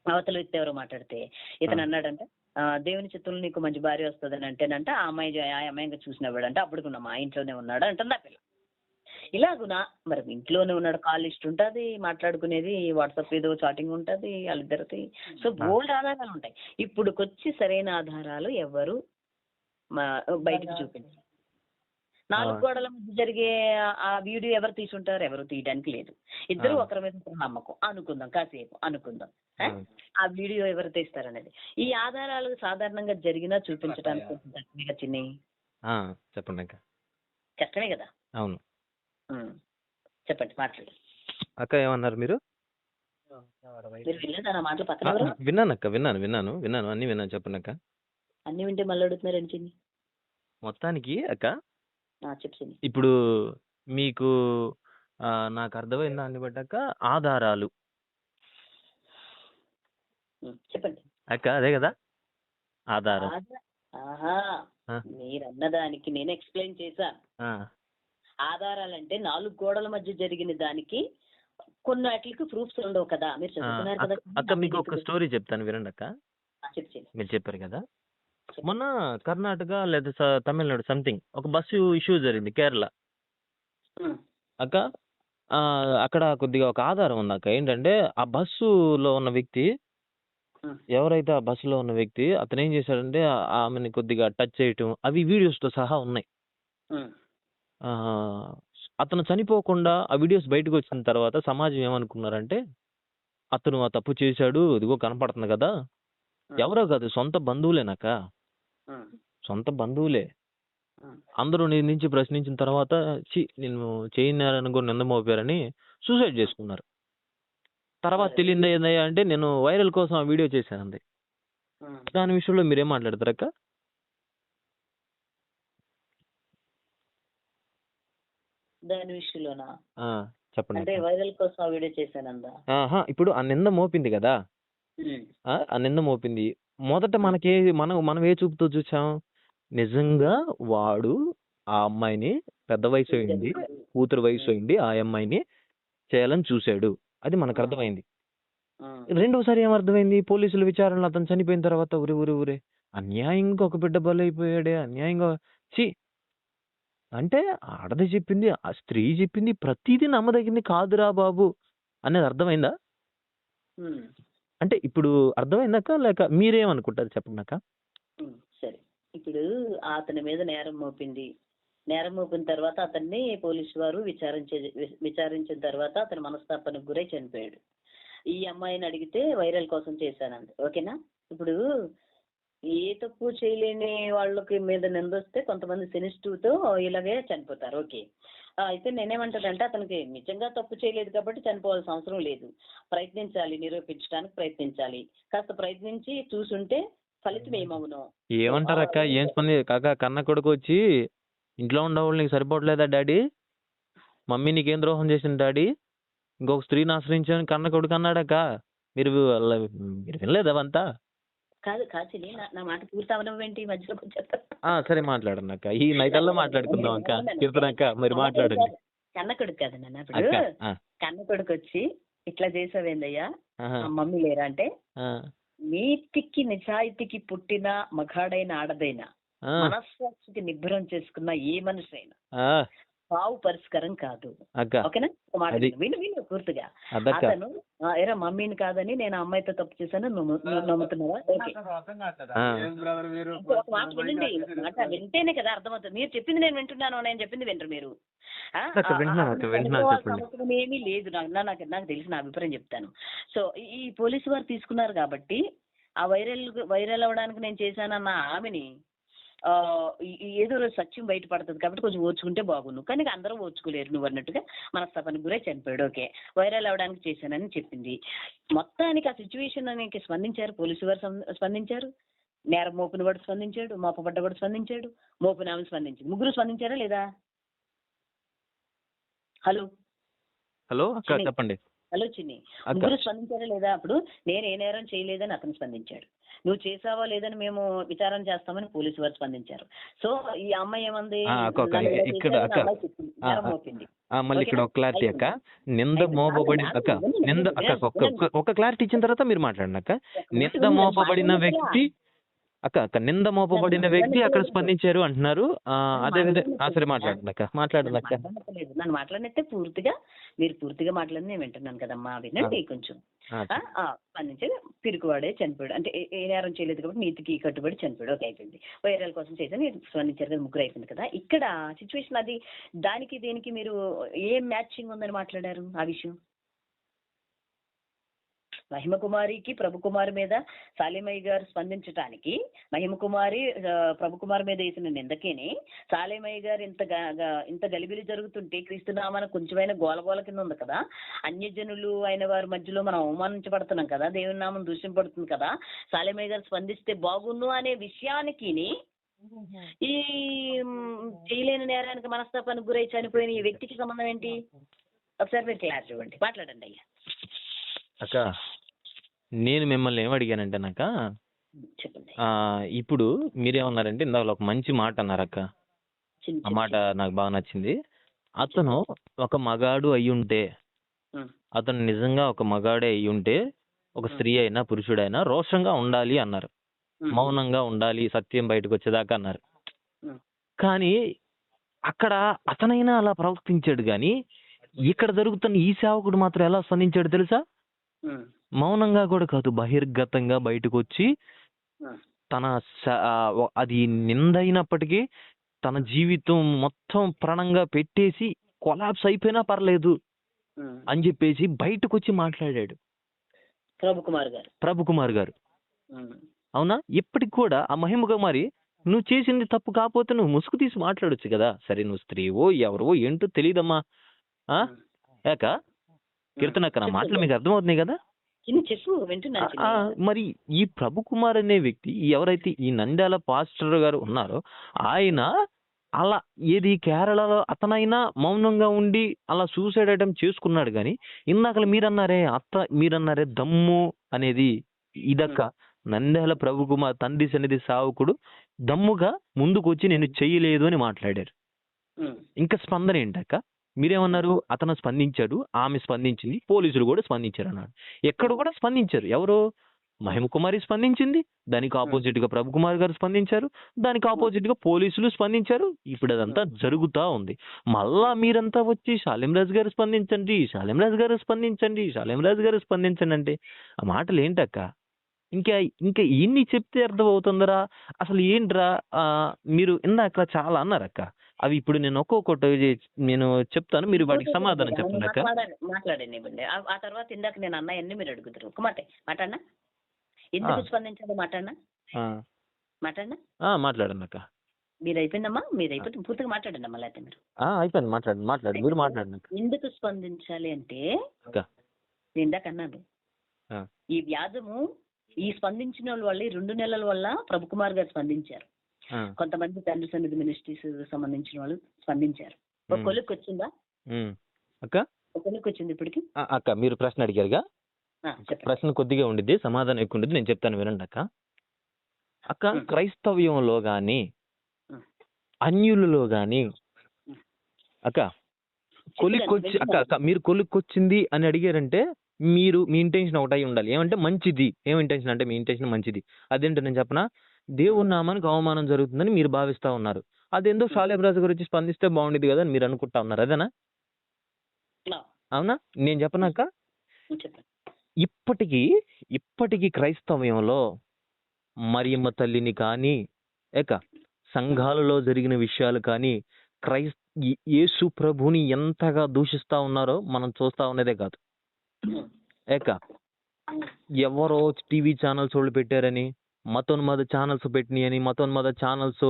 అవతల వ్యక్తి ఎవరో మాట్లాడితే ఇతను అన్నాడంటే, దేవుని చిత్తంలో నీకు మంచి భార్య వస్తుందని అంటేనంటే ఆ అమ్మాయిగా చూసినవాడంటే అప్పుడుకున్నా మా ఇంట్లోనే ఉన్నాడు అంటుంది ఆ పిల్ల. ఇలాగునా మరి ఇంట్లోనే ఉన్నాడు, కాల్ లిస్ట్ ఉంటుంది, మాట్లాడుకునేది వాట్సాప్ ఏదో చాటింగ్ ఉంటుంది వాళ్ళిద్దరికి. సో బోల్డ్ ఆధారాలు ఉంటాయి. ఇప్పుడుకొచ్చి సరైన ఆధారాలు ఎవరు బయటకు చూపించారు. 4 గోడల మధ్య జరిగే ఆ వీడియో ఎవరు తీసుంటారు, ఎవరు తీయడానికి లేదు. ఇద్దరు ఒకరి మీద నమ్మకం అనుకుందాం, కాసేపు అనుకుందాం, ఆ వీడియో ఎవరు తీస్తారనేది. ఈ ఆధారాలు సాధారణంగా జరిగినా చూపించడానికి చిన్ని చెప్పండి కష్టమే కదా. అవును చెప్పండి మాట్లాడు అక్క. ఏమన్నారు మీరు? మాటలు పక్కన విన్నాను అక్క, విన్నాను అన్ని విన్నాను. చెప్పండి అక్క. అన్ని వింటే మళ్ళీ అడుగుతున్నారండి చిన్ని. మొత్తానికి అక్క చెప్పండి. ఇప్పుడు మీకు నాకు అర్థమైన దాన్ని బట్టాక ఆధారాలు చెప్పండి అక్క, అదే కదా ఆధారం. ఆహా, ఆ, మీరు అన్నదానికి నేను ఎక్స్ప్లెయిన్ చేశాను. ఆ, ఆధారాలంటే 4 గోడల మధ్య జరిగిన దానికి కొన్నిటికి ప్రూఫ్స్ ఉండవు కదా, మీరు చదువుతున్నారు కదా. అక్క మీకు ఒక స్టోరీ చెప్తాను వినండి అక్క. చెప్పండి. మీరు చెప్పారు కదా, మొన్న కర్ణాటక లేదా తమిళనాడు సంథింగ్ ఒక బస్సు ఇష్యూ జరిగింది కేరళ అక్క. అక్కడ కొద్దిగా ఒక ఆధారం ఉంది అక్క. ఏంటంటే ఆ బస్సులో ఉన్న వ్యక్తి, ఎవరైతే ఆ బస్సులో ఉన్న వ్యక్తి అతను ఏం చేశాడంటే ఆమెని కొద్దిగా టచ్ చేయటం, అవి వీడియోస్తో సహా ఉన్నాయి. అతను చనిపోకుండా ఆ వీడియోస్ బయటకు వచ్చిన తర్వాత సమాజం ఏమనుకున్నారంటే, అతను ఆ తప్పు చేశాడు, ఇదిగో కనపడుతుంది కదా. ఎవరో కాదు, సొంత బంధువులేనాక, సొంత బంధువులే. అందరూ నిందించి ప్రశ్నించిన తర్వాత నేను చేయనారని కూడా నింద మోపారని సూసైడ్ చేసుకున్నారు. తర్వాత తెలియదు ఏందయ్యా అంటే, నేను వైరల్ కోసం ఆ వీడియో చేశానంది. దాని విషయంలో మీరేం మాట్లాడతారక్క? దాని విషయంలోనా? చెప్పండి. అంటే వైరల్ కోసం ఆ వీడియో చేశానందా? ఇప్పుడు ఆ నింద మోపింది కదా, ఆ నింద మోపింది. మొదట మనం ఏ చూపుతో చూసాం? నిజంగా వాడు ఆ అమ్మాయిని, పెద్ద వయసు అయింది, కూతురు వయసు అయింది, ఆ అమ్మాయిని చేయాలని చూశాడు. అది మనకు అర్థమైంది. రెండోసారి ఏమర్థమైంది? పోలీసుల విచారణలో అతను చనిపోయిన తర్వాత ఊరే అన్యాయంగా ఒక బిడ్డ బలైపోయాడే, అన్యాయంగా. చి అంటే ఆడది చెప్పింది, ఆ స్త్రీ చెప్పింది ప్రతిదీ నమ్మదగింది కాదురా బాబు అనేది అర్థమైందా? అంటే ఇప్పుడు అర్థమైందాక, లేక మీరేమనుకుంటారు చెప్పండి. సరే, ఇప్పుడు అతని మీద నేరం మోపిన తర్వాత అతన్ని పోలీసు వారు విచారించిన తర్వాత అతను మనస్తాపానికి గురై చనిపోయాడు. ఈ అమ్మాయిని అడిగితే వైరల్ కోసం చేశానండి. ఓకేనా? ఇప్పుడు ఏ తప్పు చేయలేని వాళ్ళకి మీద నిందొస్తే కొంతమంది సెన్సిటివ్తో ఇలాగే చనిపోతారు. ఓకే, అయితే నేనేమంటానంటే, అతనికి నిజంగా తప్పు చేయలేదు కాబట్టి చనిపోవాల్సిన అవసరం లేదు. ప్రయత్నించాలి, నిరూపించడానికి ప్రయత్నించాలి. కాస్త ప్రయత్నించి చూసుంటే ఫలితం ఏమవును? ఏమంటారు అక్క? ఏం పని కాక కన్న కొడుకు వచ్చి, ఇంట్లో ఉండేవాళ్ళు నీకు సరిపోవట్లేదా డాడీ, మమ్మీ నీకేం ద్రోహం చేసింది డాడీ, ఇంకొక స్త్రీని ఆశ్రయించాను కన్న కొడుకు అన్నాడక్క. మీరు వినలేదు అవంతా? కాదు కాచిని, నా మాట పూర్తి అవనవేంటి మధ్యలో కొంచెం? సరే మాట్లాడండి అక్క, ఈ నైటల్లో మాట్లాడుకుందాం అక్క. కీర్తనక్క మీరు మాట్లాడండి. కన్న కొడుకు కాదు నాన్న. ఇప్పుడు కన్న కొడుకు వచ్చి ఇట్లా చేసావేందయ్యా, మమ్మీ లేరా అంటే, నీతికి నిజాయితీకి పుట్టిన మగాడైన ఆడదైనా, మనస్సాక్షికి నిబ్బరం చేసుకున్న ఏ మనిషి అయినా సావు పరిష్కారం కాదు. ఓకేనా? విను పూర్తిగా. అతను ఎరా మమ్మీని కాదని నేను అమ్మాయితో తప్పు చేశాను నువ్వు నమ్ముతున్నావా? ఒక మాట వినండి, మాట వింటేనే కదా అర్థమవుతుంది. మీరు చెప్పింది నేను వింటున్నాను, నేను చెప్పింది వింటారు మీరు. అవసరం ఏమీ లేదు. నాకు తెలిసిన అభిప్రాయం చెప్తాను. సో ఈ పోలీసు వారు తీసుకున్నారు కాబట్టి ఆ వైరల్ అవడానికి నేను చేశానన్న ఆమెని ఏదో రోజు సత్యం బయటపడుతుంది కాబట్టి కొంచెం ఓర్చుకుంటే బాగుండు. కానీ అందరూ ఓర్చుకోలేరు. నువ్వు అన్నట్టుగా మనస్తాపానికి గురై చనిపోయాడు. ఓకే, వైరల్ అవడానికి చేశానని చెప్పింది. మొత్తానికి ఆ సిచ్యువేషన్ అనేది స్పందించారు, పోలీసు వారు స్పందించారు, నేరం మోపిన వాడు స్పందించాడు, మోపబడ్డవాడు స్పందించాడు, మోపిన ఆమె స్పందించింది. ముగ్గురు స్పందించారా లేదా? హలో అక్క చెప్పండి. హలో చిన్ని, ముగ్గురు స్పందించారా లేదా? అప్పుడు నేను ఏ నేరం చేయలేదని అతను స్పందించాడు, నువ్వు చేసావా లేదని మేము విచారణ చేస్తామని పోలీసు వారు స్పందించారు. సో ఈ అమ్మాయి ఏమంది? మళ్ళీ ఇక్కడ ఒక క్లారిటీ అక్క, నింద మోపబడి అక్క, ఒక క్లారిటీ ఇచ్చిన తర్వాత మీరు మాట్లాడండి అక్క. నింద మోపబడిన వ్యక్తి నింద మోపబడిన వ్యక్తి అక్కడ స్పందించారు అంటున్నారు. అదే సరే మాట్లాడండి అక్క, నన్ను మాట్లాడితే మీరు పూర్తిగా మాట్లాడి నేను వింటున్నాను కదమ్మా, వినండి కొంచెం. స్పందించేది పిరికివాడే చనిపోయాడు అంటే ఏ నేరం చేయలేదు కాబట్టి నీతికి కట్టుబడి చనిపోయాడు. ఓకే, అయిపోయింది. వైరల్ కోసం చేశాను, స్పందించారు కదా, ముగ్గురు అయిపోయింది కదా. ఇక్కడ సిచ్యువేషన్ అది దానికి దేనికి మీరు ఏం మ్యాచింగ్ ఉందని మాట్లాడారు? ఆ విషయం మహిమకుమారికి ప్రభుకుమారి మీద సాలిమయ్య గారు స్పందించడానికి, మహిమకుమారి ప్రభుకుమారి మీద వేసిన నిందకేని సాలిమయ్య గారు ఇంత గలిబిలి జరుగుతుంటే క్రీస్తునామాన కొంచెమైనా గోలగోల కింద ఉంది కదా, అన్యజనులు అయిన వారి మధ్యలో మనం అవమానించబడుతున్నాం కదా, దేవుని నామం దూషింపడుతుంది కదా, సాలిమయ్య గారు స్పందిస్తే బాగుండు అనే విషయానికి ఈ చేయలేని నేరానికి మనస్తాపానికి గురై చనిపోయిన ఈ వ్యక్తికి సంబంధం ఏంటి? ఒకసారి మీరు క్లారిటీ ఇవ్వండి, మాట్లాడండి అయ్యా. అక్క నేను మిమ్మల్ని ఏమడిగానంటే నాక చెప్పండి. ఇప్పుడు మీరేమన్నారంటే ఇందాక ఒక మంచి మాట అన్నారు అక్క. చిన్న ఆ చిన్న మాట నాకు బాగా నచ్చింది. అతను ఒక మగాడు అయ్యుంటే, అతను నిజంగా ఒక మగాడే అయ్యుంటే, ఒక స్త్రీ అయినా పురుషుడైనా రోషంగా ఉండాలి అన్నారు. మౌనంగా ఉండాలి, సత్యం బయటకు వచ్చేదాకా అన్నారు. కానీ అక్కడ అతనైనా అలా ప్రవర్తించాడు గాని, ఇక్కడ జరుగుతున్న ఈ సేవకుడు మాత్రం ఎలా స్పందించాడు తెలుసా? మౌనంగా కూడా కాదు, బహిర్గతంగా బయటకు వచ్చి తన అది నిందైనప్పటికీ తన జీవితం మొత్తం ప్రాణంగా పెట్టేసి కొలాప్స్ అయిపోయినా పర్లేదు అని చెప్పేసి బయటకు వచ్చి మాట్లాడాడు ప్రభుకుమార్ గారు. అవునా? ఇప్పటికి కూడా ఆ మహిమ కుమారి నువ్వు చేసింది తప్పు కాకపోతే నువ్వు ముసుగు తీసి మాట్లాడొచ్చు కదా. సరే నువ్వు స్త్రీవో ఎవరో ఏంటో తెలియదమ్మా. ఏక కీర్తనక్క, నా మాటలు మీకు అర్థమవుతున్నాయి కదా? మరి ఈ ప్రభుకుమార్ అనే వ్యక్తి, ఎవరైతే ఈ నంద్యాల పాస్టర్ గారు ఉన్నారో, ఆయన అలా ఏది కేరళలో అతనైనా మౌనంగా ఉండి అలా సూసైడ్ అటెంప్ట్ చేసుకున్నాడు. కానీ ఇందాక మీరన్నారే దమ్ము అనేది ఇదక్క. నంద్యాల ప్రభుకుమార్ తండ్రి సన్నిధి సావుకుడు దమ్ముగా ముందుకు వచ్చి నేను చెయ్యలేదు అని మాట్లాడారు. ఇంకా స్పందన ఏంటక్క? మీరేమన్నారు? అతను స్పందించాడు, ఆమె స్పందించింది, పోలీసులు కూడా స్పందించారు అన్నాడు. ఎక్కడ కూడా స్పందించారు. ఎవరు? మహిమ కుమారి స్పందించింది, దానికి ఆపోజిట్ గా ప్రభుకుమార్ గారు స్పందించారు, దానికి ఆపోజిట్ గా పోలీసులు స్పందించారు. ఇప్పుడు అదంతా జరుగుతా ఉంది. మళ్ళా మీరంతా వచ్చి శాలింరాజు గారు స్పందించండి, శాలింరాజు గారు స్పందించండి, శాలింరాజు గారు స్పందించండి అంటే ఆ మాటలు ఏంటక్క? ఇంకా ఇన్ని చెప్తే అర్థం అవుతుందరా? అసలు ఏంట్రా? మీరు ఇందాక చాలా అన్నారక్క. అవి ఇప్పుడు నేను ఒక్కొక్కటి నేను చెప్తాను, మీరు వాటికి సమాధానం చెప్పండి అక్క. మాట్లాడండి. ఆ తర్వాత ఇందాక నేను అన్నాయన్ని మీరు అడుగుతారు. ఒక మాట మాట్లాడినా, ఎందుకు స్పందించాలో మాట్లాడినా మాట్లాడండి అక్క. మీరు అయిపోయిందమ్మా, మీరు అయిపోతే పూర్తిగా మాట్లాడండి అమ్మా. లేకపోతే మీరు అయిపోయింది, మాట్లాడండి మీరు మాట్లాడండి. ఎందుకు స్పందించాలి అంటే నేను ఇందాక అన్నాను, ఈ వ్యాధము ఈ స్పందించిన వాళ్ళ వల్ల, ఈ 2 నెలల వల్ల ప్రభుకుమార్ గారు స్పందించారు. కొంతమంది తండ్రి సన్నిధి మినిస్ట్రీస్ సంబంధించిన వాళ్ళు స్పందించారు. ఒక కొలిక్కి వచ్చిందా అక్క? ఒక కొలిక్కి వచ్చింది ఇప్పటికి. అక్క మీరు ప్రశ్న అడిగారుగా, ప్రశ్న కొద్దిగా ఉండిద్ది, సమాధానం ఎక్కువ ఉండిద్ది, నేను చెప్తాను వినండి అక్క. అక్క క్రైస్తవ్యంలో గాని అన్యులలో గాని అక్క కొలిక్కొచ్చి అక్క మీరు కొలిక్కొచ్చింది అని అడిగారంటే మీ ఇంటెన్షన్ ఒకటై ఉండాలి. ఏమంటే మంచిది. ఏం ఇంటెన్షన్ అంటే మీ ఇంటెన్షన్ మంచిది. అదేంటో నేను చెప్పనా? దేవుని నామానికి అవమానం జరుగుతుందని మీరు భావిస్తా ఉన్నారు. అదేందో శాలింరాజు గురించి స్పందిస్తే బాగుండేది కదా అని మీరు అనుకుంటా ఉన్నారు. అదేనా? అవునా? నేను చెప్పనాక ఇప్పటికీ క్రైస్తవ్యంలో మరియమ్మ తల్లిని కానీ సంఘాలలో జరిగిన విషయాలు కానీ యేసు ప్రభుని ఎంతగా దూషిస్తా ఉన్నారో మనం చూస్తా ఉన్నదే కాదు. ఎవరో టీవీ ఛానల్స్ వాళ్ళు పెట్టారని, మతోన్మాద ఛానల్స్ పెట్టినాయని, మతోన్మాద ఛానల్స్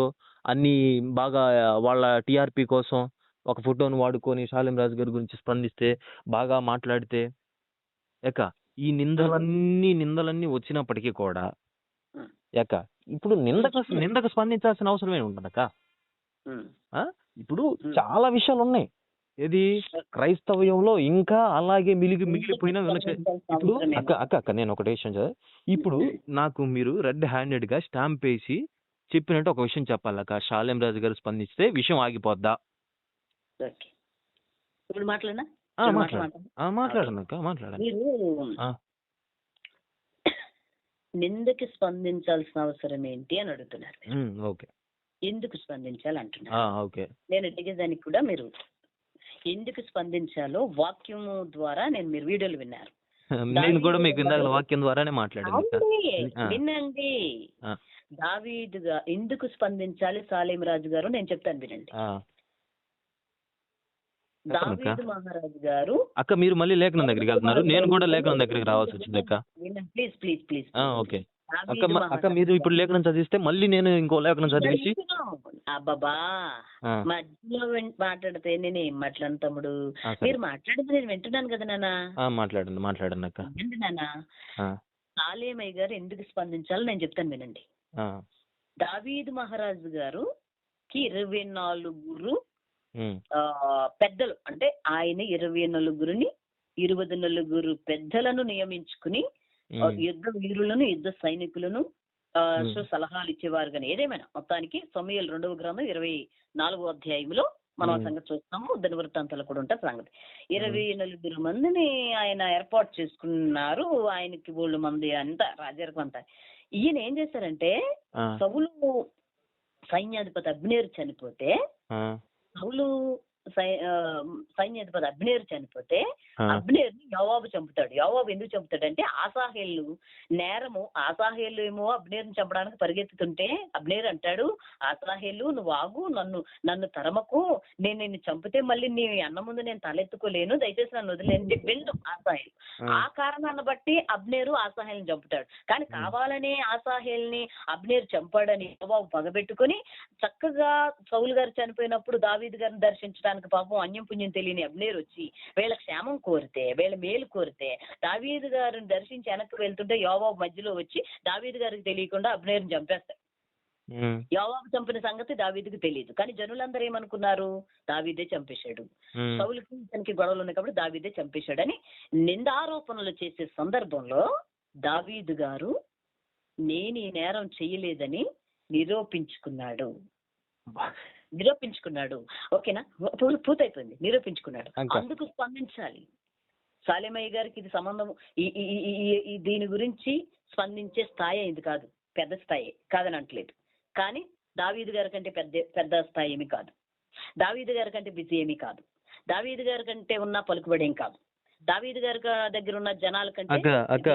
అన్ని బాగా వాళ్ళ టీఆర్పీ కోసం ఒక ఫోటోను వాడుకొని శాలింరాజు గారి గురించి స్పందిస్తే, బాగా మాట్లాడితే ఈ నిందలన్నీ వచ్చినప్పటికీ కూడా ఇప్పుడు నిందకు స్పందించాల్సిన అవసరం ఏమి ఉంటుందక్క? ఇప్పుడు చాలా విషయాలు ఉన్నాయి. ఏది క్రైస్తవ్యంలో ఇంకా అలాగే మిగిలిపోయిన ఇప్పుడు అక్క నేను ఒకటి విషయం ఇప్పుడు నాకు మీరు రెడ్ హ్యాండెడ్ గా స్టాంప్ వేసి చెప్పినట్టు ఒక విషయం చెప్పాలక్క. శాలింరాజు గారు స్పందిస్తే విషయం ఆగిపోద్దా? మాట్లాడండి. నిందకి స్పందించాల్సిన అవసరం ఏంటి అని అడుగుతున్నారు. ఓకే, ఎందుకు స్పందించాలి అంటున్నారు. నేను అడిగేదానికి కూడా మీరు ఎందుకు స్పందించాలో వాక్యం ద్వారా మీరు వీడియోలు విన్నారు. నేను కూడా మీకు ఇందాక వాక్యం ద్వారానే మాట్లాడాను. వినండి. దావీదుగా ఎందుకు స్పందించాలి శాలింరాజు గారు నేను చెప్తాను, వినండి. దావీదు మహారాజు గారు అక్క మీరు మళ్ళీ లేఖనం దగ్గరికి వెళ్తున్నారు, నేను కూడా లేఖనం దగ్గరికి రావాల్సి వచ్చింది అక్క. ప్లీజ్. ఓకే అక్క మీరు ఇప్పుడు లేఖనం చదివిస్తే మళ్ళీ నేను ఇంకో లేఖనం చదివించి అబ్బాబా మధ్యలో మాట్లాడితే నేను ఏం మాట్లాడను తమ్ముడు. మీరు మాట్లాడితే నేను వింటున్నాను కదా నాన్న. మాట్లాడండి అక్క. వినండి నాన్న. సాలేమయ్య గారు ఎందుకు స్పందించాలో నేను చెప్తాను, వినండి. దావీదు మహారాజు గారు 24 ఉమ్, పెద్దలు అంటే ఆయన 24 పెద్దలను నియమించుకుని ఉమ్, యుద్ధ వీరులను యుద్ధ సైనికులను ఉమ్, సలహాలు ఇచ్చేవారు కానీ ఏదేమైనా మొత్తానికి సమూయేలు 2వ గ్రంథం 24వ అధ్యాయంలో మనం ఆ ఉమ్, సంగతి చూస్తాము. దినవృత్తాంతాలు కూడా ఉంటుంది సంగతి. ఉమ్, 24 మందిని ఆయన ఏర్పాటు చేసుకున్నారు. ఆయనకి బోళ్ళు మంది అంతా రాజరికం అంతా. ఈయన ఏం చేశారంటే ఆ, సౌలు సైన్యాధిపతి అబ్నేరు చనిపోతే ఆ, సౌలు సైన్యాధిపతి అబ్నేరు చనిపోతే ఆ, అబ్నేరుని యోవాబు చంపుతాడు. యోవాబు ఎందుకు చంపుతాడంటే ఆసాహేలు నేరము. ఆసాహేలు ఏమో అబ్నేరుని చంపడానికి పరిగెత్తుతుంటే అబ్నేరు అంటాడు, ఆసాహేలు నువ్వు ఆగు, నన్ను తరమకు, నేను నిన్ను చంపితే మళ్ళీ నీ అన్న ముందు నేను తలెత్తుకోలేను, దయచేసి నన్ను వదిలేండి వెళ్ళు ఆసాహేలు. ఆ కారణాన్ని బట్టి అబ్నేరు ఆసాహేల్ని చంపుతాడు. కానీ కావాలనే ఆసాహేల్ని అబ్నేరు చంపాడని యోవాబు పగబెట్టుకుని చక్కగా సౌలు గారు చనిపోయినప్పుడు దావీదు గారిని దర్శించడానికి పాపం అన్యం పుణ్యం తెలియని అబ్నేరు వచ్చి వీళ్ళ క్షేమం కోరితే, వీళ్ళ మేలు కోరితే దావీదు గారిని దర్శించి వెనక్కి వెళ్తుంటే యోవాబు మధ్యలో వచ్చి దావీదు గారికి తెలియకుండా అబ్నేరుని చంపేస్తాడు. ఉమ్, యోవాబు చంపిన సంగతి దావీదుకి తెలియదు. కానీ జనులందరూ ఏమనుకున్నారు, దావీదే చంపేశాడు, ఉమ్, సౌలుకి ఇతనికి గొడవలు ఉన్నాయి కాబట్టి దావీదే చంపేశాడని నిందారోపణలు చేసే సందర్భంలో దావీదు గారు నేను ఈ నేరం చెయ్యలేదని నిరూపించుకున్నాడు. ఓకేనా, పూర్తయిపోయింది. నిరూపించుకున్నాడు. అంతే. అందుకు స్పందించాలి. సాలెమయ్య గారికి ఇది సంబంధం దీని గురించి స్పందించే స్థాయి ఇది కాదు, పెద్ద స్థాయి కాదని అంటలేదు. కానీ దావీదు గారి కంటే పెద్ద స్థాయి ఏమి కాదు, దావీదు గారి కంటే బిజీ ఏమీ కాదు, దావీదు గారి కంటే ఉన్న పలుకుబడి ఏం కాదు, దావీదు గారి దగ్గర ఉన్న జనాల కంటే. అక్క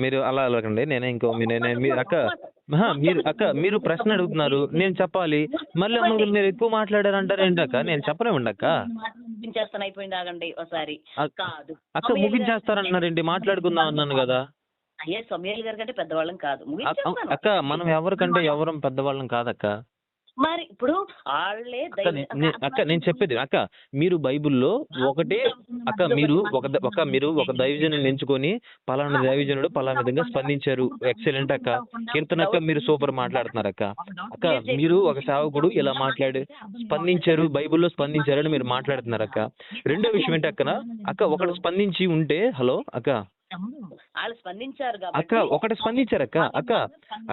మీరు అలా అలకండి. నేనే ఇంకో మీరు ప్రశ్న అడుగుతున్నారు, నేను చెప్పాలి, మళ్ళీ మీరు ఎక్కువ మాట్లాడారంటారు ఏంటి అక్క? నేను చెప్పలేమండి అక్క. ముగించేస్తాను, అయిపోయింది, ఆగండి ఒకసారి. కాదు అక్క ముగించేస్తారంటున్నారేంటి? మాట్లాడుకుందాం అన్నాను కదా. అయ్యే సమూయేలు గారి కంటే పెద్దవాళ్ళం కాదు, ముగించేస్తాను. అక్క మనం ఎవరికంటే ఎవరం పెద్దవాళ్ళం కాదక్క. మరి ఇప్పుడు వాళ్ళే అక్క నేను చెప్పేది అక్క, మీరు బైబిల్లో ఒకటే అక్క, మీరు ఒక దైవజనుని ఎంచుకొని పలానా దైవజనుడు పలానా విధంగా స్పందించారు, ఎక్సలెంట్ అక్క, కీర్తన అక్క మీరు సూపర్ మాట్లాడుతున్నారు అక్క. అక్క మీరు ఒక సేవకుడు ఇలా మాట్లాడి స్పందించారు, బైబిల్లో స్పందించారు అని మీరు మాట్లాడుతున్నారు అక్క. రెండో విషయం ఏంటి అక్క ఒకడు స్పందించి ఉంటే, హలో అక్క, వాళ్ళు స్పందించారు అక్క ఒకటి స్పందించారు అక్క అక్క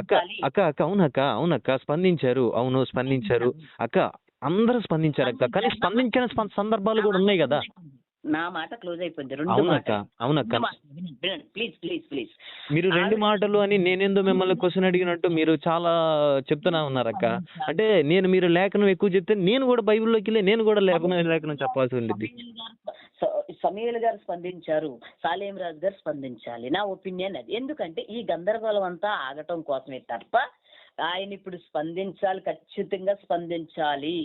అక్క అక్క అక్క అవునక్క స్పందించారు, అవును స్పందించారు అక్క, అందరూ స్పందించారు అక్క. కానీ స్పందించిన సందర్భాలు కూడా ఉన్నాయి కదా. నా మాట క్లోజ్ అయిపోయింది. అవునక్క ప్లీజ్ మీరు 2 మాటలు అని నేనేందో మిమ్మల్ని క్వశ్చన్ అడిగినట్టు మీరు చాలా చెప్తున్నా ఉన్నారక్క. అంటే మీరు లేఖనం ఎక్కువ చెప్తే నేను కూడా బైబిల్లోకి వెళ్ళి నేను కూడా లేఖనం చెప్పాల్సి ఉండేది. సమూయేలు గారు స్పందించారు, సాలేం రాజు గారు స్పందించాలి. నా ఒపీనియన్ అది. ఎందుకంటే ఈ గందరగోళం అంతా ఆగటం కోసమే తప్ప ఆయన ఇప్పుడు స్పందించాలి, ఖచ్చితంగా స్పందించాలి.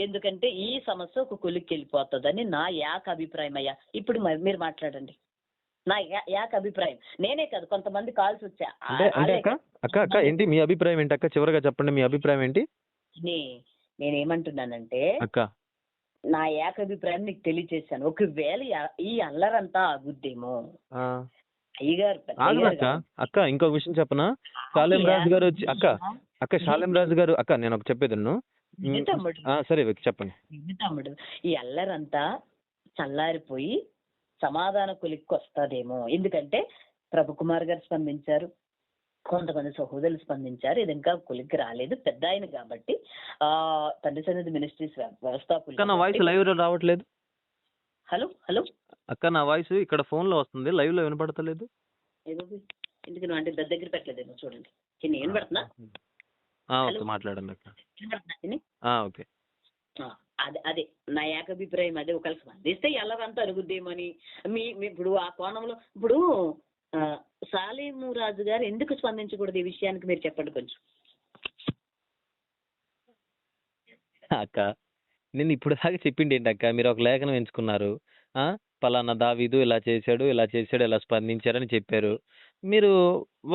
ఎందుకంటే ఈ సమస్య ఒక కొలిక్కి వెళ్ళిపోతుందని నా అభిప్రాయం. అయ్యా ఇప్పుడు మీరు మాట్లాడండి. నా అభిప్రాయం, నేనే కాదు కొంతమంది కాల్స్ వచ్చా. అక్క ఏంటి మీ అభిప్రాయం ఏంటి అక్క? చివరిగా చెప్పండి మీ అభిప్రాయం ఏంటి? నేనేమంటున్నానంటే అక్క నా అభిప్రాయం నీకు తెలియచేశాను. ఒకవేళ ఈ అల్లరంతా ఆగుద్దేమో అయ్యగారు. అక్క ఇంకొక విషయం చెప్పనా? షాలేం రాజు గారు వచ్చి షాలేం రాజు గారు అక్క నేను ఒక చెప్పేది సరే చెప్పండి తమ్ముడు. ఈ అల్లరంతా చల్లారిపోయి సమాధాన కొలిక్కి వస్తుందేమో. ఎందుకంటే ప్రభుకుమార్ గారు స్పందించారు, కొంతమంది సహోదరులు స్పందించారు, ఇది ఇంకా కొలిక్కి రాలేదు, పెద్ద ఆయన కాబట్టి తండ్రి సన్నిధి మినిస్ట్రీస్ వ్యవస్థాపకులు. వాయిస్ లైవ్ లో రావట్లేదు. హలో అక్క నా వాయిస్ ఇక్కడ ఫోన్ లో వస్తుంది, లైవ్ లో వినపడతలేదు. ఎందుకు నువ్వు అంటే దగ్గర పెట్టలేదేమో చూడండి. చిన్న వినపడుతున్నా? మాట్లాడండి అక్క. ఓకే అదే నా అభిప్రాయం. అదే ఒకళ్ళు స్పందిస్తే ఎల్లరంతా అరుగుద్దేమని ఇప్పుడు ఆ కోణంలో ఇప్పుడు సాలేము రాజు గారు ఎందుకు స్పందించకూడదు ఈ విషయానికి మీరు చెప్పండి కొంచెం. అక్క నేను ఇప్పుడు దాకా చెప్పిండి ఏంటక్క, మీరు ఒక లేఖనం ఎంచుకున్నారు, పలానా దావీదు ఇలా చేశాడు ఇలా స్పందించారని చెప్పారు. మీరు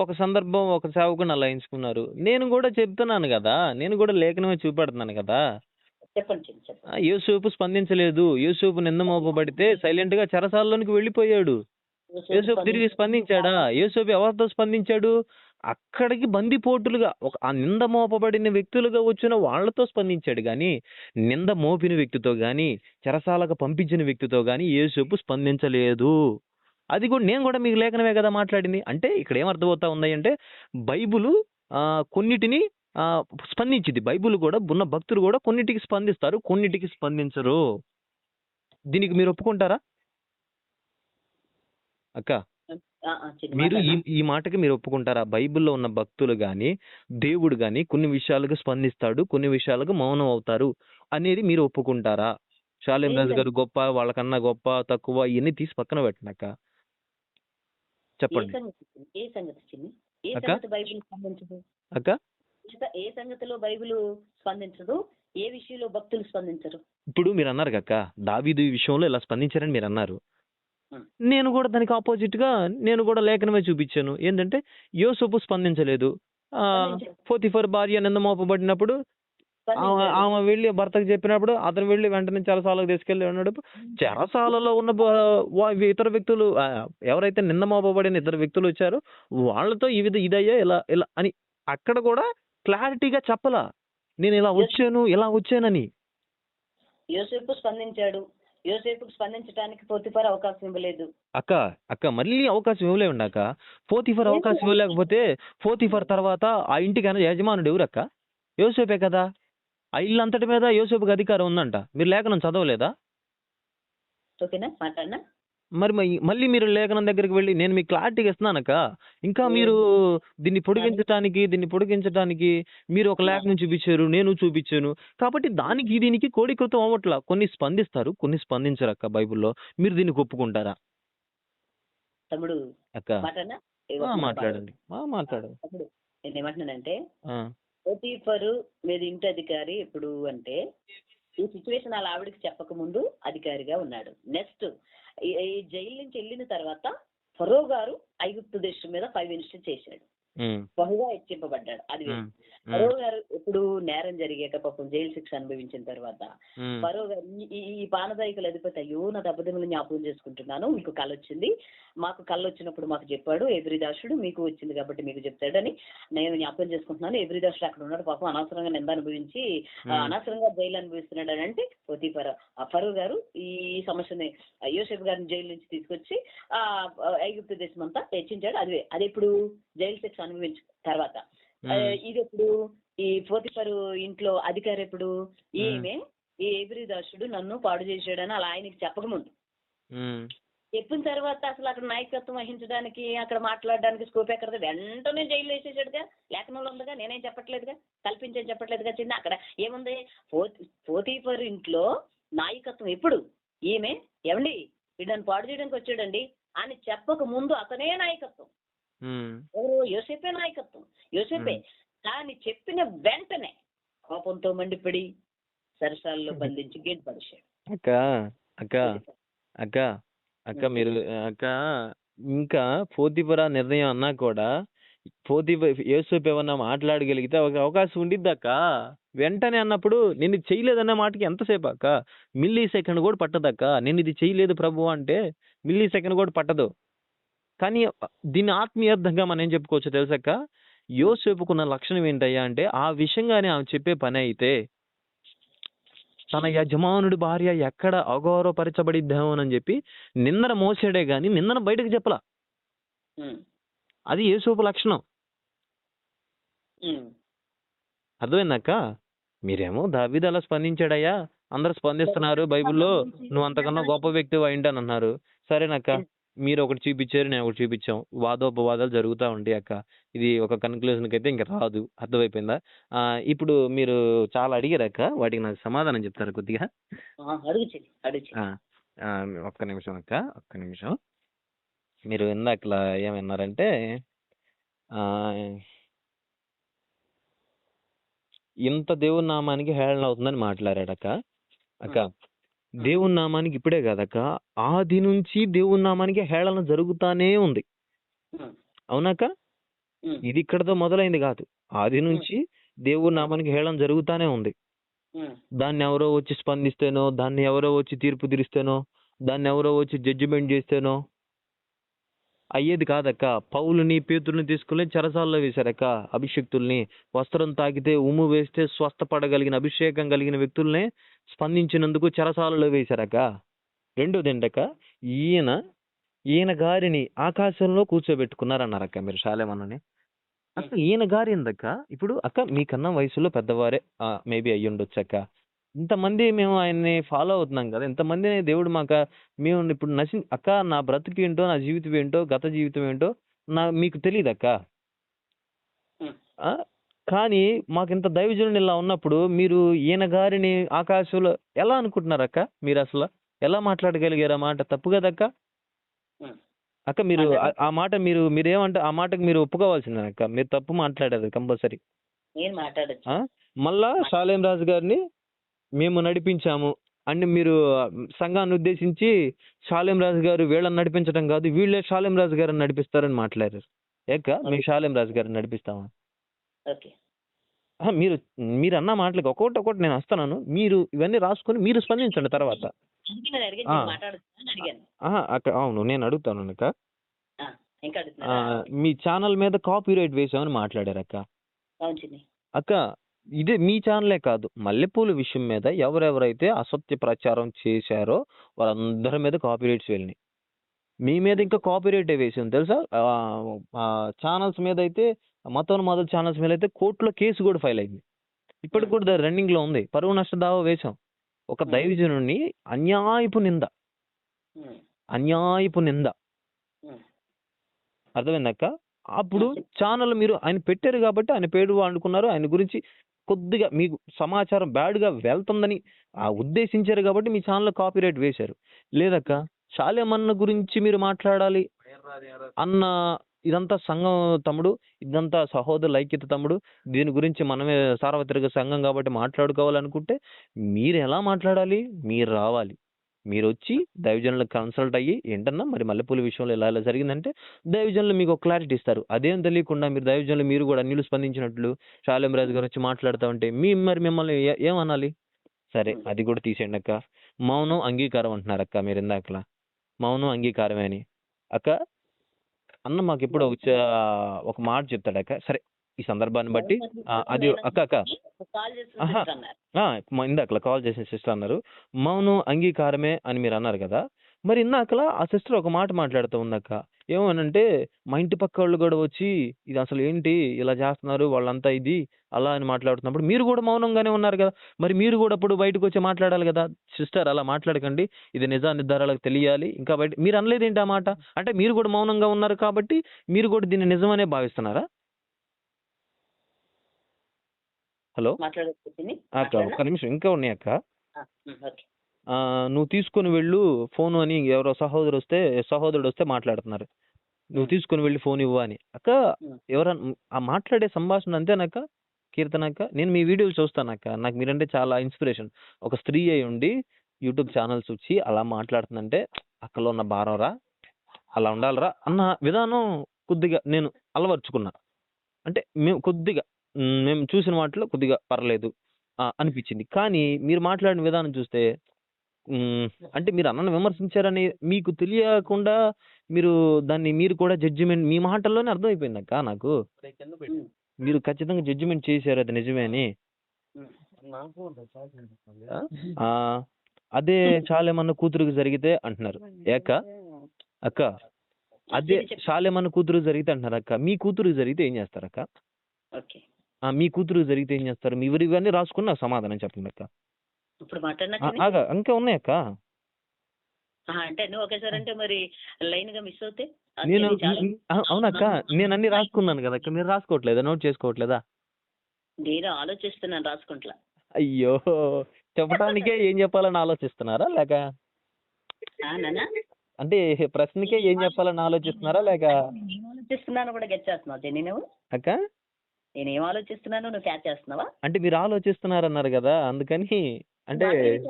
ఒక సందర్భం ఒక సేవకుని అలా ఎంచుకున్నారు. నేను కూడా చెప్తున్నాను కదా, నేను కూడా లేఖనమే చూపెడుతున్నాను కదా. చెప్పండి. యూసుఫు స్పందించలేదు, యూసుఫు నింద మోపబడితే సైలెంట్ గా చెరసాలలోనికి వెళ్ళిపోయాడు. యోసేపు తిరిగి స్పందించాడా? యోసేపు ఎవరితో స్పందించాడు? అక్కడికి బందిపోటులుగా ఆ నింద మోపబడిన వ్యక్తులుగా వచ్చిన వాళ్ళతో స్పందించాడు గాని, నింద మోపిన వ్యక్తితో గాని, చెరసాలకు పంపించిన వ్యక్తితో గాని యోసేపు స్పందించలేదు. అది కూడా నేను కూడా మీకు లేఖనమే కదా మాట్లాడింది. అంటే ఇక్కడ ఏం అర్థమవుతా ఉంది అంటే బైబిలు కొన్నిటిని స్పందించింది. బైబిల్ కూడా ఉన్న భక్తులు కూడా కొన్నిటికి స్పందిస్తారు, కొన్నిటికి స్పందించరు. దీనికి మీరు ఒప్పుకుంటారా అక్క? మీరు ఈ మాటకి మీరు ఒప్పుకుంటారా? బైబిల్లో ఉన్న భక్తులు గాని, దేవుడు గాని కొన్ని విషయాలకు స్పందిస్తాడు, కొన్ని విషయాలకు మౌనం అవుతారు అనేది మీరు ఒప్పుకుంటారా? షాలేం రాజు గారు గొప్ప, వాళ్ళకన్నా గొప్ప, తక్కువ ఇవన్నీ తీసి పక్కన పెట్టినాక చెప్పండి అక్క. అక్క ఏ సంగతిలో బైబిల్ స్పందించదు, ఏ విషయంలో భక్తులు స్పందించరు? ఇప్పుడు మీరు అన్నారు కక్క, దావీదు ఈ విషయంలో ఇలా స్పందించారని మీరు అన్నారు. నేను కూడా దానికి ఆపోజిట్ గా నేను కూడా లేఖనమే చూపించాను. ఏంటంటే యోసేపు స్పందించలేదు. పోతిఫర్ భార్య నింద మోపబడినప్పుడు ఆమె వెళ్ళి భర్తకు చెప్పినప్పుడు అతను వెళ్ళి వెంటనే చెరసాలకు తీసుకెళ్లి ఉన్నాడు. చెరసాలలో ఉన్న ఇతర వ్యక్తులు ఎవరైతే నింద మోపబడిన ఇతర వ్యక్తులు వచ్చారో వాళ్ళతో ఇదయ్యా ఇలా ఇలా అని అక్కడ కూడా క్లారిటీగా చెప్పలా, నేను ఇలా వచ్చానని. యోసేపు స్పందించాడు. యోసేపుకు స్పందించడానికి పోతిఫర్ అవకాశం ఇవ్వలేదు. అక్క మళ్ళీ అవకాశం ఇవ్వలేండి అక్క. పోతిఫర్ అవకాశం ఇవ్వలేకపోతే పోతిఫర్ తర్వాత ఆ ఇంటికి యజమానుడు ఎవరక్క? యోసేపే కదా. ఆ ఇల్లు అంతటి మీద యోసేపుకి అధికారం ఉందంట. మీరు లేఖనం చదవలేదా? ఓకేనా, మాట్లాడినా? మరి మళ్ళీ మీరు లేఖనం దగ్గరికి వెళ్ళి నేను మీకు క్లారిటీగా ఇస్తున్నానక్క. ఇంకా మీరు దీన్ని పొడిగించడానికి మీరు ఒక లేఖనం చూపించారు, నేను చూపించాను. కాబట్టి దీనికి కోడీకృతం అవ్వట్లా. కొన్ని స్పందిస్తారు, కొన్ని స్పందించరు అక్క బైబిల్లో. మీరు దీనికి ఒప్పుకుంటారా తమ్ముడు? అక్క మాట్లాడండి. తమ్ముడు నేను ఏమంటున్నానంటే, పోతిఫరు మీద ఇంటి అధికారి ఎప్పుడు అంటే ఈ సిచ్యువేషన్ అలా ఆవిడకి చెప్పక ముందు అధికారిగా ఉన్నాడు. నెక్స్ట్ ఈ జైలు నుంచి వెళ్ళిన తర్వాత ఫరో గారు ఐగుప్తు దేశం మీద 5 ఇన్స్టిట్యూట్ చేశాడు, బహుగా హెచ్చింపబడ్డాడు. అది ఫరో గారు ఇప్పుడు నేరం జరిగాక పాపం జైలు శిక్ష అనుభవించిన తర్వాత ఫరో గారు ఈ పానదాయికుల అధిపతి, అయ్యో నా దెబ్బతిములు జ్ఞాపకం చేసుకుంటున్నాను, మీకు కళ వచ్చింది, మాకు కళ్ళు వచ్చినప్పుడు మాకు చెప్పాడు ఎబ్రిదాసుడు, మీకు వచ్చింది కాబట్టి మీకు చెప్తాడని నేను జ్ఞాపకం చేసుకుంటున్నాను. ఎబ్రిదాసుడు అక్కడ ఉన్నాడు, పాపం అనవసరంగా నింద అనుభవించి అనవసరంగా జైలు అనుభవిస్తున్నాడు అని అంటే ఫరో గారు ఈ సమస్యని యోసేపు గారిని జైలు నుంచి తీసుకొచ్చి ఐగుప్తు దేశం అంతా హెచ్చించాడు. అది ఇప్పుడు జైలు శిక్ష అనుభవించిన తర్వాత. ఇది ఎప్పుడు ఈ పోతిఫరు ఇంట్లో అధికారి ఎప్పుడు ఈమె ఈ ఎబ్రిదాసుడు నన్ను పాడు చేశాడని అలా ఆయనకి చెప్పకముందు చెప్పిన తర్వాత అసలు అక్కడ నాయకత్వం వహించడానికి అక్కడ మాట్లాడడానికి స్కోప్ ఎక్కడ? వెంటనే జైలు వేసేసాడుగా, లేఖనంలో ఉందిగా, నేనేం చెప్పట్లేదుగా, కల్పించేం చెప్పట్లేదుగా. చిన్న అక్కడ ఏముంది? పోతిఫర్ ఇంట్లో నాయకత్వం ఎప్పుడు ఈమె ఏమండి వీళ్ళని పాడు చేయడానికి వచ్చాడండి అని చెప్పక ముందు అతనే నాయకత్వం. ఎవరు? యోసేపే నాయకత్వం, యోసేపే. కానీ చెప్పిన వెంటనే కోపంతో మండిపడి సరసాలలో బంధించి గేట్ పడిచాడు. అక్క మీరు ఇంకా పోతిఫర్ నిర్ణయం అన్నా కూడా యోసేపు ఏమన్నా మాట్లాడగలిగితే ఒక అవకాశం ఉండిద్ది అక్క. వెంటనే అన్నప్పుడు నేను ఇది చేయలేదన్న మాటకి ఎంతసేపు అక్క? మిల్లీ సెకండ్ కూడా పట్టదక్క. నేను ఇది చేయలేదు ప్రభు అంటే మిల్లీ సెకండ్ కూడా పట్టదు. కానీ దీన్ని ఆత్మీయార్థంగా మనం ఏం చెప్పుకోవచ్చు తెలుసక్క? యోసేపుకున్న లక్షణం ఏంటయ్యా అంటే ఆ విషయంగానే ఆమె చెప్పే పని అయితే తన యజమానుడి భార్య ఎక్కడ అగౌరవపరచబడిద్దామోనని చెప్పి నిందన మోసాడే గాని నిందన బయటకు చెప్పలా. అది యోసేపు లక్షణం. అర్థమైందక్క? మీరేమో దావీదు అలా స్పందించాడయ్యా, అందరు స్పందిస్తున్నారు బైబిల్లో, నువ్వు అంతకన్నా గొప్ప వ్యక్తి అయింటని అన్నారు. సరేనక్క, మీరు ఒకటి చూపించారు, నేను ఒకటి చూపించాం, వాదోపవాదాలు జరుగుతూ ఉంటాయి అక్క. ఇది ఒక కన్క్లూజన్కి అయితే ఇంకా రాదు. అర్థమైపోయిందా? ఇప్పుడు మీరు చాలా అడిగారక్క, వాటికి నాకు సమాధానం చెప్తారు కొద్దిగా? ఒక్క నిమిషం అక్క, ఒక్క నిమిషం. మీరు ఇందాకలా ఏమన్నారంటే ఇంత దేవుని నామానికి హేళన అవుతుందని మాట్లాడాడక్క. అక్క దేవుని నామానికి ఇప్పుడే కాదక్క, ఆది నుంచి దేవుని నామానికి హేళన జరుగుతానే ఉంది. అవునక్క? ఇది ఇక్కడతో మొదలైంది కాదు, ఆది నుంచి దేవుని నామానికి హేళన జరుగుతానే ఉంది. దాన్ని ఎవరో వచ్చి స్పందిస్తేనో, దాన్ని ఎవరో వచ్చి తీర్పు తీరిస్తేనో, దాన్ని ఎవరో వచ్చి జడ్జిమెంట్ చేస్తేనో అయ్యేది కాదక్క. పౌలుని, పేతురుని తీసుకెళ్ళి చెరసాలలో వేశారక్క అభిషిక్తుల్ని. వస్త్రం తాకితే ఉమ్ము వేస్తే స్వస్థపడగలిగిన అభిషేకం కలిగిన వ్యక్తుల్ని స్పందించినందుకు చెరసాలలో వేశారక్క. రెండోదేంటక్క, ఈయన ఈయన గారిని ఆకాశంలో కూర్చోబెట్టుకున్నారన్నారక్క మీరు షాలేమన్నని. అసలు ఈయన గారి ఏందక్క? ఇప్పుడు అక్క మీకన్నా వయసులో పెద్దవారే మేబీ అయ్యుండొచ్చక్క. ఇంతమంది మేము ఆయన్ని ఫాలో అవుతున్నాం కదా, ఇంతమందిని దేవుడు మేము ఇప్పుడు అక్క నా బ్రతుకు ఏంటో, నా జీవితం ఏంటో, గత జీవితం ఏంటో మీకు తెలియదక్క. కానీ మాకు ఇంత దైవజనుడు ఇలా ఉన్నప్పుడు మీరు ఈయన గారిని ఆకాశంలో ఎలా అనుకుంటున్నారక్క? మీరు అసలు ఎలా మాట్లాడగలిగారు ఆ మాట? తప్పు కదక్క అక్క. మీరు ఆ మాట మీరేమంటే ఆ మాటకు మీరు ఒప్పుకోవాల్సిందేనక్క. మీరు తప్పు మాట్లాడారు కంపల్సరీ. మళ్ళా షాలేం రాజు గారిని మేము నడిపించాము అని మీరు సంఘాన్ని ఉద్దేశించి షాలేం రాజు గారు వీళ్ళని నడిపించడం కాదు, వీళ్ళే షాలేం రాజు గారిని నడిపిస్తారని మాట్లాడారు. మేము షాలేం రాజు గారిని నడిపిస్తాము. మీరు అన్న మాటలకి ఒక్కొక్కటి నేను వస్తున్నాను. మీరు ఇవన్నీ రాసుకొని మీరు స్పందించండి తర్వాత. అక్కడ అవును నేను అడుగుతాను అక్క. మీ ఛానల్ మీద కాపీ రైట్ వేసామని మాట్లాడారు అక్క. అక్క ఇదే మీ ఛానలే కాదు, మల్లెపూల విషయం మీద ఎవరెవరైతే అసత్య ప్రచారం చేశారో వాళ్ళందరి మీద కాపీ రైట్స్ వెళ్ళినాయి. మీ మీద ఇంకా కాపీ రైట్ వేసింది తెలుసా. ఛానల్స్ మీద అయితే మొదటి ఛానల్స్ మీద అయితే కోర్టులో కేసు కూడా ఫైల్ అయింది. ఇప్పటికి కూడా రన్నింగ్ లో ఉంది. పరువు నష్ట దావా వేశాం. ఒక దైవజనుడిని అన్యాయపు నింద అర్థమైందక్క. అప్పుడు ఛానల్ మీరు ఆయన పెట్టారు కాబట్టి ఆయన పేరు వాడుకున్నారు. ఆయన గురించి కొద్దిగా మీకు సమాచారం బ్యాడ్గా వెళ్తుందని ఉద్దేశించారు కాబట్టి మీ ఛానల్ కాపీ రైట్ వేశారు. లేదక్క, షాలేమన్న గురించి మీరు మాట్లాడాలి అన్న ఇదంతా సంఘం తమ్ముడు, ఇదంతా సహోదరుల ఐక్యత తమ్ముడు, దీని గురించి మనమే సార్వత్రిక సంఘం కాబట్టి మాట్లాడుకోవాలనుకుంటే మీరు ఎలా మాట్లాడాలి? మీరు రావాలి, మీరు వచ్చి దైవజనులకు కన్సల్ట్ అయ్యి ఏంటన్నా మరి మల్లెపూల విషయంలో ఇలా ఇలా జరిగిందంటే దైవజనులు మీకు ఒక క్లారిటీ ఇస్తారు. అదేం తెలియకుండా మీరు దైవజనులు మీరు కూడా అన్యులు స్పందించినట్లు షాలేం రాజు గారు వచ్చి మాట్లాడుతూ ఉంటే మరి మిమ్మల్ని ఏమనాలి? సరే అది కూడా తీసేయండి అక్క. మౌనం అంగీకారం అంటున్నారు అక్క మీరు ఇందాకలా. మౌనం అంగీకారమే అని అక్క. అన్న మాకు ఎప్పుడు ఒక మాట చెప్తాడక్క. సరే ఈ సందర్భాన్ని బట్టి అది అక్క ఇందాకలా కాల్ చేసిన సిస్టర్ అన్నారు మౌనం అంగీకారమే అని మీరు అన్నారు కదా. మరి ఇందాకలా ఆ సిస్టర్ ఒక మాట మాట్లాడుతూ ఉందక్క. ఏమనంటే మా ఇంటి పక్క వాళ్ళు కూడా వచ్చి ఇది అసలు ఏంటి ఇలా చేస్తున్నారు వాళ్ళంతా ఇది అలా అని మాట్లాడుతున్నప్పుడు మీరు కూడా మౌనంగానే ఉన్నారు కదా. మరి మీరు కూడా అప్పుడు బయటకు వచ్చి మాట్లాడాలి కదా. సిస్టర్ అలా మాట్లాడకండి, ఇది నిజా నిర్ధారాలకు తెలియాలి. ఇంకా బయట మీరు అనలేదేంటి ఆ మాట? అంటే మీరు కూడా మౌనంగా ఉన్నారు కాబట్టి మీరు కూడా దీన్ని నిజమనే భావిస్తున్నారా? హలో అక్క ఒక్క నిమిషం ఇంకా ఉన్నాయి అక్క. నువ్వు తీసుకొని వెళ్ళు ఫోన్ అని ఎవరో సహోదరుడు వస్తే మాట్లాడుతున్నారు. నువ్వు తీసుకొని వెళ్ళి ఫోన్ ఇవ్వు అని. అక్క ఎవరన్నా ఆ మాట్లాడే సంభాషణ అంతేనక్క కీర్తన అక్క? నేను మీ వీడియోలు చూస్తానక్క, నాకు మీరంటే చాలా ఇన్స్పిరేషన్. ఒక స్త్రీ అయి ఉండి యూట్యూబ్ ఛానల్స్ వచ్చి అలా మాట్లాడుతుందంటే అక్కలో ఉన్న భారం రా, అలా ఉండాలిరా అన్న విధానం కొద్దిగా నేను అలవర్చుకున్నా. అంటే మేము చూసిన వాటిలో కొద్దిగా పర్లేదు అనిపించింది. కానీ మీరు మాట్లాడిన విధానం చూస్తే అంటే మీరు అన్నను విమర్శించారని మీకు తెలియకుండా మీరు కూడా జడ్జిమెంట్ మీ మాటల్లోనే అర్థమైపోయింది అక్క నాకు. మీరు ఖచ్చితంగా జడ్జిమెంట్ చేశారు అది నిజమే అని. అదే షాలేమన్న కూతురుకు జరిగితే అంటున్నారు అక్క. అదే షాలేమన్న కూతురు జరిగితే అంటున్నారు అక్క. మీ కూతురు జరిగితే ఏం చేస్తారు అక్క? మీ కూతురు జరిగితే ఏం చేస్తారు? మీ ఇవన్నీ రాసుకుని నాకు సమాధానం చెప్పండి అక్క. ఇంకా ఉన్నాయి అక్క. నేను అవునక్క, నేను అన్ని రాసుకున్నాను కదా అక్క. మీరు రాసుకోవట్లేదా? నోట్ చేసుకోవట్లేదా? నేను ఆలోచిస్తున్నాను, రాసుకుంటా. అయ్యో, చెప్పడానికే ఏం చెప్పాలని ఆలోచిస్తున్నారా లేక అంటే ప్రశ్నకే ఏం చెప్పాలని ఆలోచిస్తున్నారా లేక ఆలోచిస్తున్నాను కూడా గెట్ చేస్తున్నావు నేను అక్క? నేనేం ఆలోచిస్తున్నాను నువ్వు క్యాచ్ చేస్తున్నావా? అంటే మీరు ఆలోచిస్తున్నారన్నారు కదా అందుకని. అంటే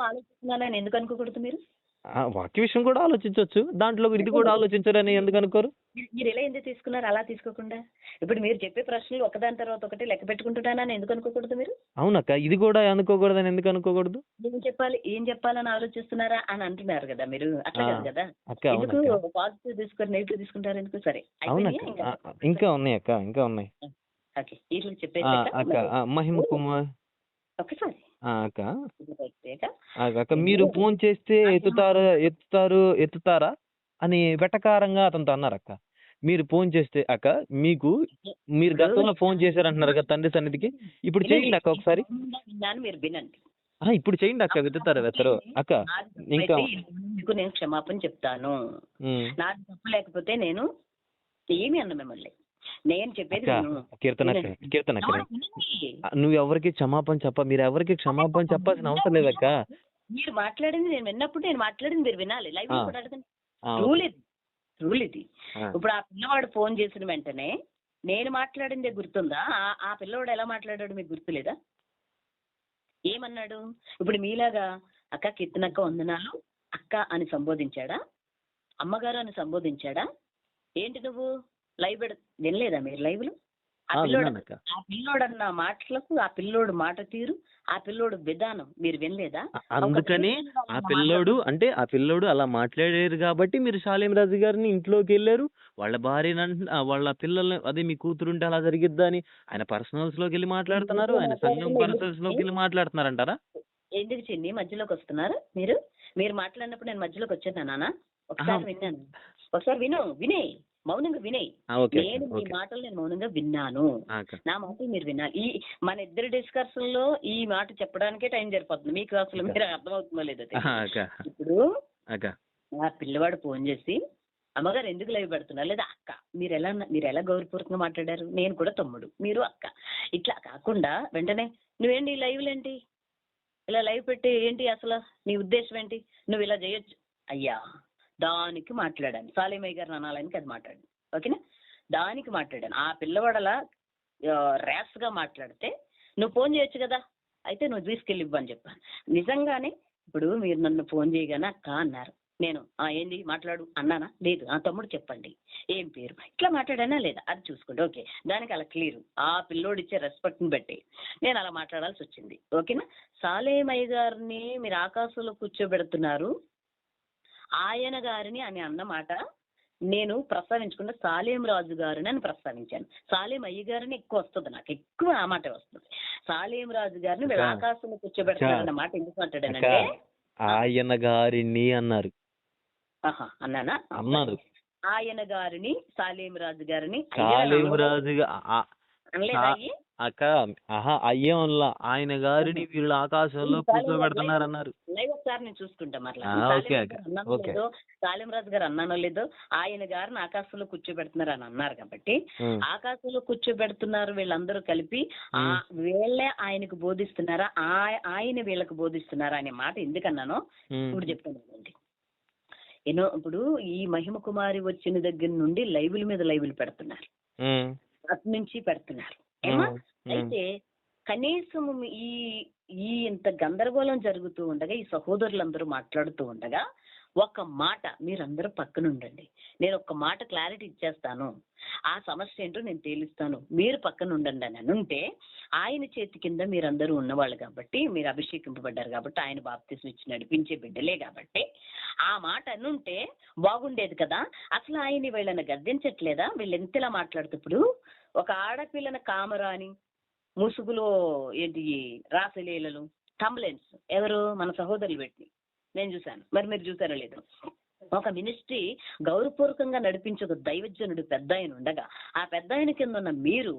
ఆలోచిస్తున్నాను ఎందుకు అనుకోకూడదు? మీరు వాక్య విషయం కూడా ఆలోచించవచ్చు, దాంట్లో ఇది కూడా ఆలోచించరని ఎందుకు అనుకోరు? మీరు ఎలా ఎందుకు తీసుకున్నారు అలా తీసుకోకుండా? ఇప్పుడు మీరు చెప్పే ప్రశ్నలు ఒకదాని తర్వాత ఒకటి లెక్క పెట్టుకుంటున్నానని ఎందుకు అనుకోకూడదు మీరు? అవునక్క, ఇది కూడా అనుకోకూడదని ఎందుకు అనుకోకూడదు? ఏం చెప్పాలని ఆలోచిస్తున్నారా అని అంటున్నారు కదా మీరు, అట్లా కాదు కదా. అక్క ఎందుకు అవునక్క, పాజిటివ్ తీసుకొని నెగిటివ్ తీసుకుంటారు ఎందుకు? సరే అవునక్క, ఇంకా ఉన్నాయి అక్క, ఇంకా ఉన్నాయి. ఓకే, ఇట్లా చెప్పేసి అక్క మహిమ కుమార్ ఒకసారి అక్క, అక్క మీరు ఫోన్ చేస్తే ఎత్తుతారా అని వెటకారంగా అతనితో అన్నారు అక్క. మీరు ఫోన్ చేస్తే అక్క, మీరు గతంలో ఫోన్ చేశారంటున్నారు కదా తండ్రి సన్నిధికి, ఇప్పుడు చేయండి అక్క ఒకసారి. విన్నాను, మీరు వినండి. ఇప్పుడు చేయండి అక్క, వెతుతారు అక్క. ఇంకా మీకు నేను క్షమాపణ చెప్తాను. నాది తప్పు లేకపోతే నేను ఏమి అన్న మిమ్మల్ని, నేను చెప్పేది కీర్తన నువ్వు ఎవరికి క్షమాపణ మీరు ఎవరికి క్షమాపణ చెప్పాల్సిన అవసరం లేదక్క. మీరు మాట్లాడింది నేను విన్నప్పుడు నేను మాట్లాడింది మీరు వినాలి. లైవ్ కూడా అడగండి. రూల్ ఇది. ఇప్పుడు ఆ పిల్లవాడు ఫోన్ చేసిన వెంటనే నేను మాట్లాడిందే గుర్తుందా? ఆ పిల్లవాడు ఎలా మాట్లాడాడు మీకు గుర్తులేదా? ఏమన్నాడు? ఇప్పుడు మీలాగా అక్క కీర్తనక్క వందనాలు అక్క అని సంబోధించాడా? అమ్మగారు అని సంబోధించాడా? ఏంటి నువ్వు లైవ్ వినలేదా మీరు లైవ్లు? ఆ పిల్లోడు అన్న మాటలకు, ఆ పిల్లోడు మాట తీరు, ఆ పిల్లోడు విధానం మీరు వినలేదా? అందుకని ఆ పిల్లోడు అలా మాట్లాడారు కాబట్టి మీరు శాలేం రాజు గారిని ఇంట్లోకి వెళ్ళారు. వాళ్ళ భార్య వాళ్ళ పిల్లల్ని, అదే మీ కూతురుంటే అలా జరిగిద్దా అని ఆయన పర్సనల్స్ లోకి వెళ్ళి మాట్లాడుతున్నారు, ఆయన సంఘం పర్సనల్స్ లోకి వెళ్ళి మాట్లాడుతున్నారంటారా? ఎందుకు చిన్ని మధ్యలోకి వస్తున్నారు మీరు? మీరు మాట్లాడినప్పుడు నేను మధ్యలోకి వచ్చాను నాన్న. ఒకసారి విన్నాను, ఒకసారి వినే మౌనంగా వినే. నేను మీ మాటలు నేను మౌనంగా విన్నాను. నా మాటలు మీరు వినాలి. మన ఇద్దరి డిస్కషన్ లో ఈ మాట చెప్పడానికే టైం సరిపోతుంది. మీకు అసలు మీరు అర్థమవుతుందో లేదో. ఇప్పుడు ఆ పిల్లవాడు ఫోన్ చేసి అమ్మగారు ఎందుకు లైవ్ పెడుతున్నారు, లేదా అక్క మీరు ఎలా గౌరవపూర్వకంగా మాట్లాడారు, నేను కూడా తమ్ముడు మీరు అక్క, ఇట్లా కాకుండా వెంటనే నువ్వేంటి లైవ్లు ఏంటి ఇలా లైవ్ పెట్టి ఏంటి అసలు నీ ఉద్దేశం ఏంటి, నువ్వు ఇలా చేయొచ్చు అయ్యా, దానికి మాట్లాడాను. సాలిమయ్య గారు అనాలని అది మాట్లాడాను. ఓకేనా? దానికి మాట్లాడాను. ఆ పిల్లవాడలా ర్యాష్ గా మాట్లాడితే నువ్వు ఫోన్ చేయొచ్చు కదా, అయితే నువ్వు తీసుకెళ్ళి ఇవ్వని చెప్పాను. నిజంగానే ఇప్పుడు మీరు నన్ను ఫోన్ చేయగానే అక్క అన్నారు, నేను ఏంది మాట్లాడు అన్నానా? లేదు. తమ్ముడు చెప్పండి ఏం పేరు, ఇట్లా మాట్లాడానా లేదా అది చూసుకోండి. ఓకే, దానికి అలా క్లియర్. ఆ పిల్లోడు ఇచ్చే రెస్పెక్ట్ని బట్టి నేను అలా మాట్లాడాల్సి వచ్చింది. ఓకేనా? సాలేమయ్య గారిని మీరు ఆకాశంలో కూర్చోబెడుతున్నారు, ఆయన గారిని అని అన్నమాట నేను ప్రస్తావించకుండా సాలేం రాజు గారిని అని ప్రస్తావించాను. సాలేం అయ్య గారిని ఎక్కువ వస్తుంది, నాకు ఎక్కువ ఆ మాట వస్తుంది. సాలేం రాజు గారిని వీళ్ళు ఆకాశంలో కూర్చోబెడతారన్న మాట ఎందుకు అంటాడనంటే ఆయన గారిని అన్నారు. అన్నానా? అన్నారు. ఆయన గారిని సాలేం రాజు గారిని అనలేదా అక్క? అయ్యేలా ఆయన గారిని వీళ్ళు ఆకాశంలో కూర్చోబెడుతున్నారన్నారు. లైవ్ ఒకసారి నేను చూసుకుంటా మరలా. సాలేం రాజు గారు అన్నానో లేదో ఆయన గారిని ఆకాశంలో కూర్చోబెడుతున్నారు అని అన్నారు కాబట్టి ఆకాశంలో కూర్చోబెడుతున్నారు వీళ్ళందరూ కలిపి వీళ్ళే ఆయనకు బోధిస్తున్నారా, ఆయన వీళ్ళకు బోధిస్తున్నారా అనే మాట ఎందుకన్నానో ఇప్పుడు చెప్తాను. ఇప్పుడు ఈ మహిమ కుమారి వచ్చిన దగ్గర నుండి లైవ్ల మీద లైవ్లు పెడుతున్నారు, అటు నుంచి పెడుతున్నారు. అయితే కనీసం ఈ ఇంత గందరగోళం జరుగుతూ ఉండగా, ఈ సహోదరులందరూ మాట్లాడుతూ ఉండగా ఒక మాట మీరందరూ పక్కన ఉండండి, నేను ఒక మాట క్లారిటీ ఇచ్చేస్తాను, ఆ సమస్య ఏంటో నేను తేలుస్తాను, మీరు పక్కన ఉండండి అని అనుంటే ఆయన చేతి కింద మీరందరూ ఉన్నవాళ్ళు కాబట్టి, మీరు అభిషేకింపబడ్డారు కాబట్టి, ఆయన బాప్తిసం ఇచ్చి నడిపించే బిడ్డలే కాబట్టి ఆ మాట అనుంటే బాగుండేది కదా. అసలు ఆయన వీళ్ళని గద్దించట్లేదా? వీళ్ళు ఎంతలా మాట్లాడుతూ ఒక ఆడపిల్లని కామరాని ముసుగులో ఏంటి రాసలీలలు కంప్లైంట్స్ ఎవరు మన సహోదరులు పెట్టి నేను చూశాను, మరి మీరు చూసారో లేదు. ఒక మినిస్ట్రీ గౌరవపూర్వకంగా నడిపించే ఒక దైవజనుడు పెద్ద ఆయన ఉండగా ఆ పెద్ద ఆయన కింద ఉన్న మీరు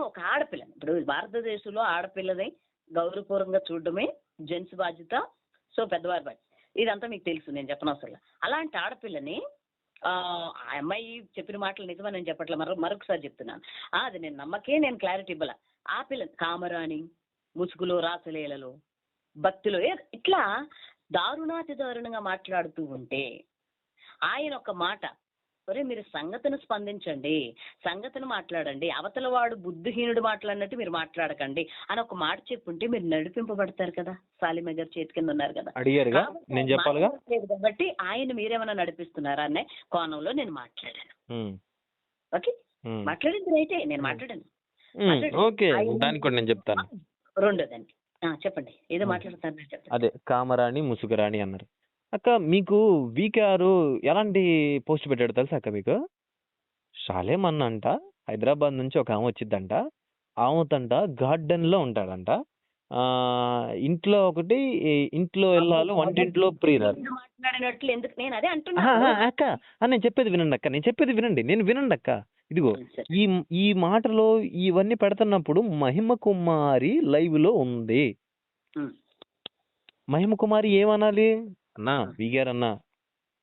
ఒక ఆడపిల్లని, ఇప్పుడు భారతదేశంలో ఆడపిల్లని గౌరవపూర్వకంగా చూడడమే జెంట్స్ బాధ్యత, సో పెద్దవారి బాధ్యత, ఇదంతా మీకు తెలుసు, నేను చెప్పనవసరం. అలాంటి ఆడపిల్లని ఆ అమ్మాయి చెప్పిన మాటలు నిజమని నేను చెప్పట్లే, మరొకసారి చెప్తున్నాను. అది నేను నమ్మకే, నేను క్లారిటీ ఇవ్వాల. ఆ పిల్ల కామరాని ముసుగులో రాసలీలలో భక్తిలో ఇట్లా దారుణాతి దారుణంగా మాట్లాడుతూ ఉంటే ఆయన ఒక మాట ఒరే మీరు సంగతిని స్పందించండి, సంగతిని మాట్లాడండి, అవతల వాడు బుద్ధిహీనుడు మాట్లాడినట్టు మీరు మాట్లాడకండి అని ఒక మాట చెప్పుంటే మీరు నడిపింపబడతారు కదా. సాలిమ గారు చేతి కింద ఉన్నారు కదా. అడిగారుగా, కాబట్టి నేను ఆయన చెప్పాలిగా. మాట్లాడట్లేదు కాబట్టి ఆయన మీరేమైనా నడిపిస్తున్నారా అనే కోణంలో నేను మాట్లాడాను. ఉమ్, ఓకే, ఉమ్, మాట్లాడింది రైటే, నేను మాట్లాడాను. ఉమ్, మాట్లాడాను. ఓకే, ఆయన దానికి కూడా నేను చెప్తాను. రెండోదండి, చెప్పండి, ఏదో ఉమ్, మాట్లాడతాను చెప్పండి. అదే కామరాణి ముసుగురాణి అన్నారు. అక్క మీకు వీకేఆర్ ఎలాంటి పోస్ట్ పెట్టాడు తెలుసా అక్క మీకు? షాలేం అన్న అంట హైదరాబాద్ నుంచి ఒక ఆమె వచ్చిద్దంట, ఆమెతంట గార్డెన్ లో ఉంటాడంట, ఆ ఇంట్లో ఒకటి, ఇంట్లో వెళ్ళాలి, వంటింట్లో ప్రియురాలు. మీరు మాట్లాడినట్లు ఎందుకు నేను అదే ఆహా, అంటున్నాను. అక్క నేను చెప్పేది వినండి అక్క, నేను చెప్పేది వినండి, నేను వినండి అక్క. ఇదిగో సరే. ఈ ఈ మాటలో ఇవన్నీ పెడుతున్నప్పుడు మహిమ కుమారి లైవ్ లో ఉంది. ఉమ్, మహిమ కుమారి ఏమనాలి? అన్నా వీగారు అన్న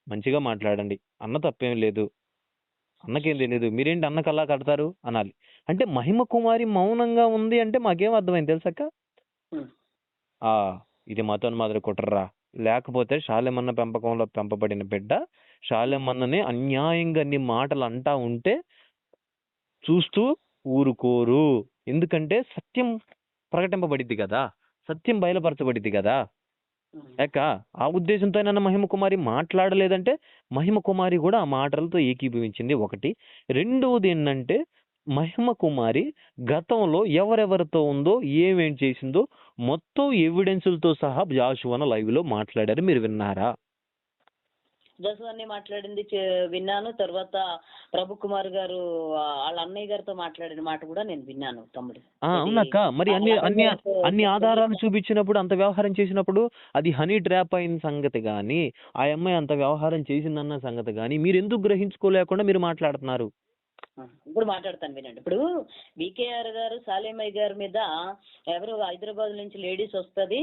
మంచిగా మాట్లాడండి, అన్న తప్పేం లేదు, అన్నకేం తెలియదు, మీరేంటి అన్నకు అలా కడతారు అనాలి. అంటే మహిమ కుమారి మౌనంగా ఉంది అంటే మాకేం అర్థమైంది తెలుసక్క? ఉమ్. ఆ ఇది మతోన్మాదుల కుట్రరా, లేకపోతే షాలెమన్న పెంపకంలో పెంపబడిన బిడ్డ షాలెమన్నని అన్యాయంగా అన్ని మాటలు అంటా ఉంటే చూస్తూ ఊరుకోరు. ఎందుకంటే సత్యం ప్రకటింపబడిద్ది కదా, సత్యం బయలుపరచబడిద్ది కదా. లేక ఆ ఉద్దేశంతో నన్ను మహిమ కుమారి మాట్లాడలేదంటే మహిమ కుమారి కూడా ఆ మాటలతో ఏకీభవించింది ఒకటి. రెండవది ఏంటంటే మహిమ కుమారి గతంలో ఎవరెవరితో ఉందో ఏమేం చేసిందో మొత్తం ఎవిడెన్సులతో సహా జాషువాన లైవ్ లో మాట్లాడారు, మీరు విన్నారా? జోసఫ్ మాట్లాడింది విన్నాను. తర్వాత ప్రభు కుమార్ గారు వాళ్ళ అన్నయ్య గారితో మాట్లాడిన మాట కూడా నేను విన్నాను తమ్ముడు. అవునక్క, మరి అన్ని ఆధారాలు చూపించినప్పుడు, అంత వ్యవహారం చేసినప్పుడు అది హనీ ట్రాప్ అయిన సంగతి గాని, ఆ అమ్మాయి అంత వ్యవహారం చేసిందన్న సంగతి గాని మీరు ఎందుకు గ్రహించుకోలేకుండా మీరు మాట్లాడుతున్నారు? ఇప్పుడు మాట్లాడతాను వినండి. ఇప్పుడు వికేఆర్ గారు సాలేమయ్య గారి మీద ఎవరు హైదరాబాద్ నుంచి లేడీస్ వస్తుంది,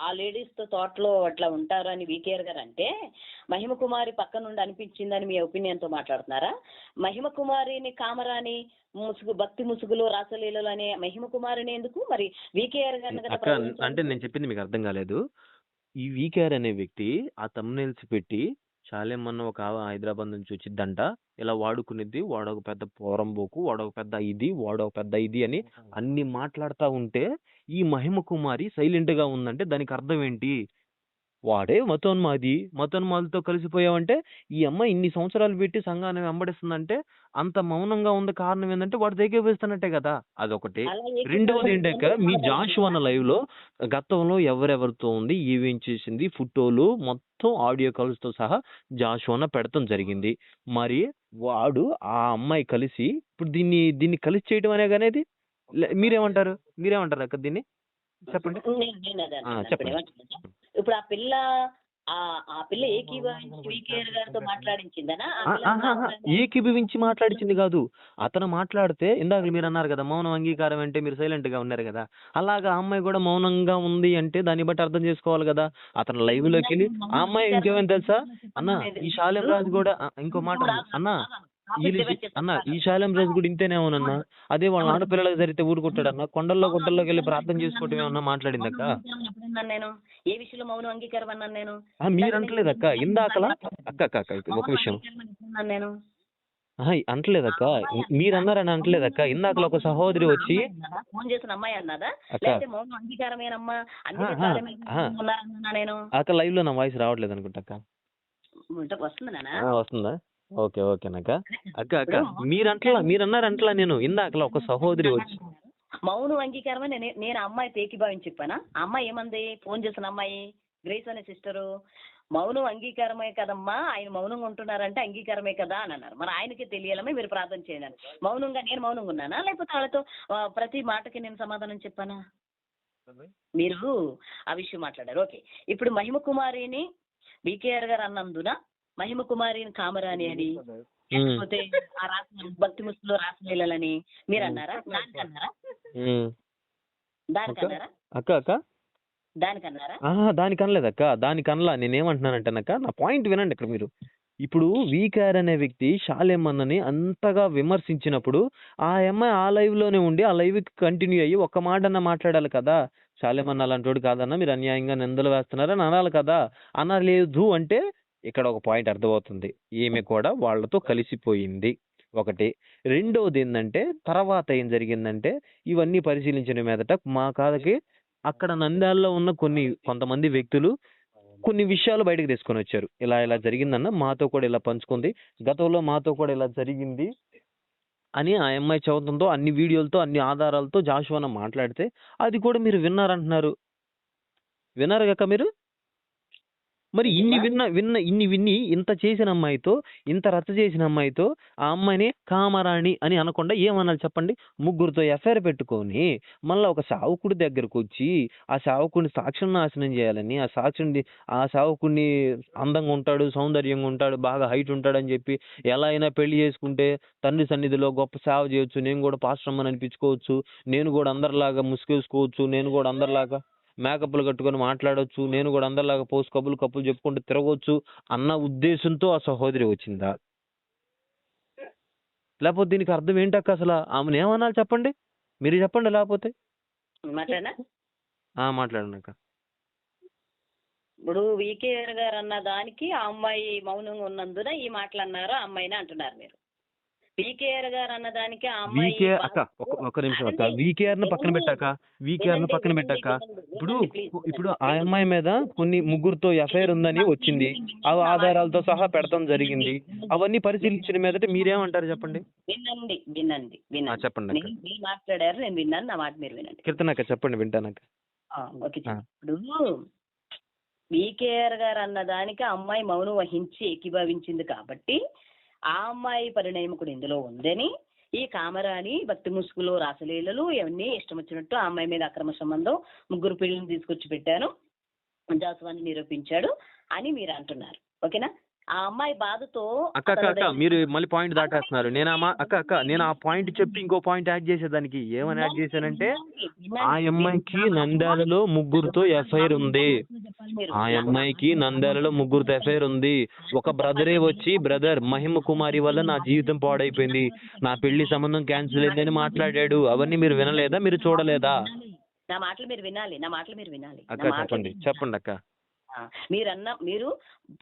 ఆ లేడీస్ తో తోటలో అట్లా ఉంటారని వికేఆర్ గారు అంటే మహిమ కుమారి పక్క నుండి అనిపించిందని మీ ఒపీనియన్ తో మాట్లాడుతున్నారా? మహిమ కుమారిని కామరాని భక్తి ముసుగులు రాసలీలలు అనే మహిమ కుమారిని ఎందుకు మరి వికేఆర్ గారిని కదా అక్క అంటే నేను చెప్పింది మీకు అర్థం కాలేదు. ఈ వీకేఆర్ అనే వ్యక్తి ఆ తమ్నెల్స్ పెట్టి షాలేమన్న ఒక హైదరాబాద్ నుంచి వచ్చిద్దంట, ఇలా వాడుకునేది, వాడొక పెద్ద పోరంబోకు, వాడొక పెద్ద ఇది, వాడొక పెద్ద ఇది అని అన్ని మాట్లాడుతూ ఉంటే ఈ మహిమ కుమారి సైలెంట్ గా ఉందంటే దానికి అర్థం ఏంటి? వాడే మతోన్మాదితో కలిసిపోయావంటే ఈ అమ్మాయి ఇన్ని సంవత్సరాలు పెట్టి సంఘాన్ని వెంబడిస్తుందంటే అంత మౌనంగా ఉంది, కారణం ఏంటంటే వాడు దగ్గరవేస్తున్నట్టే కదా, అదొకటి. రెండవది ఏంటంటే మీ జాషువాన లైవ్ లో గతంలో ఎవరెవరితో ఉంది, ఏమేం చేసింది, ఫోటోలు మొత్తం ఆడియో కాల్స్ తో సహా జాషువాన పెడతాం జరిగింది. మరి వాడు ఆ అమ్మాయి కలిసి ఇప్పుడు దీన్ని కలిసి చేయడం అనేది మీరేమంటారు అక్క దీన్ని చెప్పండి. చెప్పండి. ఇప్పుడు ఆ పిల్ల ఏకీభవించి వికేఆర్ గారితో మాట్లాడించిందనా? ఏకీభవించి మాట్లాడించింది కాదు, అతను మాట్లాడితే ఇందాక మీరు అన్నారు కదా మౌనం అంగీకారం అంటే మీరు సైలెంట్ గా ఉన్నారు కదా, అలాగా ఆ అమ్మాయి కూడా మౌనంగా ఉంది అంటే దాన్ని బట్టి అర్థం చేసుకోవాలి కదా. అతను లైవ్ లోకి వెళ్ళి ఆ అమ్మాయి ఇంకేమైనా తెలుసా అన్న, ఈ శాలెం రాజు కూడా ఇంకో మాట అన్న, ఈ శాలెం రాజు కూడా ఇంతేనేమోనన్నా, అదే వాళ్ళ ఆడపిల్లలకు జరిగితే ఊరుకుంటాడన్నా, కొండల్లోకి వెళ్ళి ప్రార్థన చేసుకోవటం ఏమన్నా మాట్లాడిందక్క? నేను ఏ విషయంలో మౌనం అంగీకారం అన్నాను నేను? మీరు అంటలేదక్క ఇందాకలా? అక్క ఒక విషయం నేను అంటలేదక్క, మీరు అన్నారని అంటలేదక్క. ఇందాకలా ఒక సహోదరి వచ్చి ఫోన్ చేసిన అమ్మాయి అన్నదా, లేకపోతే మౌనం అంగీకారమేనమ్మా నేను అక్క లైవ్ లో నా వాయిస్ రావట్లేదు అనుకుంటా వస్తుంది నాన్న. వస్తుందా? ఓకేనక్క. అక్క మీరన్నారంటలా, నేను ఇందాకలా ఒక సహోదరి వచ్చి మౌనం అంగీకారమే నేను అమ్మాయి ఏకీభావించి చెప్పానా? ఆ అమ్మాయి ఏమంది? ఫోన్ చేసిన అమ్మాయి గ్రేస్ అనే సిస్టరు మౌనం అంగీకారమే కదమ్మా, ఆయన మౌనంగా ఉంటున్నారంటే అంగీకారమే కదా అని అన్నారు. మరి ఆయనకే తెలియాలమే మీరు ప్రార్థన చేయాలి. నేను మౌనంగా ఉన్నానా, లేకపోతే వాళ్ళతో ప్రతి మాటకి నేను సమాధానం చెప్పానా? మీరు ఆ విషయం మాట్లాడారు. ఓకే, ఇప్పుడు మహిమ కుమారిని వికేఆర్ గారు అన్నందున మహిమ కుమారిని కామరాని అని, లేకపోతే ఆ భక్తి ముసుగులో రాసలీలని మీరు అన్నారా? దానికన్నారా? దానికన్నారా? దానికనలేదక్క, దానికనలా. నేనేమంటున్నానంటేనక్క, నా పాయింట్ వినండి ఇక్కడ మీరు. ఇప్పుడు వీకేఆర్ అనే వ్యక్తి షాలేమన్నని అంతగా విమర్శించినప్పుడు ఆ అమ్మాయి ఆ లైవ్ లోనే ఉండి ఆ లైవ్ కంటిన్యూ అయ్యి ఒక్క మాట అన్న మాట్లాడాలి కదా. షాలేమన్న అలాంటి వాడు కాదన్నా, మీరు అన్యాయంగా నిందలు వేస్తున్నారని అనాలి కదా. అనలేదు అంటే ఇక్కడ ఒక పాయింట్ అర్థమవుతుంది. ఈమె కూడా వాళ్ళతో కలిసిపోయింది ఒకటి. రెండోది ఏందంటే తర్వాత ఏం జరిగిందంటే ఇవన్నీ పరిశీలించిన మీదట మా కాదకి అక్కడ నంద్యాలలో ఉన్న కొంతమంది వ్యక్తులు కొన్ని విషయాలు బయటకు తీసుకొని వచ్చారు. ఇలా ఇలా జరిగిందన్న, మాతో కూడా ఇలా పంచుకుంది, గతంలో మాతో కూడా ఇలా జరిగింది అని ఆ అమ్మాయి చదువుతుందో అన్ని వీడియోలతో అన్ని ఆధారాలతో జాషువా మాట్లాడితే అది కూడా మీరు విన్నారంటున్నారు. విన్నారు కాక మీరు? మరి ఇన్ని విన్ని ఇంత చేసిన అమ్మాయితో, ఇంత రచ్చ చేసిన అమ్మాయితో ఆ అమ్మాయిని కామరాణి అని అనకుండా ఏమనాలి చెప్పండి? ముగ్గురితో ఎఫ్ఐఆర్ పెట్టుకొని మళ్ళీ ఒక సావుకుడి దగ్గరకు వచ్చి ఆ సావుకుడిని సాక్ష్యం నాశనం చేయాలని, ఆ సావుకుడిని అందంగా ఉంటాడు, సౌందర్యంగా ఉంటాడు, బాగా హైట్ ఉంటాడు అని చెప్పి ఎలా అయినా పెళ్లి చేసుకుంటే తండ్రి సన్నిధిలో గొప్ప సేవ చేయొచ్చు, నేను కూడా పాస్టర్ అమ్మని అనిపించుకోవచ్చు, నేను కూడా అందరిలాగా ముసుగేసుకోవచ్చు, నేను కూడా అందరిలాగా మేకప్లు కట్టుకొని మాట్లాడొచ్చు, నేను కూడా అందరిలాగా పోస్ట్ కప్పులు చెప్పుకుంటూ తిరగవచ్చు అన్న ఉద్దేశంతో ఆ సహోదరి వచ్చిందా? లేకపోతే దీనికి అర్థం ఏంటక్క అసలు? ఆమెను ఏమనాలి చెప్పండి? మీరు చెప్పండి. లేకపోతే మాట్లాడండి అక్క. ఇప్పుడు వికేఆర్ గారు అన్న దానికి ఆ అమ్మాయి మౌనంగా ఉన్నందున ఈ మాటలు అన్నారు ఆ అమ్మాయిని అంటున్నారు మీరు. వికేఆర్ గారు అన్న దానికి ఆ అమ్మాయి అక్క ఒక నిమిషం అక్క, వికేఆర్ ను పక్కన పెట్టాక ఇప్పుడు ఆ అమ్మాయి మీద కొన్ని ముగ్గురుతో ఎఫ్ఐఆర్ ఉందని వచ్చింది, ఆ ఆధారాలతో సహా పెడతాం జరిగింది. అవన్నీ పరిశీలించిన మీదట మీరేమంటారు చెప్పండి? వినండి చెప్పండి. మీరు మాట్లాడారు, నేను విన్నాను, నా మాట మీరు వినండి. కీర్తనక్క చెప్పండి, వింటానక్క. ఓకే. ఇప్పుడు వికేఆర్ గారు అన్న దానికి ఆ అమ్మాయి మౌనం వహించి ఏకీభవించింది కాబట్టి ఆ అమ్మాయి పరిణయం కూడా ఇందులో ఉందని, ఈ కామరాని భక్తి ముసుగులో రాసలీలలు ఇవన్నీ ఇష్టం వచ్చినట్టు ఆ అమ్మాయి మీద అక్రమ సంబంధం, ముగ్గురు పిల్లల్ని తీసుకొచ్చి పెట్టాను, జాసువాన్ని నిరూపించాడు అని మీరు అంటున్నారు. ఓకేనా? ఆ అమ్మాయి బాధతో అక్క మీరు మళ్ళీ పాయింట్ దాటేస్తున్నారు. నేను ఆ పాయింట్ చెప్పి ఇంకో పాయింట్ యాడ్ చేసేదానికి ఏమని యాడ్ చేశానంటే ఆ అమ్మాయికి నంద్యాలలో ముగ్గురుతో ఎఫ్ఐఆర్ ఉంది. ఆ అమ్మాయికి నంద్యాలలో ముగ్గురుతో ఎఫ్ఐఆర్ ఉంది. ఒక బ్రదరే వచ్చి బ్రదర్ మహిమ కుమారి వల్ల నా జీవితం పాడైపోయింది, నా పెళ్లి సంబంధం క్యాన్సిల్ అయిందని మాట్లాడాడు. అవన్నీ మీరు వినలేదా? మీరు చూడలేదా? నా మాటలు మీరు వినాలి. అక్క చెప్పండి అక్క. మీరు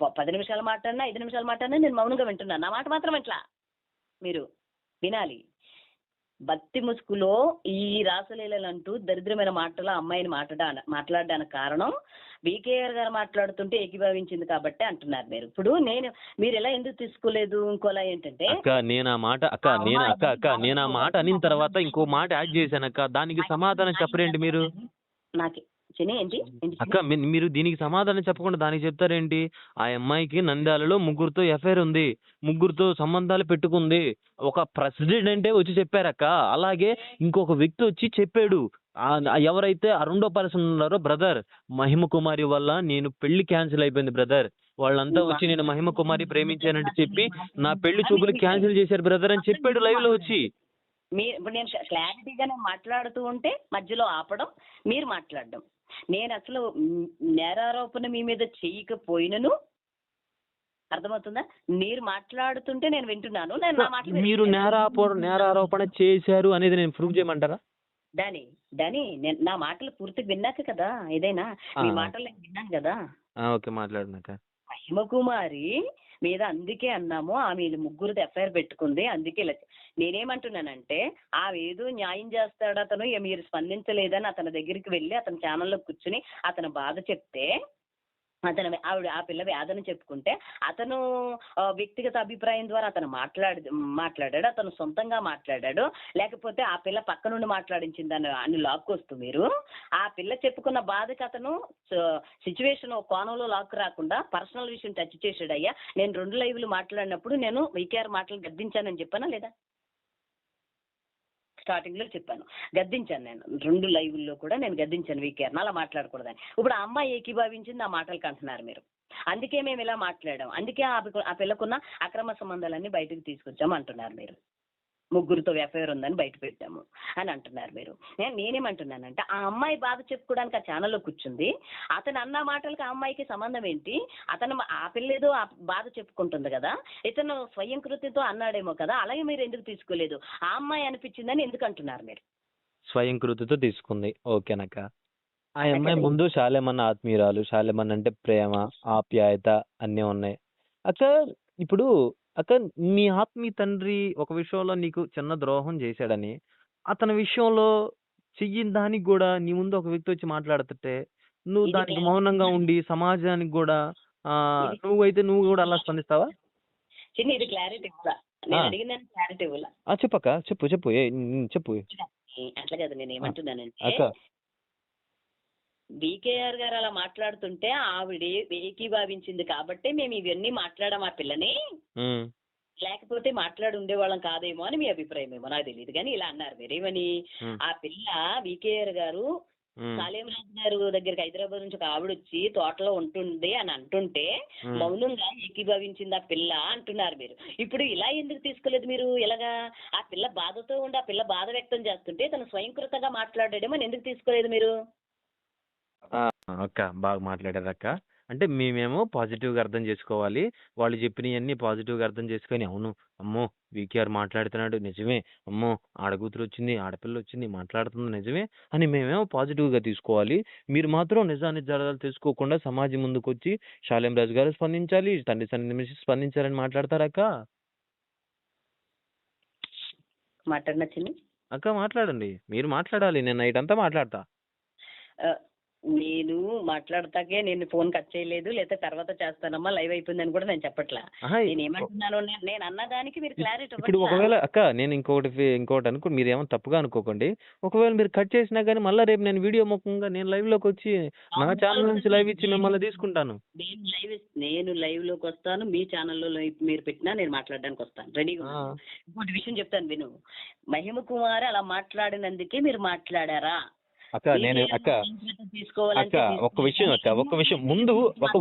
10 నిమిషాల మాట అన్నా 5 నిమిషాల మాట అన్నా నేను మౌనంగా వింటున్నాను. నా మాట మాత్రం ఇట్లా మీరు వినాలి. భక్తి ముసుగులో ఈ రాసలీలంటూ దరిద్రమైన మాటలు అమ్మాయిని మాట్లాడడానికి కారణం వికేఆర్ గారు మాట్లాడుతుంటే ఏకీభవించింది కాబట్టి అంటున్నారు మీరు. ఇప్పుడు మీరు ఎలా ఎందుకు తీసుకోలేదు? ఇంకోలా ఏంటంటే నేను ఆ మాట అనిన తర్వాత ఇంకో మాట యాడ్ చేశాను అక్క, దానికి సమాధానం చెప్పరేంటి మీరు? నాకు అక్క మీరు దీనికి సమాధానం చెప్పకుండా దానికి చెప్తారేంటి? ఆ అమ్మాయికి నంద్యాలలో ముగ్గురుతో ఎఫ్ఐఆర్ ఉంది, ముగ్గురుతో సంబంధాలు పెట్టుకుంది, ఒక ప్రెసిడెంటే వచ్చి చెప్పారక్క. అలాగే ఇంకొక వ్యక్తి వచ్చి చెప్పాడు, ఎవరైతే ఆ రెండో పర్సన్ ఉన్నారో బ్రదర్ మహిమ కుమారి వల్ల నేను పెళ్లి క్యాన్సిల్ అయిపోయింది బ్రదర్, వాళ్ళంతా వచ్చి నేను మహిమ కుమారి ప్రేమించానంటే చెప్పి నా పెళ్లి చూపులు క్యాన్సిల్ చేశారు బ్రదర్ అని చెప్పాడు లైవ్ లో వచ్చి. ఇప్పుడు నేను క్లారిటీగా మాట్లాడుతూ ఉంటే మధ్యలో ఆపడం, మీరు మాట్లాడడం. నేను అసలు నేరారోపణ మీ మీద చేయకపోయినను, అర్థమవుతుందా? మీరు మాట్లాడుతుంటే నేను వింటున్నాను. మీరు నేరారోపణ చేశారు అనేది నేను ప్రూవ్ చేయమంటారా? డానీ నా మాటలు పూర్తిగా విన్నాక కదా ఏదైనా. మీ మాటలు నేను విన్నాను కదా. ఓకే మాట్లాడినాక మహిమ కుమారి మీద అందుకే అన్నాము ఆమె ముగ్గురు ఎఫ్ఐఆర్ పెట్టుకుంది, అందుకే నేనేమంటున్నానంటే ఆమె ఏదో న్యాయం చేస్తాడు అతను, మీరు స్పందించలేదని అతని దగ్గరికి వెళ్ళి అతని ఛానల్లో కూర్చుని అతని బాధ చెప్తే ఆ పిల్ల వేదన చెప్పుకుంటే అతను వ్యక్తిగత అభిప్రాయం ద్వారా అతను మాట్లాడాడు, అతను సొంతంగా మాట్లాడాడు, లేకపోతే ఆ పిల్ల పక్క నుండి మాట్లాడించిందని అని లాక్కొస్తూ మీరు ఆ పిల్ల చెప్పుకున్న బాధకి అతను సిచ్యువేషన్ కోణంలో లాక్ రాకుండా పర్సనల్ విషయం టచ్ చేశాడు. అయ్యా నేను 2 లైవ్లు మాట్లాడినప్పుడు నేను వికేఆర్ మాటలు గద్దించానని చెప్పానా లేదా? స్టార్టింగ్ లో చెప్పాను, గద్దించాను. నేను 2 లైవ్ల్లో కూడా నేను గద్దించాను వికేఆర్ని, అలా మాట్లాడకూడదని. ఇప్పుడు ఆ అమ్మాయి ఏకీభవించింది ఆ మాటలకు అంటున్నారు మీరు. అందుకే మేము ఇలా మాట్లాడాం, అందుకే ఆ పిల్లకున్న అక్రమ సంబంధాలన్నీ బయటకు తీసుకొచ్చాము అంటున్నారు మీరు. ముగ్గురుతో ఎఫ్ఐఆర్ ఉందని బయట పెట్టాము అని అంటున్నారు మీరు. నేనేమంటున్నానంటే ఆ అమ్మాయి బాధ చెప్పుకోవడానికి ఆ ఛానల్లో కూర్చుంది, అతను అన్న మాటలకి ఆ అమ్మాయికి సంబంధం ఏంటి? ఆ పిల్ల ఏదో ఆ బాధ చెప్పుకుంటుంది కదా, ఇతను స్వయం కృతితో అన్నాడేమో కదా, అలాగే మీరు ఎందుకు తీసుకోలేదు? ఆ అమ్మాయి అనిపించిందని ఎందుకు అంటున్నారు మీరు? స్వయం కృతితో తీసుకుంది, ఓకేనక్క. ఆ అమ్మాయి ముందు శాలేమన్న ఆత్మీయురాలు, శాలేమన్ అంటే ప్రేమ ఆప్యాయత అన్నీ ఉన్నాయి. అక్క ఇప్పుడు అక్క మీ ఆత్మీయ తండ్రి ఒక విషయంలో నీకు చిన్న ద్రోహం చేశాడని, అతని విషయంలో చెయ్యని దానికి కూడా నీ ముందు ఒక వ్యక్తి వచ్చి మాట్లాడుతుంటే నువ్వు ఇది దానికి క్లారిటీ మౌనంగా ఉండి సమాజానికి కూడా ఇది నువ్వు కూడా అలా స్పందిస్తావా? చిన్న ఇది క్లారిటీ ఇవ్వాలా ఆ, నేను అడిగిందని క్లారిటీ ఇవ్వాలా చెప్పక్క, చెప్పు చెప్పు చెప్పు అట్లా కదా నేను ఆ, ఏమంటున్నానంటే అక్క. బీకేఆర్ గారు అలా మాట్లాడుతుంటే ఆవిడ ఏకీభావించింది కాబట్టి మేము ఇవన్నీ మాట్లాడాం ఆ పిల్లని, ఉమ్, లేకపోతే మాట్లాడి ఉండేవాళ్ళం కాదేమో అని మీ అభిప్రాయం ఏమో నాకు తెలియదు కానీ ఇలా అన్నారు మీరేమని ఉమ్, ఆ పిల్ల బీకేఆర్ గారు ఉమ్, సాలేం రాజు గారు దగ్గరికి హైదరాబాద్ నుంచి ఒక ఆవిడ వచ్చి తోటలో ఉంటుంది అని అంటుంటే ఉమ్. మౌనంగా ఏకీభవించింది ఆ పిల్ల అంటున్నారు మీరు. ఇప్పుడు ఇలా ఎందుకు తీసుకోలేదు మీరు? ఎలాగా ఆ పిల్ల బాధతో ఉండి ఆ పిల్ల బాధ వ్యక్తం చేస్తుంటే తను స్వయంకృతంగా మాట్లాడడం అని ఎందుకు తీసుకోలేదు మీరు? ఆ, అక్క బాగా మాట్లాడారు అక్క. అంటే మేమేమో పాజిటివ్గా అర్థం చేసుకోవాలి, వాళ్ళు చెప్పినవన్నీ పాజిటివ్గా అర్థం చేసుకొని అవును అమ్మో వీకేఆర్ మాట్లాడుతున్నాడు నిజమే, అమ్మో ఆడకూతురు వచ్చింది ఆడపిల్ల వచ్చింది మాట్లాడుతుంది నిజమే అని మేమేమో పాజిటివ్గా తీసుకోవాలి. మీరు మాత్రం నిజానిజాలు తెలుసుకోకుండా సమాజం ముందుకు వచ్చి శాలేం రాజు గారు స్పందించాలి, తండ్రి సన్నిధి స్పందించాలని మాట్లాడతారక్క. మాట్లాడినచ్చింది అక్క మాట్లాడండి, మీరు మాట్లాడాలి, నేను నైట్ అంతా మాట్లాడతా. నేను మాట్లాడతాకే నేను ఫోన్ కట్ చేయలేదు, లేకపోతే తర్వాత చేస్తానమ్మా లైవ్ అయిపోయిందని కూడా నేను చెప్పట్లా. ఆహా, నేను ఏమంటున్నాను నేను అన్నదానికి మీరు క్లారిటీ ఇప్పుడు ఒకవేళ అక్క నేను ఇంకోటి అనుకో, మీరు ఏమో తప్పుగా అనుకోకండి, ఒకవేళ మీరు కట్ చేసినా కానీ మళ్ళీ రేపు నేను వీడియో ముఖంగా నేను లైవ్ లోకి వచ్చి నా ఛానల్ నుంచి లైవ్ ఇచ్చి మిమ్మల్ని తీసుకుంటాను. నేను లైవ్ లోకి వస్తాను, మీ ఛానల్లో మీరు పెట్టినా నేను మాట్లాడడానికి వస్తాను రెడీగా ఆ, ఉన్నాను. ఇంకోటి విషయం చెప్తాను విను. మహిమ కుమార్ అలా మాట్లాడినందుకే మీరు మాట్లాడారా? అక్క నేను అక్క అక్క ఒక్క విషయం ముందు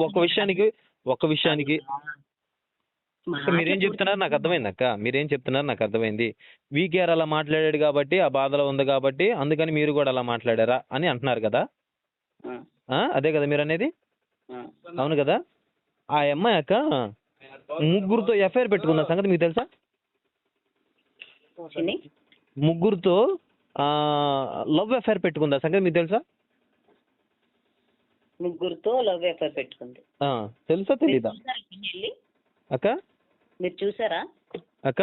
ఒక విషయానికి అక్క మీరేం చెప్తున్నారు నాకు అర్థమైంది అక్క, మీరేం చెప్తున్నారు నాకు అర్థమైంది. వీకేఆర్ అలా మాట్లాడాడు కాబట్టి ఆ బాధలో ఉంది కాబట్టి అందుకని మీరు కూడా అలా మాట్లాడారా అని అంటున్నారు కదా. అదే కదా మీరు అనేది? అవును కదా. ఆ అమ్మాయి అక్క ముగ్గురుతో ఎఫ్ఐఆర్ పెట్టుకున్న సంగతి మీకు తెలుసా? ముగ్గురుతో లవ్ అఫైర్ పెట్టుకుందా సంగతి మీకు తెలుసా? ముగ్గురుతో లవ్ అఫైర్ పెట్టుకుంది. తెలుసా తెలీదా అక్క? మీరు చూసారా అక్క?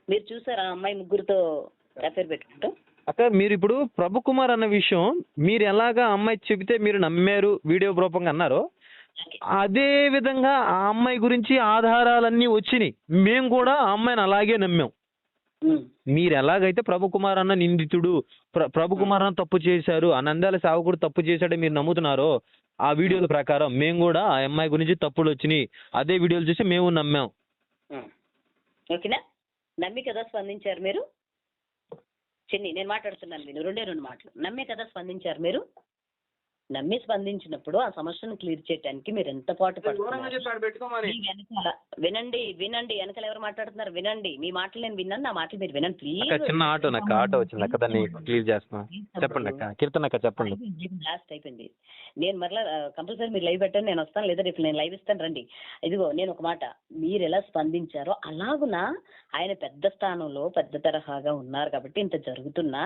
మీరు చూసారా అమ్మాయి ముగ్గురుతో అఫైర్ పెట్టుకుంటా? అక్క మీరు ఇప్పుడు ప్రభు కుమార్ అన్న విషయం మీరు ఎలాగా అమ్మాయి చెబితే మీరు నమ్మారు వీడియో రూపంగా అన్నారు, అదే విధంగా ఆ అమ్మాయి గురించి ఆధారాలన్నీ వచ్చినాయి, మేము కూడా ఆ అమ్మాయిని అలాగే నమ్మాం. మీరు ఎలాగైతే ప్రభు కుమార్ అన్న నిందితుడు, ప్రభు కుమార్ అన్న తప్పు చేశారు, ఆ నంద్యాల సేవకుడు తప్పు చేశాడని మీరు నమ్ముతున్నారో ఆ వీడియోల ప్రకారం మేము కూడా ఆ అమ్మాయి గురించి తప్పులు వచ్చినాయి అదే వీడియోలు చూసి మేము నమ్మాం. ఓకేనా? నమ్మి కదా స్పందించారు మీరు. చిన్ని నేను మాట్లాడుతున్నాను మీరు రెండు మాటలు. నమ్మి కదా స్పందించారు మీరు. నమ్మి స్పందించినప్పుడు ఆ సమస్యను క్లియర్ చేయడానికి మీరు ఎంత పాటు వినండి వెనకాల ఎవరు మాట్లాడుతున్నారు వినండి. మీ మాటలు నేను విన్నాను, నా మాటలు మీరు వినండి ప్లీజ్. చిన్న ఆటో వచ్చింది అక్క, దాన్ని క్లియర్ చేస్తున్నా. చెప్పండి అక్క, కీర్తన అక్క చెప్పండి. లాస్ట్ అయిపోయింది. నేను మరలా కంపల్సరీ మీరు లైవ్ పెట్టండి, నేను వస్తాను, లేదా రేపు నేను లైవ్ ఇస్తాను రండి. ఇదిగో నేను ఒక మాట, మీరు ఎలా స్పందించారో అలాగున ఆయన పెద్ద స్థానంలో పెద్ద తరహాగా ఉన్నారు కాబట్టి ఇంత జరుగుతున్నా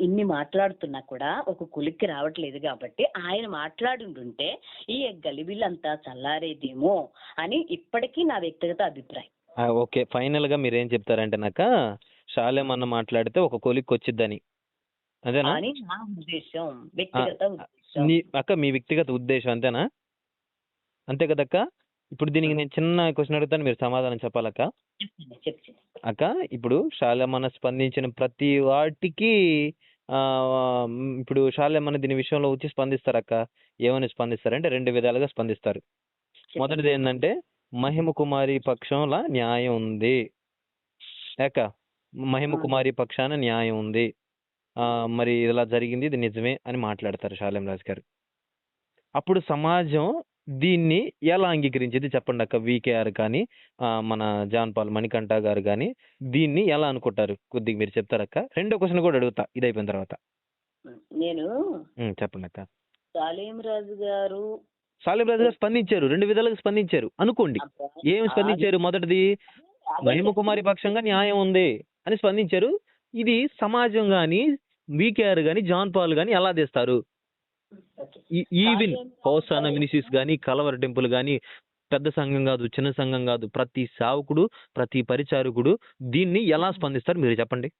ఇన్ని మాట్లాడుతున్నా కూడా ఒక కులిక్కి రావట్లేదు కాబట్టి ఆయన మాట్లాడుంటుంటే ఈ గలిబిలంతా చల్లారేదేమో అని ఇప్పటికీ నా వ్యక్తిగత అభిప్రాయం. ఓకే, ఫైనల్ గా మీరు ఏం చెప్తారంటే నాక శాలేం అన్న మాట్లాడితే ఒక కొలిక్కి వచ్చిద్దని అదేనా అని నా ఉద్దేశం, వ్యక్తిగత ఉద్దేశం. అక్క మీ వ్యక్తిగత ఉద్దేశం అంతేనా? అంతే కదక్క. ఇప్పుడు దీనికి నేను చిన్న క్వశ్చన్ అడుగుతాను, మీరు సమాధానం చెప్పాలక్క. చెప్పండి అక్క ఇప్పుడు శాలేం అన్న స్పందించిన ప్రతి వాటికి ఇప్పుడు శాలేం అన్న దీని విషయంలో వచ్చి స్పందిస్తారక్క. ఏమని స్పందిస్తారంటే రెండు విధాలుగా స్పందిస్తారు. మొదటిది ఏంటంటే మహిమ కుమారి పక్షంలో న్యాయం ఉంది అక్క, మహిమ కుమారి పక్షాన న్యాయం ఉంది, మరి ఇలా జరిగింది ఇది నిజమే అని మాట్లాడతారు శాలేం రాజు గారు. అప్పుడు సమాజం దీన్ని ఎలా అంగీకరించేది చెప్పండి అక్క. వీకేఆర్ కానీ మన జాన్ పాల్ మణికంఠ గారు కానీ దీన్ని ఎలా అనుకుంటారు కొద్దిగా మీరు చెప్తారక్క. రెండో క్వశ్చన్ కూడా అడుగుతా ఇది అయిపోయిన తర్వాత. నేను చెప్పండి అక్క. సాలేం రాజు గారు స్పందించారు, రెండు విధాలుగా స్పందించారు అనుకోండి. ఏం స్పందించారు? మొదటిది మహిమ కుమారి పక్షంగా న్యాయం ఉంది అని స్పందించారు. ఇది సమాజం గాని వీకేఆర్ గాని జాన్ పాల్ గాని ఎలా తీస్తారు? ఈవెన్ హోసానా మినిస్ట్రీస్ కానీ కలవర్ టెంపుల్ కానీ పెద్ద సంఘం కాదు, చిన్న సంఘం కాదు, ప్రతి సేవకుడు, ప్రతి పరిచారకుడు దీన్ని ఎలా స్పందిస్తారు మీరు చెప్పండి?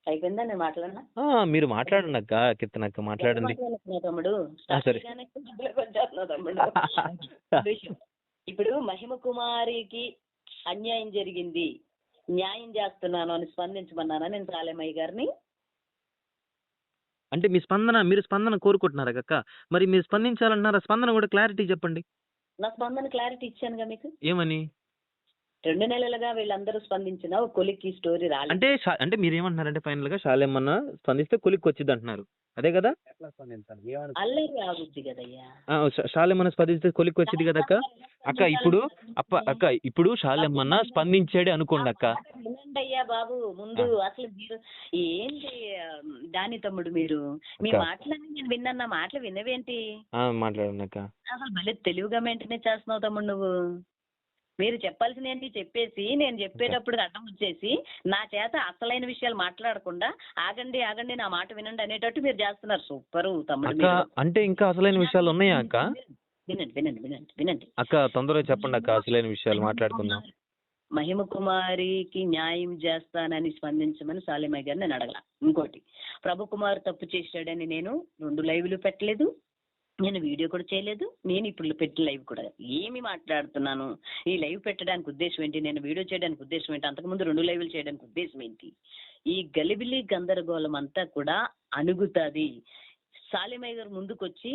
అయిపోయిందా నేను మాట్లాడినా? మీరు మాట్లాడండి అక్క, కీర్తనక్క మాట్లాడండి. తమ్ముడు సరే. తమ్ముడు విషయం. ఇప్పుడు మహిమ కుమారికి అన్యాయం జరిగింది, న్యాయం చేస్తున్నాను అని స్పందించమన్నానా నేను సాలెమయ్య గారిని? అంటే మీరు స్పందన కోరుకుంటున్నారా అక్క? మరి మీరు స్పందించాలన్నారా? స్పందన కూడా క్లారిటీ చెప్పండి. నా స్పందన క్లారిటీ ఇచ్చానుగా మీకు. ఏమని? 2 నెలలుగా వీళ్ళందరూ స్పందించిన ఒక కొలిక్కి స్టోరీ రాలేదు. అంటే మీరు ఏమంటున్నారంటే ఫైనల్ గా శాలేమన్న స్పందిస్తే కొలిక్కి వచ్చింది అంటున్నారు, అదే కదా? అల్లరి ఆగుద్ది కదయ్యా. శాలేమన్న స్పందిస్తే కొలిక్కి వచ్చింది కదా అక్క? ఇప్పుడు శాలేమన్న స్పందించాడే అనుకోండి అక్క. వినండి అయ్యా బాబు, ముందు అసలు మీరు ఏంటి దాని తమ్ముడు, మీరు మీ మాటలన్నీ నేను విన్నాను, నా మాటలు వినవేంటి? మాట్లాడండి అక్క. అసలు భలే తెలివిగా మెయింటైన్ చేస్తున్నావు తమ్ముడు నువ్వు. మీరు చెప్పాల్సినవి చెప్పేసి నేను చెప్పేటప్పుడు అడ్డం వచ్చేసి నా చేత అసలైన విషయాలు మాట్లాడకుండా ఆగండి ఆగండి నా మాట వినండి అనేటట్టు మీరు చేస్తున్నారు. సూపర్ తమ్ముడు. అంటే ఇంకా అసలైన విషయాలు ఉన్నాయా అక్క? వినండి వినండి వినండి వినండి అక్క, తొందరగా చెప్పండి అక్క, అసలైన విషయాలు మాట్లాడుకుందాం. మహిమ కుమారికి న్యాయం చేస్తానని స్పందించమని సాలిమయ్య గారిని నేను అడగల. ఇంకోటి, ప్రభు కుమార్ తప్పు చేశాడని నేను 2 లైవ్లు పెట్టలేదు, నేను వీడియో కూడా చేయలేదు, నేను ఇప్పుడు పెట్టిన లైవ్ కూడా. ఏమి మాట్లాడుతున్నాను? ఈ లైవ్ పెట్టడానికి ఉద్దేశం ఏంటి? నేను వీడియో చేయడానికి ఉద్దేశం ఏంటి? అంతకుముందు 2 లైవ్లు చేయడానికి ఉద్దేశం ఏంటి? ఈ గలిబిలి గందరగోళం అంతా కూడా అణుగుతుంది. సాలిమయ్య గారు ముందుకొచ్చి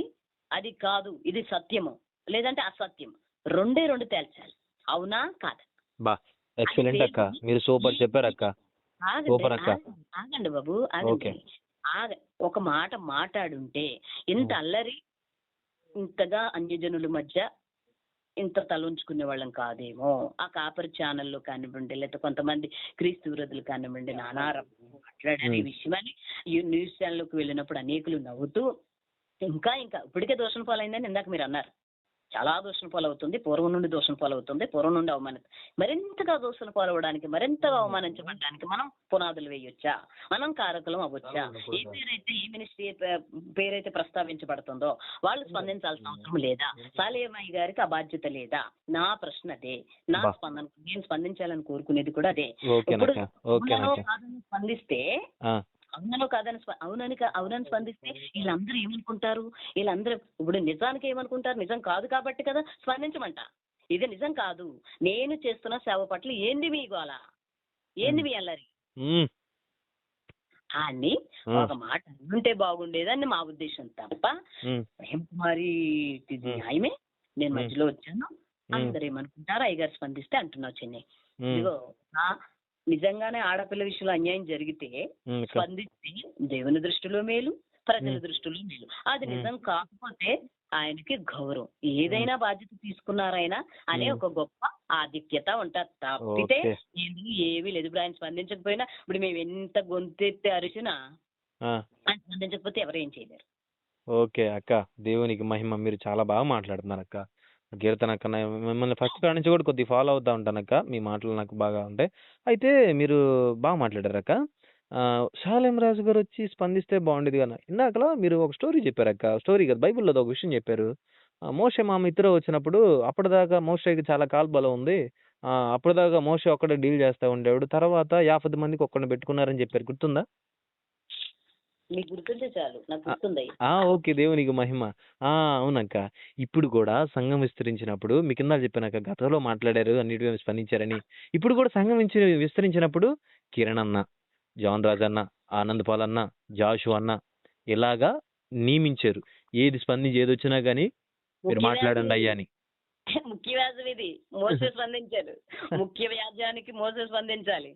అది కాదు, ఇది సత్యము లేదంటే అసత్యం, 2 తేల్చాలి. అవునా కాదా? బా ఎక్సలెంట్ అక్క, మీరు సూపర్ చెప్పారు అక్క. సూపర్ అక్క. ఆగండి బాబు, ఆగండి. ఒక మాట మాట్లాడుంటే ఇంత అల్లరి, ఇంతగా అన్యజనుల మధ్య ఇంత తలంచుకునే వాళ్ళం కాదేమో. ఆ కాపర్ ఛానల్లో కానివ్వండి, లేకపోతే కొంతమంది క్రీస్తు విరోధులు కానివ్వండి, నానారం మాట్లాడారు ఈ విషయమని. ఈ న్యూస్ ఛానల్లోకి వెళ్ళినప్పుడు అనేకులు నవ్వుతూ ఇంకా ఇప్పటికే దోషణ పాలైందని ఇందాక మీరు అన్నారు. చాలా దోషణ పాలవుతుంది, పూర్వం నుండి దోషణ పాలవుతుంది, పూర్వం నుండి అవమానం. మరింతగా దోషణ పాలవడానికి, మరింతగా అవమానించబడడానికి మనం పునాదులు వేయొచ్చా? మనం కారకులం అవ్వచ్చా? ఏ మినిస్ట్రీ పేరైతే ప్రస్తావించబడుతుందో వాళ్ళు స్పందించాల్సిన అవసరం లేదా? సాలేమయ్య గారికి ఆ బాధ్యత లేదా? నా ప్రశ్న అదే. నా స్పందన, నేను స్పందించాలని కోరుకునేది కూడా అదే. ఇప్పుడు స్పందిస్తే అవునని స్పందిస్తే వీళ్ళందరూ ఏమనుకుంటారు? వీళ్ళందరూ ఇప్పుడు నిజానికి ఏమనుకుంటారు? నిజం కాదు కాబట్టి కదా స్పందించమంట. ఇది నిజం కాదు, నేను చేస్తున్న సేవ పట్ల ఏంది మీ గోల, ఏంది మీ అల్లరి అని ఒక మాట ఉంటే బాగుండేదని మా ఉద్దేశం తప్ప కుమారి న్యాయమే. నేను మధ్యలో వచ్చాను, అందరు ఏమనుకుంటారు అయ్యగారు స్పందిస్తే అంటున్నావు చెన్నై. ఇదిగో నిజంగానే ఆడపిల్ల విషయంలో అన్యాయం జరిగితే స్పందిస్తే దేవుని దృష్టిలో మేలు, ప్రజల దృష్టిలో మేలు. అది నిజం కాకపోతే ఆయనకి గౌరవం. ఏదైనా బాధ్యత తీసుకున్నారైనా అనే ఒక గొప్ప ఆధిక్యత ఉంటుంది తప్పితే ఏమీ లేదు. ఇప్పుడు ఆయన స్పందించకపోయినా, ఇప్పుడు మేము ఎంత గొంతెత్తి అరిచినా ఆయన స్పందించకపోతే ఎవరేం చేయలేరు. ఓకే అక్క, దేవునికి మహిమ. మీరు చాలా బాగా మాట్లాడుతున్నారు అక్క. కీర్తన అక్క, మిమ్మల్ని ఫస్ట్ కాడ నుంచి కూడా కొద్దిగా ఫాలో అవుతా ఉంటానక్క, మీ మాటలు నాకు బాగా ఉంటాయి. అయితే మీరు బాగా మాట్లాడారు అక్క. షాలేం రాజు గారు వచ్చి స్పందిస్తే బాగుండేది కదా. ఇందాకలా మీరు ఒక స్టోరీ చెప్పారక్క, స్టోరీ కదా, బైబిల్లో ఒక విషయం చెప్పారు. మోషే మామ ఇద్దరు వచ్చినప్పుడు అప్పటిదాకా మోషేకి చాలా కాల్బలం ఉంది, అప్పటిదాకా మోషే ఒక్కడే డీల్ చేస్తూ ఉండేవాడు, తర్వాత 50 మందికి ఒక్కడిని పెట్టుకున్నారని చెప్పారు, గుర్తుందా? మీకు గుర్తుంటే చాలు, నాకు గుర్తుంది. ఓకే, దేవునికి మహిమ. అవునక్క. ఇప్పుడు కూడా సంఘం విస్తరించినప్పుడు మీ కింద చెప్పానక్క, గతంలో మాట్లాడారు అన్నిటి స్పందించారని. ఇప్పుడు కూడా సంఘం విస్తరించినప్పుడు కిరణ్ అన్న, జాన్ రాజ్ అన్న, ఆనంద్ పాల్ అన్న, జాషు అన్న ఇలాగా నియమించారు. ఏది స్పందించి ఏది వచ్చినా గానీ మీరు మాట్లాడండి అయ్యా అని. ముఖ్య వ్యాజం ఇది, మోసే స్పందించారు. ముఖ్య వ్యాజ్యానికి మోసే స్పందించాలి.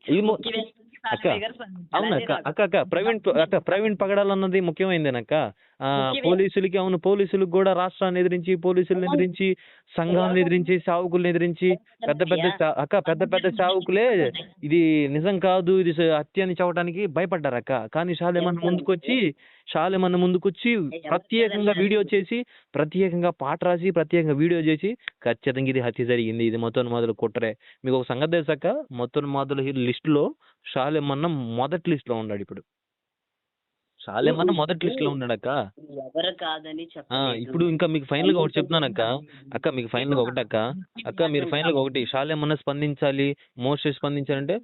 అవునక్క. అక్క ప్రవీణ్ పగడాల్ అన్నది ముఖ్యమైనదేనక్క. పోలీసులకి, అవును, పోలీసులకు కూడా రాష్ట్రాన్ని ఎదిరించి, పోలీసులను ఎదిరించి, సంఘాలను ఎదిరించి, సేవకులను ఎదిరించి పెద్ద పెద్ద సేవకులే ఇది నిజం కాదు, ఇది హత్య అని చెప్పడానికి భయపడ్డారక్క. కానీ షాలేమన్న ముందుకొచ్చి ప్రత్యేకంగా వీడియో చేసి, ప్రత్యేకంగా పాట రాసి, ప్రత్యేకంగా వీడియో చేసి ఖచ్చితంగా ఇది హత్య జరిగింది, ఇది మొత్తం మొదలు కుట్రే. మీకు ఒక సంగతి తెలుసాక, మొత్తం మొదలు లిస్టులో షాలేమన్న మొదటి లిస్టులో ఉన్నాడు ఇప్పుడు. షాలేం అన్న మొదటి లిస్ట్ లో ఉన్నాడక్క. ఎవరు కాదని చెప్పలేదు. ఇప్పుడు ఇంకా మీకు ఫైనల్ గా ఒకటి చెప్తున్నానక్క. అక్క మీకు ఫైనల్ గా ఒకటి అక్క మీరు ఫైనల్ గా ఒకటి, షాలేం అన్న స్పందించాలి, మోస్ట్లీ స్పందించాలంటే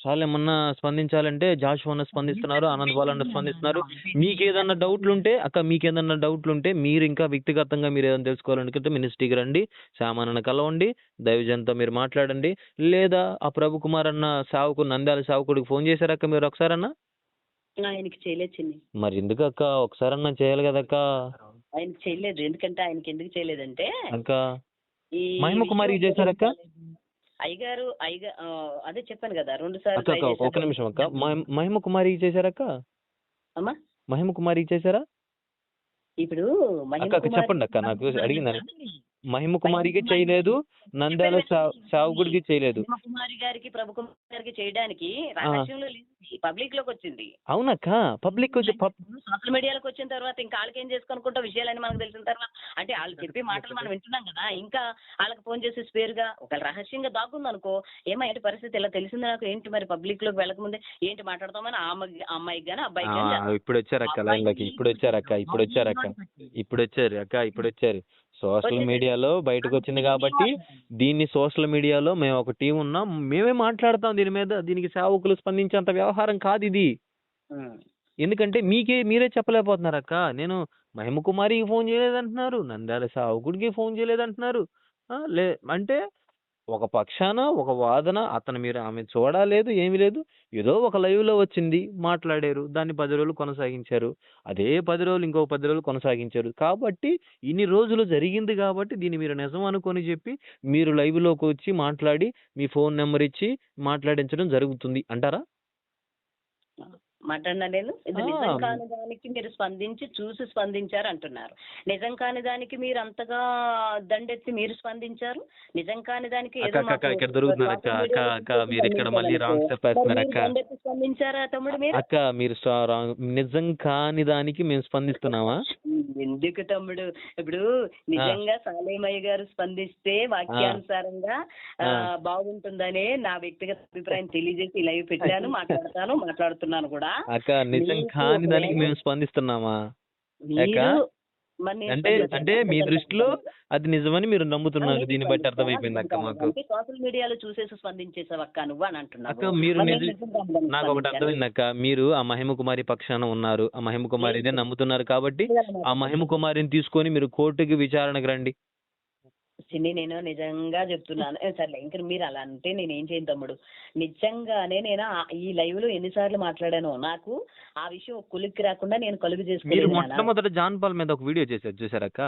షాలేం అన్న స్పందించాలంటే జాషువా అన్న స్పందిస్తున్నారు, ఆనంద్ బాల్ అన్న స్పందిస్తున్నారు. మీకేదన్నా డౌట్లు ఉంటే మీరు ఇంకా వ్యక్తిగతంగా మీరు ఏదైనా తెలుసుకోవాలనుకుంటే మినిస్ట్రీకి రండి, శ్యామానన్న కలవండి, దైవజన్తో మీరు మాట్లాడండి. లేదా ఆ ప్రభు కుమార్ అన్న సావుకు, నంద్యాల సావుకుడికి ఫోన్ చేశారక్క మీరు ఒకసారన్నా? ఆయనకి చేయలేదు చిన్ని. మరి ఎందుకు అక్క, ఒకసారన్నా చేయాలి కదక్క. ఆయనకి చేయలేదు. ఎందుకంటే ఆయనకి ఎందుకు చేయలేదంటే అక్క ఈ మహిమ కుమారికి చేశారక్క? అయ్యగారు అదే చెప్పాను కదా 2 సార్లు అక్క అక్క ఒక నిమిషం అక్క, మహిమ కుమారికి చేశారక్క? అమ్మా మహిమ కుమారికి చేశారా? ఇప్పుడు అక్క చెప్పండి అక్క, నాకు అడిగిందని. మహిమ కుమారికి చేయలేదు, నంద్యాల సావుగుడికి చేయలేదు. కుమారి గారికి, ప్రభు కుమార్ గారికి చేయడానికి రహస్యంలో పబ్లిక్ లోకి వచ్చింది. అవునక్క, పబ్లిక్ సోషల్ మీడియాలోకి వచ్చిన తర్వాత ఇంకా వాళ్ళకి ఏం చేసుకునుకుంటా విషయాలని మనకు తెలిసిన తర్వాత అంటే వాళ్ళు చెప్పే మాటలు మనం వింటున్నాం కదా, ఇంకా వాళ్ళకి ఫోన్ చేసి స్పేర్గా ఒక రహస్యంగా దాక్కుంది అనుకో, ఏమైంటి పరిస్థితి ఇలా తెలిసింది నాకు, ఏంటి మరి పబ్లిక్ లోకి వెళ్ళకముందే ఏంటి మాట్లాడతామని అమ్మాయికి గానీ అబ్బాయికి గానీ ఇప్పుడు వచ్చారక్క లైన్లోకి, ఇప్పుడు వచ్చారు. సోషల్ మీడియాలో బయటకు వచ్చింది కాబట్టి దీన్ని సోషల్ మీడియాలో మేము ఒక టీం ఉన్నాం, మేమే మాట్లాడతాం దీని మీద. దీనికి సేవకులు స్పందించేంత వ్యవహారం కాదు ఇది. ఎందుకంటే మీరే చెప్పలేకపోతున్నారు అక్క. నేను మహిమ కుమారికి ఫోన్ చేయలేదంటున్నారు, నంద్యాల సావుకుడికి ఫోన్ చేయలేదంటున్నారు. అంటే ఒక పక్షాన ఒక వాదన, మీరు ఆమె చూడలేదు, ఏమీ లేదు, ఏదో ఒక లైవ్ లో వచ్చింది, మాట్లాడారు, దాన్ని 10 రోజులు కొనసాగించారు, అదే 10 రోజులు ఇంకో 10 రోజులు కొనసాగించారు. కాబట్టి ఇన్ని రోజులు జరిగింది కాబట్టి దీన్ని మీరు నిజం అనుకొని చెప్పి మీరు లైవ్ లోకి వచ్చి మాట్లాడి మీ ఫోన్ నెంబర్ ఇచ్చి మాట్లాడించడం జరుగుతుంది అంటారా? మాట్లాడినా ఇది నిజం కాని దానికి మీరు చూసి స్పందించారు అంటున్నారు. నిజం కాని దానికి మీరు అంతగా దండెత్తి మీరు స్పందించారు. నిజం కాని దానికి స్పందించారా తమ్ముడు మీరు? అక్క మీరు నిజం కాని దానికి మేము స్పందిస్తున్నామా? ఎందుకు తమ్ముడు, ఇప్పుడు నిజంగా సాలేమయ్య గారు స్పందిస్తే వాక్యానుసారంగా బాగుంటుందనే నా వ్యక్తిగత అభిప్రాయం తెలియజేసి లైవ్ పెట్టాను, మాట్లాడుతున్నాను కూడా. అక్క నిజం కాని దానికి మేము స్పందిస్తున్నామా? అంటే మీ దృష్టిలో అది నిజమని మీరు నమ్ముతున్నారు, దీన్ని బట్టి అర్థమైపోయింది అక్క మాకు. సోషల్ మీడియాలో చూసేసి స్పందించేసావు అక్క నువ్వు అని అంటున్నావు అక్క. మీరు నాకు ఒకటి అర్థమైంది అక్క, మీరు ఆ మహిమ కుమారి పక్షాన ఉన్నారు, ఆ మహిమ కుమారి ఇదే నమ్ముతున్నారు కాబట్టి ఆ మహిమ కుమారిని తీసుకొని మీరు కోర్టుకి విచారణకు రండి. చిన్ని నేను నిజంగా చెప్తున్నాను, సర్లే ఇంకా మీరు అలా అంటే నేనేం చేయను తమ్ముడు. నిజంగానే నేను ఈ లైవ్ లో ఎన్నిసార్లు మాట్లాడాను, నాకు ఆ విషయం కొలిక్కి రాకుండా నేను కలుగు చేసుకున్నాను. మొట్టమొదట జాన్ పాల్ మీద ఒక వీడియో చేశారు చూసారక్క,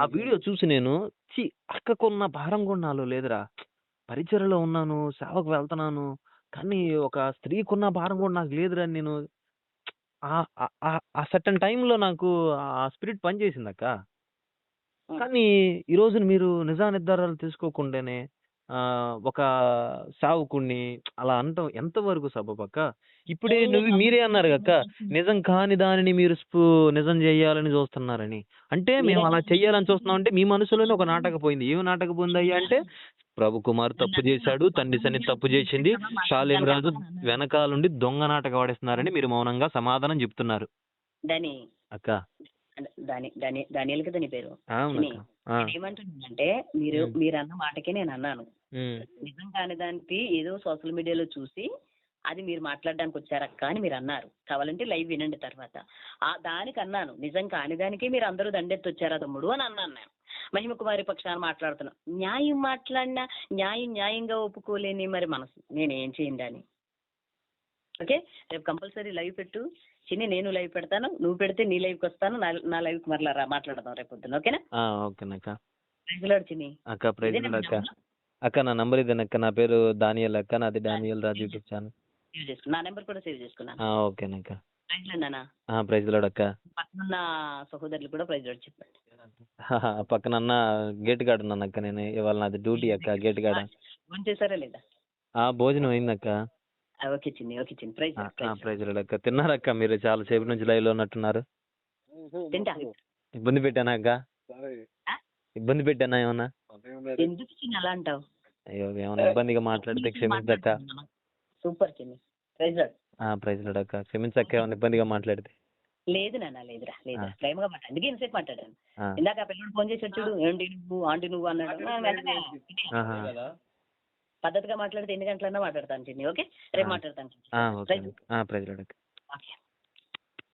ఆ వీడియో చూసి నేను అక్కకున్న భారం కూడా నాలో లేదురా, పరిచయలో ఉన్నాను, సేవకు వెళ్తున్నాను, కానీ ఒక స్త్రీకున్న భారం కూడా నాకు లేదురా. నేను ఆ సర్టన్ టైంలో నాకు ఆ స్పిరిట్ పనిచేసింది అక్క. కానీ ఈ రోజున మీరు నిజానిర్ధారాలు తీసుకోకుండానే ఒక సావుకుణ్ణి అలా అనటం ఎంతవరకు సబబక్క? ఇప్పుడే మీరే అన్నారు అక్క, నిజం కాని దానిని మీరు నిజం చేయాలని చూస్తున్నారని. అంటే మేము అలా చెయ్యాలని చూస్తున్నాం అంటే మీ మనసులోనే ఒక నాటక పోయింది. ఏమి నాటక పోయింది అయ్యా అంటే, ప్రభు కుమార్ తప్పు చేశాడు, తండ్రి సన్ని తప్పు చేసింది, షాలేం రాజు వెనకాలండి దొంగ నాటక వాడిస్తున్నారని మీరు మౌనంగా సమాధానం చెప్తున్నారు అక్క. దానియల్ కదా నీ పేరు. ఏమంటున్నానంటే మీరు అన్న మాటకే నేను అన్నాను, నిజం కాని దానికి ఏదో సోషల్ మీడియాలో చూసి అది మీరు మాట్లాడడానికి వచ్చారక్క అని మీరు అన్నారు. కావాలంటే లైవ్ వినండి తర్వాత. దానికి అన్నాను, నిజం కాని దానికి మీరు అందరూ దండెత్తి వచ్చారా తమ్ముడు అని అన్నాను నేను. మహిమ కుమారి పక్షాన్ని మాట్లాడుతున్నా, న్యాయం మాట్లాడినా న్యాయంగా ఒప్పుకోలేని మరి మనసు నేనేం చేయండి. ఓకే, రేపు కంపల్సరీ లైవ్ పెట్టు చిన్ని, నేను లైవ్ పెడతాను, నువ్వు పెడితే నీ లైవ్కి వస్తాను, నా లైవ్కి మరలా మాట్లాడదాం రేపు పొద్దున్న. ఓకేనా? ఓకేనక్క. చిన్ని అక్క ప్రైజ్ అక్క. అక్క నా నంబర్ ఇదేనక్క, నా పేరు దానియల్ అక్క, నాది డానియల్ రాజు యూట్యూబ్ ఛానల్. సేవ్ చేసుకున్నా, నా నెంబర్ కూడా సేవ్ చేసుకున్నాను. ఓకేనక్క. ప్రైజ్ లార్డ్ అక్క. పక్కన సహోదరులు కూడా ప్రైజ్ లార్డ్ చెప్పండి. పక్కన గేట్ గార్డ్ ఉన్నాను అక్క, నేను ఇవాళ నాది డ్యూటీ అక్క, గేట్ గార్డ్. ఫోన్ చేశారా లేదా? భోజనం అయిందక్క. ఓకే చిన్ని, ప్రైజ్ లార్డ్ అక్క. తిన్నారక్క? మీరు చాలా సేపు నుంచి లైవ్ లో ఉన్నట్టున్నారు. ఇబ్బంది పెట్టానా అక్క? ఇబ్బంది పెట్టానా ఏమన్నా? ఎందుకు చిన్ని అలా అంటావు? అయ్యో ఏమన్నా ఇబ్బందిగా మాట్లాడితే క్షమించక్క. సూపర్ చిన్ని, ప్రైజ్ లార్డ్. ప్రైజ్ లార్డ్ అక్క, క్షమించక్క ఏమన్నా ఇబ్బందిగా మాట్లాడితే. లేదు నాన్న, లేదురా, లేదురా, ప్రేమగా మాట్లాడు. అందుకే ఇంతసేపు మాట్లాడాను. ఆ, ఇందాక ఆ పిల్లడు ఫోన్ చేసి వచ్చాడు, ఏంటి నువ్వు ఆంటీ నువ్వు అన్నాడు. వెంటనే ఆహా. పద్ధతిగా మాట్లాడితే ఎన్ని గంటలన్నా మాట్లాడతాను చిన్ని. ఓకే, రేపు మాట్లాడతాను. ఓకే. ప్రైజ్ లార్డ్ అక్క. ఓకే.